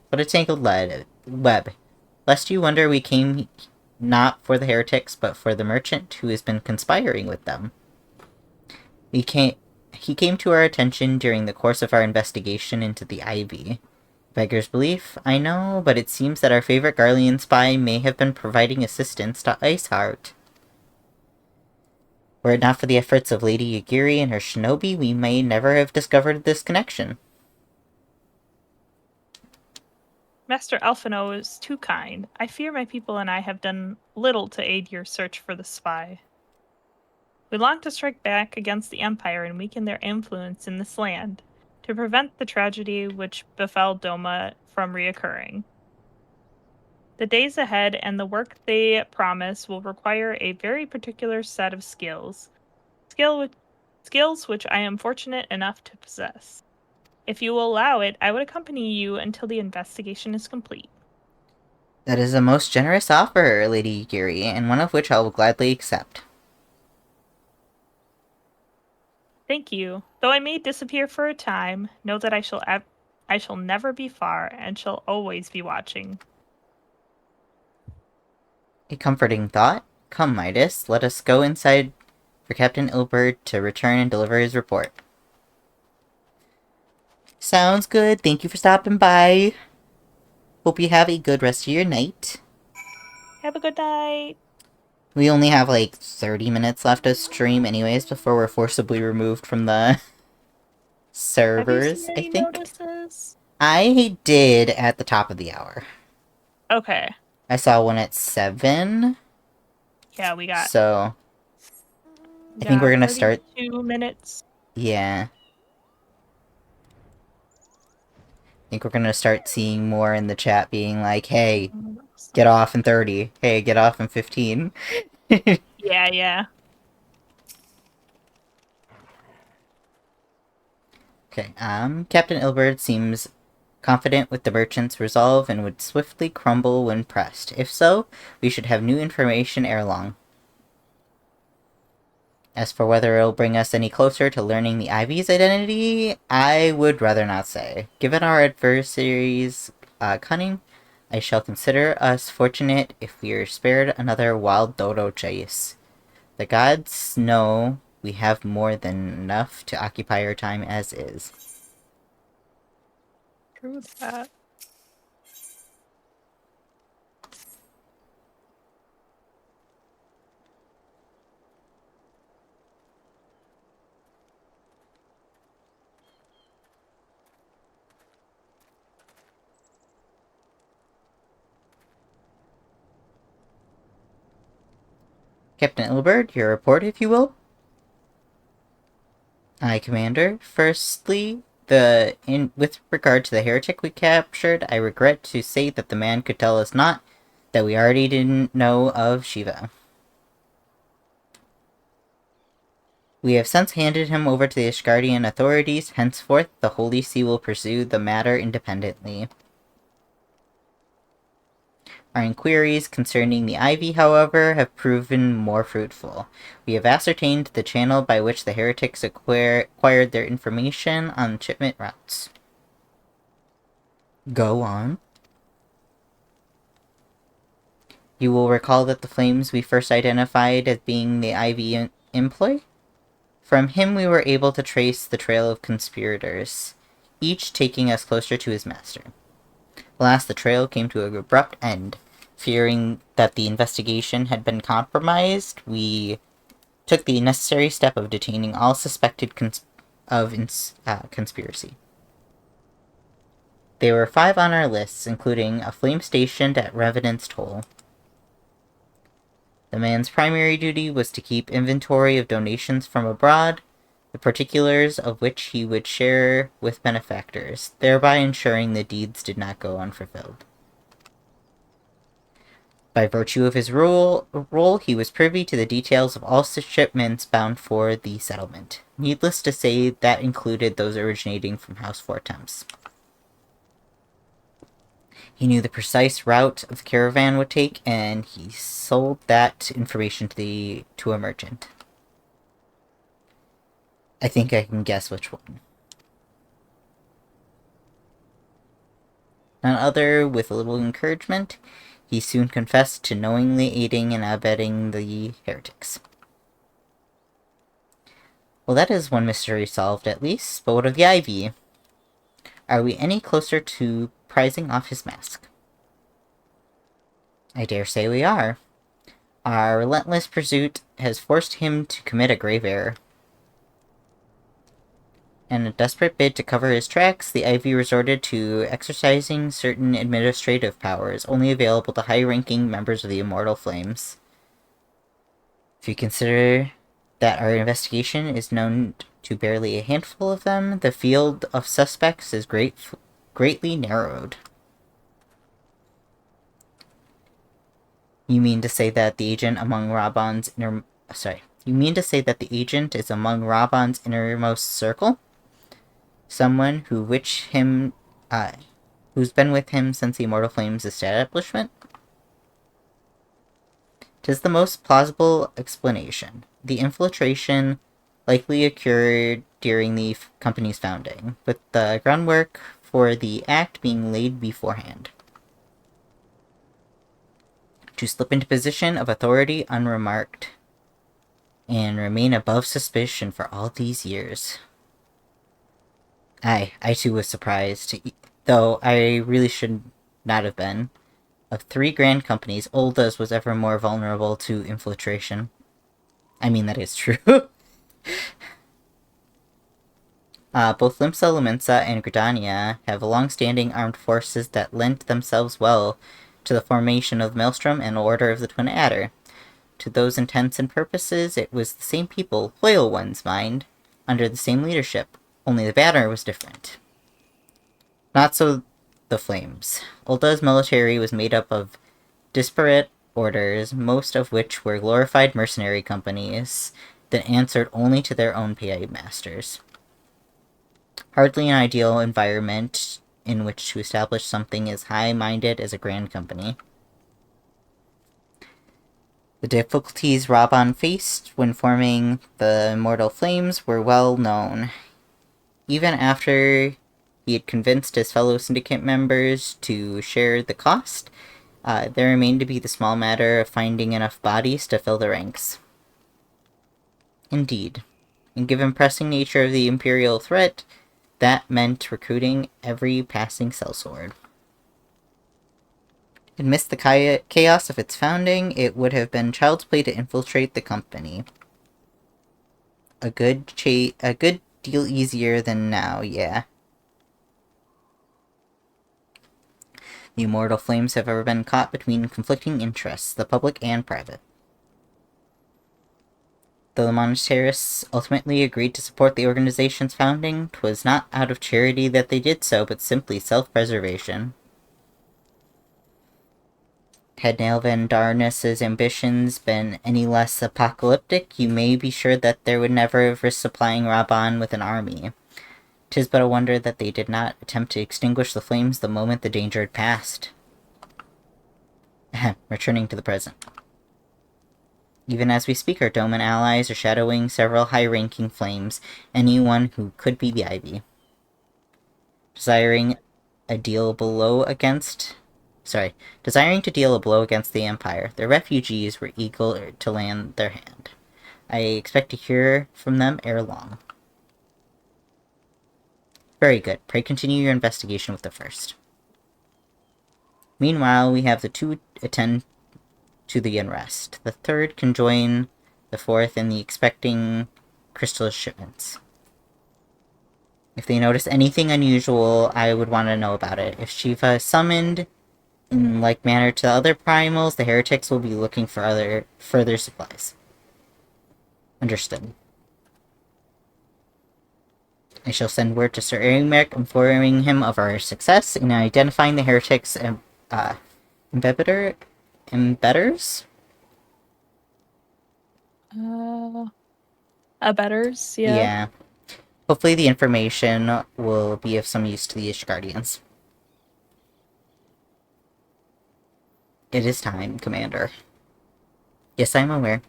A: What a tangled web. Lest you wonder, we came not for the heretics, but for the merchant who has been conspiring with them. He came to our attention during the course of our investigation into the Ivy. Beggar's belief, I know, but it seems that our favorite Garlean spy may have been providing assistance to Iceheart. Were it not for the efforts of Lady Yagiri and her shinobi, we may never have discovered this connection.
B: Master Alphinaud is too kind. I fear my people and I have done little to aid your search for the spy. We long to strike back against the Empire and weaken their influence in this land, to prevent the tragedy which befell Doma from reoccurring. The days ahead and the work they promise will require a very particular set of skills. Skills which I am fortunate enough to possess. If you will allow it, I would accompany you until the investigation is complete.
A: That is a most generous offer, Lady Yagiri, and one of which I will gladly accept.
B: Thank you. Though I may disappear for a time, know that I shall never be far and shall always be watching.
A: A comforting thought. Come, Midas, let us go inside for Captain Ilbert to return and deliver his report. Sounds good. Thank you for stopping by. Hope you have a good rest of your night.
B: Have a good night.
A: We only have like 30 minutes left of stream anyways before we're forcibly removed from the servers,
B: Have you seen any
A: I think.
B: notices?
A: I did at the top of the hour.
B: Okay.
A: I saw one at 7.
B: Yeah, we got.
A: So I think we're gonna start.
B: 2 minutes.
A: Yeah. I think we're gonna start seeing more in the chat being like, hey, get off in 30. Hey, get off in 15.
B: Yeah.
A: Okay, Captain Ilbert seems confident with the merchant's resolve and would swiftly crumble when pressed. If so, we should have new information ere long. As for whether it'll bring us any closer to learning the Ivy's identity, I would rather not say. Given our adversary's cunning, I shall consider us fortunate if we are spared another wild dodo chase. The gods know we have more than enough to occupy our time as is.
B: True that.
A: Captain Ilbert, your report, if you will. Aye, Commander. Firstly, with regard to the heretic we captured, I regret to say that the man could tell us not that we already didn't know of Shiva. We have since handed him over to the Ishgardian authorities. Henceforth, the Holy See will pursue the matter independently. Our inquiries concerning the Ivy, however, have proven more fruitful. We have ascertained the channel by which the heretics acquired their information on shipment routes. Go on. You will recall that the flames we first identified as being the Ivy employ? From him we were able to trace the trail of conspirators, each taking us closer to his master. Alas, the trail came to an abrupt end. Fearing that the investigation had been compromised, we took the necessary step of detaining all suspected conspiracy. There were 5 on our lists, including a flame stationed at Revenant's Toll. The man's primary duty was to keep inventory of donations from abroad, the particulars of which he would share with benefactors, thereby ensuring the deeds did not go unfulfilled. By virtue of his role, he was privy to the details of all shipments bound for the settlement. Needless to say, that included those originating from House Fortemps. He knew the precise route the caravan would take, and he sold that information to a merchant. I think I can guess which one. None other, with a little encouragement, he soon confessed to knowingly aiding and abetting the heretics. Well, that is one mystery solved, at least. But what of the Ivy? Are we any closer to prizing off his mask? I dare say we are. Our relentless pursuit has forced him to commit a grave error. In a desperate bid to cover his tracks, the Ivy resorted to exercising certain administrative powers only available to high-ranking members of the Immortal Flames. If you consider that our investigation is known to barely a handful of them, the field of suspects is greatly narrowed. You mean to say that the agent among Raban's You mean to say that the agent is among Raban's innermost circle? Someone who's been with him since the Immortal Flames' establishment? 'Tis the most plausible explanation. The infiltration likely occurred during the company's founding, with the groundwork for the act being laid beforehand. To slip into position of authority unremarked, and remain above suspicion for all these years. I too was surprised, though I really should not have been. Of 3 grand companies, Olda's was ever more vulnerable to infiltration. I mean, that is true. Both Limsa, Lumensa, and Gridania have long-standing armed forces that lent themselves well to the formation of the Maelstrom and Order of the Twin Adder. To those intents and purposes, it was the same people, loyal ones, mind, under the same leadership, only the banner was different. Not so the Flames. Ulda's military was made up of disparate orders, most of which were glorified mercenary companies that answered only to their own paymasters. Hardly an ideal environment in which to establish something as high-minded as a grand company. The difficulties Raban faced when forming the Immortal Flames were well known. Even after he had convinced his fellow syndicate members to share the cost, there remained to be the small matter of finding enough bodies to fill the ranks. Indeed, and given pressing nature of the Imperial threat, that meant recruiting every passing sellsword. Amidst the chaos of its founding, it would have been child's play to infiltrate the company. A good deal easier than now, yeah. The Immortal Flames have ever been caught between conflicting interests, the public and private. Though the monetarists ultimately agreed to support the organization's founding, 'twas not out of charity that they did so, but simply self-preservation. Had Nelvan Darnus's ambitions been any less apocalyptic, you may be sure that they would never have risked supplying Raban with an army. 'Tis but a wonder that they did not attempt to extinguish the flames the moment the danger had passed. Returning to the present. Even as we speak, our Doman allies are shadowing several high-ranking flames, anyone who could be the Ivy. Desiring to deal a blow against the Empire, the refugees were eager to land their hand. I expect to hear from them ere long. Very good. Pray continue your investigation with the first. Meanwhile, we have the two attend to the unrest. The third can join the fourth in the expecting crystal shipments. If they notice anything unusual, I would want to know about it. If Shiva is summoned in like manner to the other primals, the heretics will be looking for further supplies. Understood. I shall send word to Sir Aymeric informing him of our success in identifying the heretics and embedders?
B: Abetters, yeah.
A: Yeah. Hopefully the information will be of some use to the Ishgardians. It is time, Commander. Yes, I'm aware.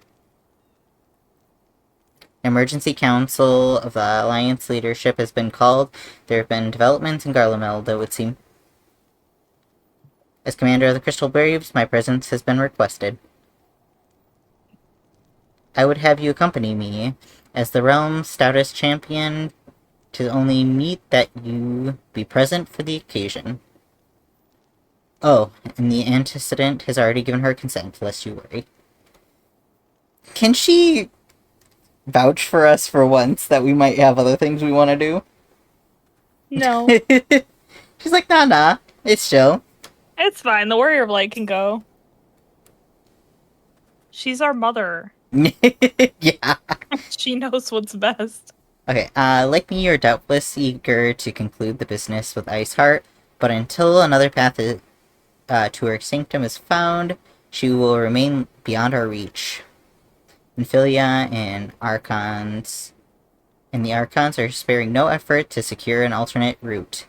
A: An emergency council of the Alliance leadership has been called. There have been developments in Garlemald, though it seems. As commander of the Crystal Braves, my presence has been requested. I would have you accompany me, as the realm's stoutest champion, to only meet that you be present for the occasion. Oh, and the antecedent has already given her consent, lest you worry. Can she vouch for us for once that we might have other things we want to do?
B: No.
A: She's like, nah, it's chill.
B: It's fine. The Warrior of Light can go. She's our mother.
A: Yeah.
B: She knows what's best.
A: Okay, like me, you're doubtless eager to conclude the business with Iceheart, but until another path to her sanctum is found, she will remain beyond our reach. Infilia and the Archons are sparing no effort to secure an alternate route.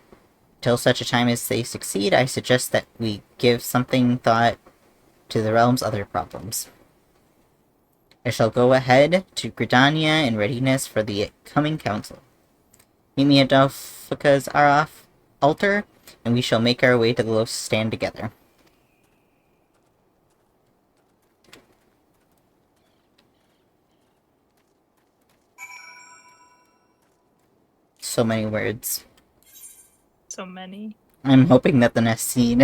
A: Till such a time as they succeed, I suggest that we give something thought to the realm's other problems. I shall go ahead to Gridania in readiness for the coming council. Meet me at Delphica's altar, and we shall make our way to the Lotus stand together. So many words.
B: So many.
A: I'm hoping that the next scene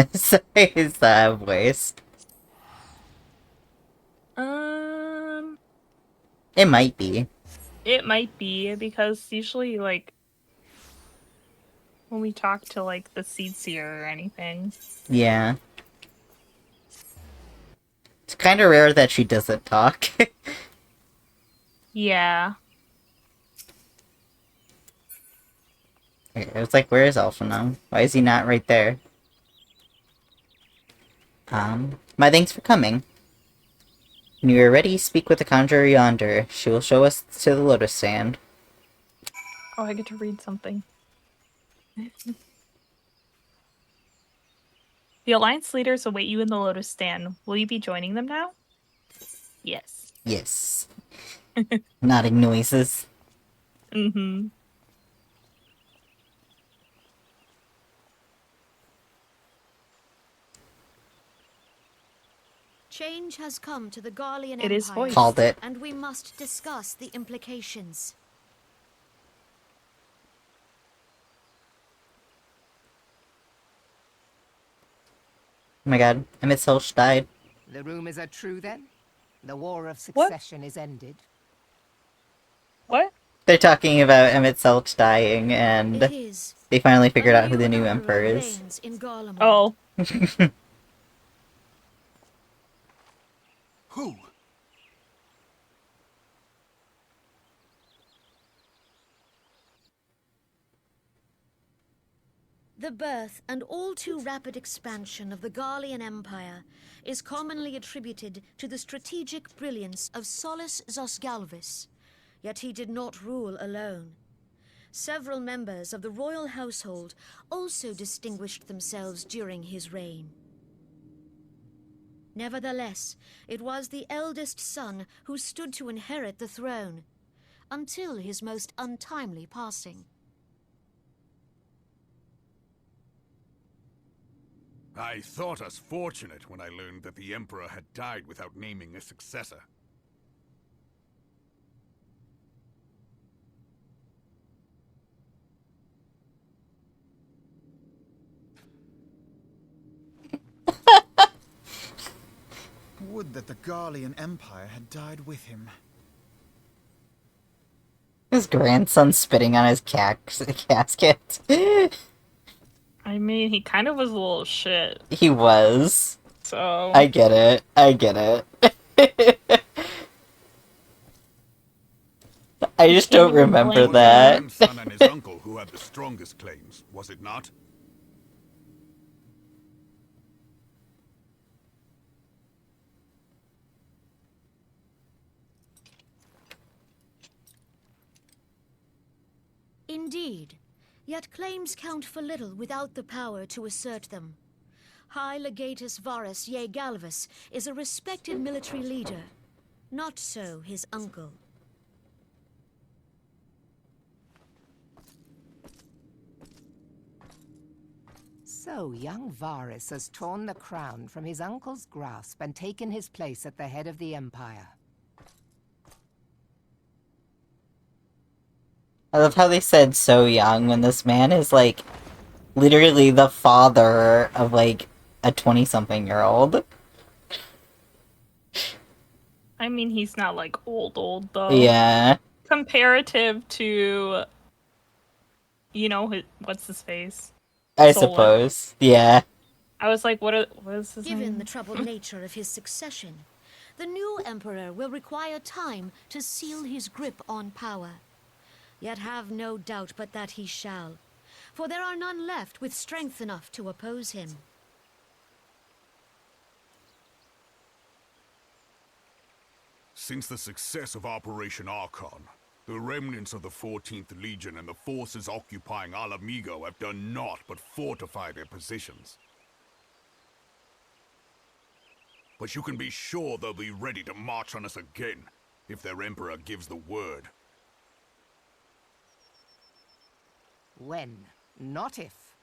A: is voiced. It might be.
B: It might be, because usually, like, when we talk to, like, the Seed Seer or anything.
A: Yeah. It's kind of rare that she doesn't talk.
B: Yeah.
A: It was like, where is Alphinaud? Why is he not right there? My thanks for coming. When you are ready, speak with the conjurer yonder. She will show us to the Lotus stand.
B: Oh, I get to read something. The Alliance leaders await you in the Lotus stand. Will you be joining them now? Yes.
A: Yes. Nodding noises.
B: Mm-hmm.
G: Change has come to the Garlean
B: It is
G: Empire,
B: voiced.
A: Called it.
G: and we must discuss the implications.
A: Oh my god, Emmett Selch died.
H: The rumors are true then? The war of succession is ended?
B: What?
A: They're talking about Emmett Selch dying,
G: It
A: and
G: is.
A: they finally figured
G: A
A: out who the new
G: era
A: emperor is.
G: reigns in Garlemald.
B: Oh.
C: Who?
G: The birth and all too rapid expansion of the Garlean Empire is commonly attributed to the strategic brilliance of Solus Zosgalvis, yet he did not rule alone. Several members of the royal household also distinguished themselves during his reign. Nevertheless, it was the eldest son who stood to inherit the throne, until his most untimely passing.
I: I thought us fortunate when I learned that the Emperor had died without naming a successor.
E: Would that the Garlean Empire had died with him.
A: His grandson spitting on his casket.
B: I mean, he kind of was a little shit.
A: He was.
B: So
A: I get it. I get it. I just don't
B: even
A: remember
B: blame
I: It was
A: that.
I: his grandson and his uncle who had the strongest claims, was it not?
G: Indeed, yet claims count for little without the power to assert them. High Legatus Varus Ye Galvus is a respected military leader. Not so his uncle.
H: So young Varus has torn the crown from his uncle's grasp and taken his place at the head of the Empire.
A: I love how they said so young when this man is, like, literally the father of, like, a 20-something-year-old.
B: I mean, he's not like old though.
A: Yeah,
B: Comparative to, you know, what's his face?
A: I
B: Solon.
A: suppose. Yeah.
B: I was like, what is his
G: Given
B: name?
G: the troubled nature of his succession, the new emperor will require time to seal his grip on power. Yet have no doubt but that he shall, for there are none left with strength enough to oppose him.
I: Since the success of Operation Archon, the remnants of the 14th Legion and the forces occupying Alamigo have done naught but fortify their positions. But you can be sure they'll be ready to march on us again, if their Emperor gives the word.
H: When, not if.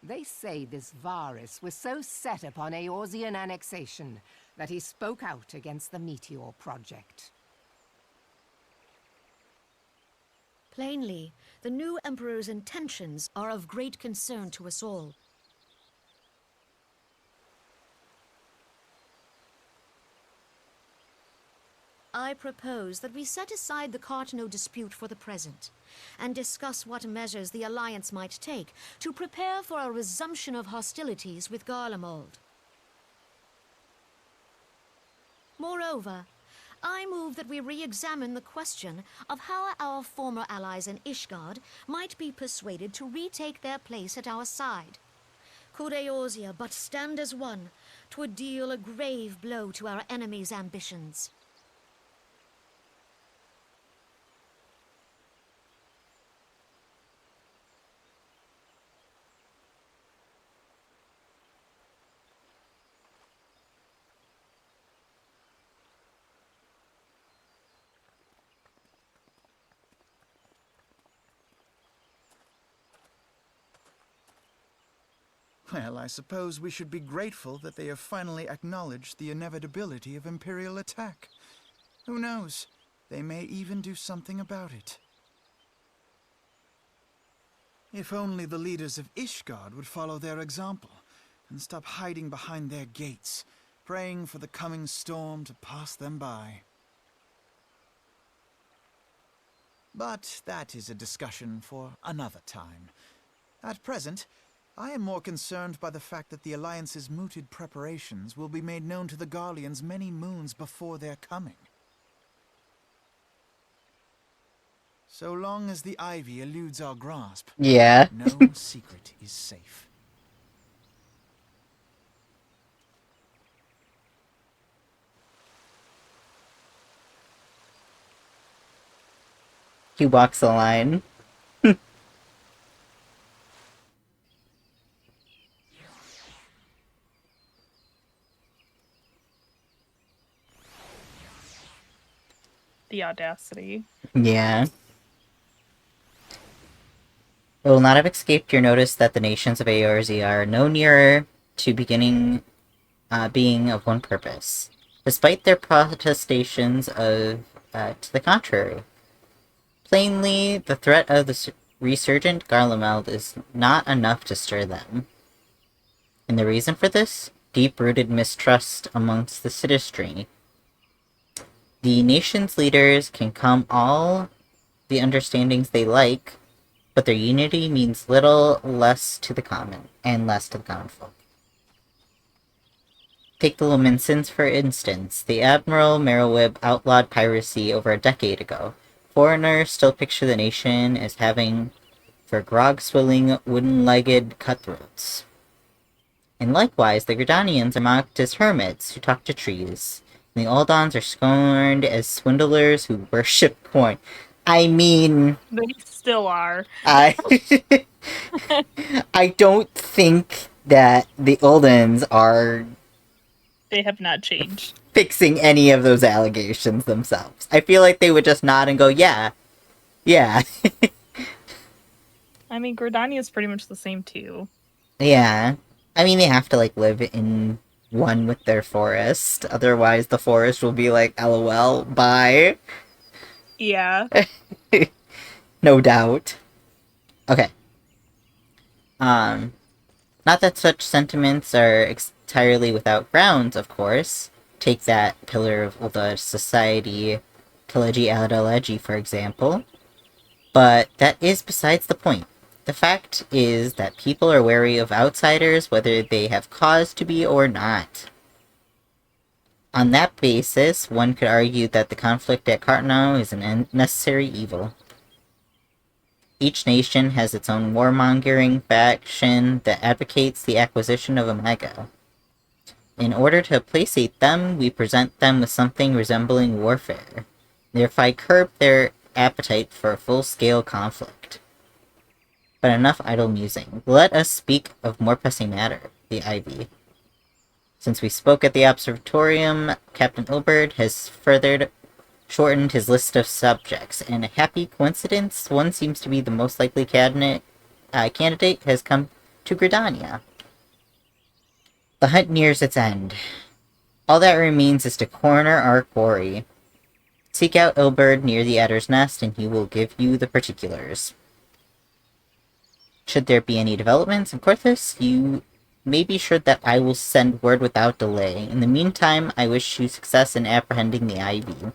H: They say this Varus was so set upon Eorzean annexation that he spoke out against the Meteor Project.
G: Plainly, the new emperor's intentions are of great concern to us all. I propose that we set aside the Cartano dispute for the present, and discuss what measures the Alliance might take to prepare for a resumption of hostilities with Garlemald. Moreover, I move that we re-examine the question of how our former allies in Ishgard might be persuaded to retake their place at our side. Could Eorzea but stand as one, 'twould deal a grave blow to our enemies' ambitions.
E: Well, I suppose we should be grateful that they have finally acknowledged the inevitability of Imperial attack. Who knows? They may even do something about it. If only the leaders of Ishgard would follow their example and stop hiding behind their gates, praying for the coming storm to pass them by. But that is a discussion for another time. At present, I am more concerned by the fact that the Alliance's mooted preparations will be made known to the Garleans many moons before their coming. So long as the ivy eludes our grasp,
A: Yeah.
E: no secret is safe.
A: He walks the line.
B: The audacity.
A: Yeah. It will not have escaped your notice that the nations of ARZ are no nearer to beginning being of one purpose, despite their protestations to the contrary. Plainly, the threat of the resurgent Garlemald is not enough to stir them. And the reason for this? Deep-rooted mistrust amongst the citizenry. The nation's leaders can come all the understandings they like, but their unity means little less to the common, and less to the common folk. Take the Lominsons, for instance. The Admiral Merowib outlawed piracy over a decade ago. Foreigners still picture the nation as having for grog-swilling, wooden-legged cutthroats. And likewise, the Gridanians are mocked as hermits who talk to trees, and the Aldons are scorned as swindlers who worship corn. I mean...
B: They still are.
A: I don't think that the Aldons are
B: They have not changed.
A: fixing any of those allegations themselves. I feel like they would just nod and go, yeah.
B: I mean, Gridania is pretty much the same too.
A: Yeah. I mean, they have to, like, live in one with their forest. Otherwise, the forest will be like, LOL, bye.
B: Yeah.
A: No doubt. Okay. Not that such sentiments are entirely without grounds, of course. Take that pillar of the society, Tilegi Adalegi, for example. But that is besides the point. The fact is that people are wary of outsiders, whether they have cause to be or not. On that basis, one could argue that the conflict at Cartano is an unnecessary evil. Each nation has its own warmongering faction that advocates the acquisition of Omega. In order to placate them, we present them with something resembling warfare, thereby curb their appetite for a full-scale conflict. But enough idle musing. Let us speak of more pressing matter, the Ivy. Since we spoke at the Observatorium, Captain Ilberd has further shortened his list of subjects, and a happy coincidence, one seems to be the most likely candidate has come to Gridania. The hunt nears its end. All that remains is to corner our quarry. Seek out Ilberd near the Adder's Nest, and he will give you the particulars. Should there be any developments in Corthus, you may be sure that I will send word without delay. In the meantime, I wish you success in apprehending the Ivy.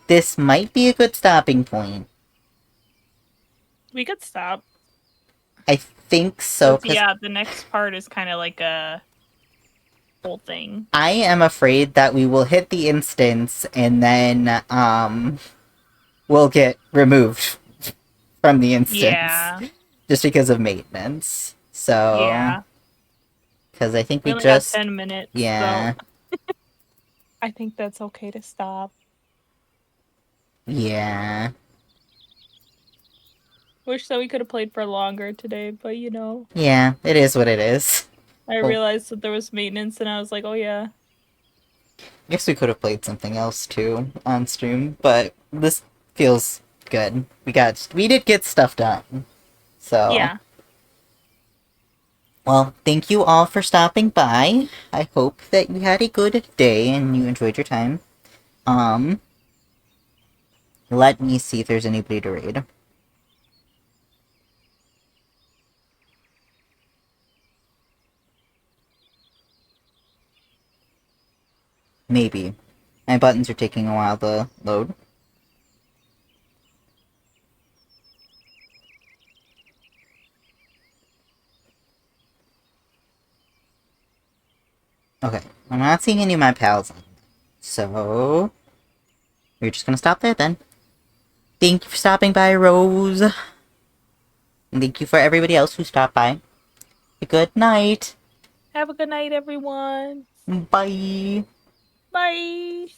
A: This might be a good stopping point.
B: We could stop.
A: I think so.
B: Yeah, the next part is kind of like a whole thing.
A: I am afraid that we will hit the instance and then we'll get removed from the instance.
B: Yeah.
A: Just because of maintenance. So
B: yeah.
A: Because I think we
B: only
A: just
B: got 10 minutes.
A: Yeah.
B: So I think that's okay to stop.
A: Yeah.
B: Wish that we could have played for longer today, but you know.
A: Yeah, it is what it is.
B: I realized that there was maintenance and I was like, oh yeah.
A: I guess we could have played something else too on stream, but this feels good. We did get stuff done. So
B: yeah.
A: Well, thank you all for stopping by. I hope that you had a good day and you enjoyed your time. Let me see if there's anybody to raid. Maybe. My buttons are taking a while to load. Okay, I'm not seeing any of my pals on. So we're just gonna stop there then. Thank you for stopping by, Rose. And thank you for everybody else who stopped by. Good night.
B: Have a good night, everyone.
A: Bye.
B: Bye.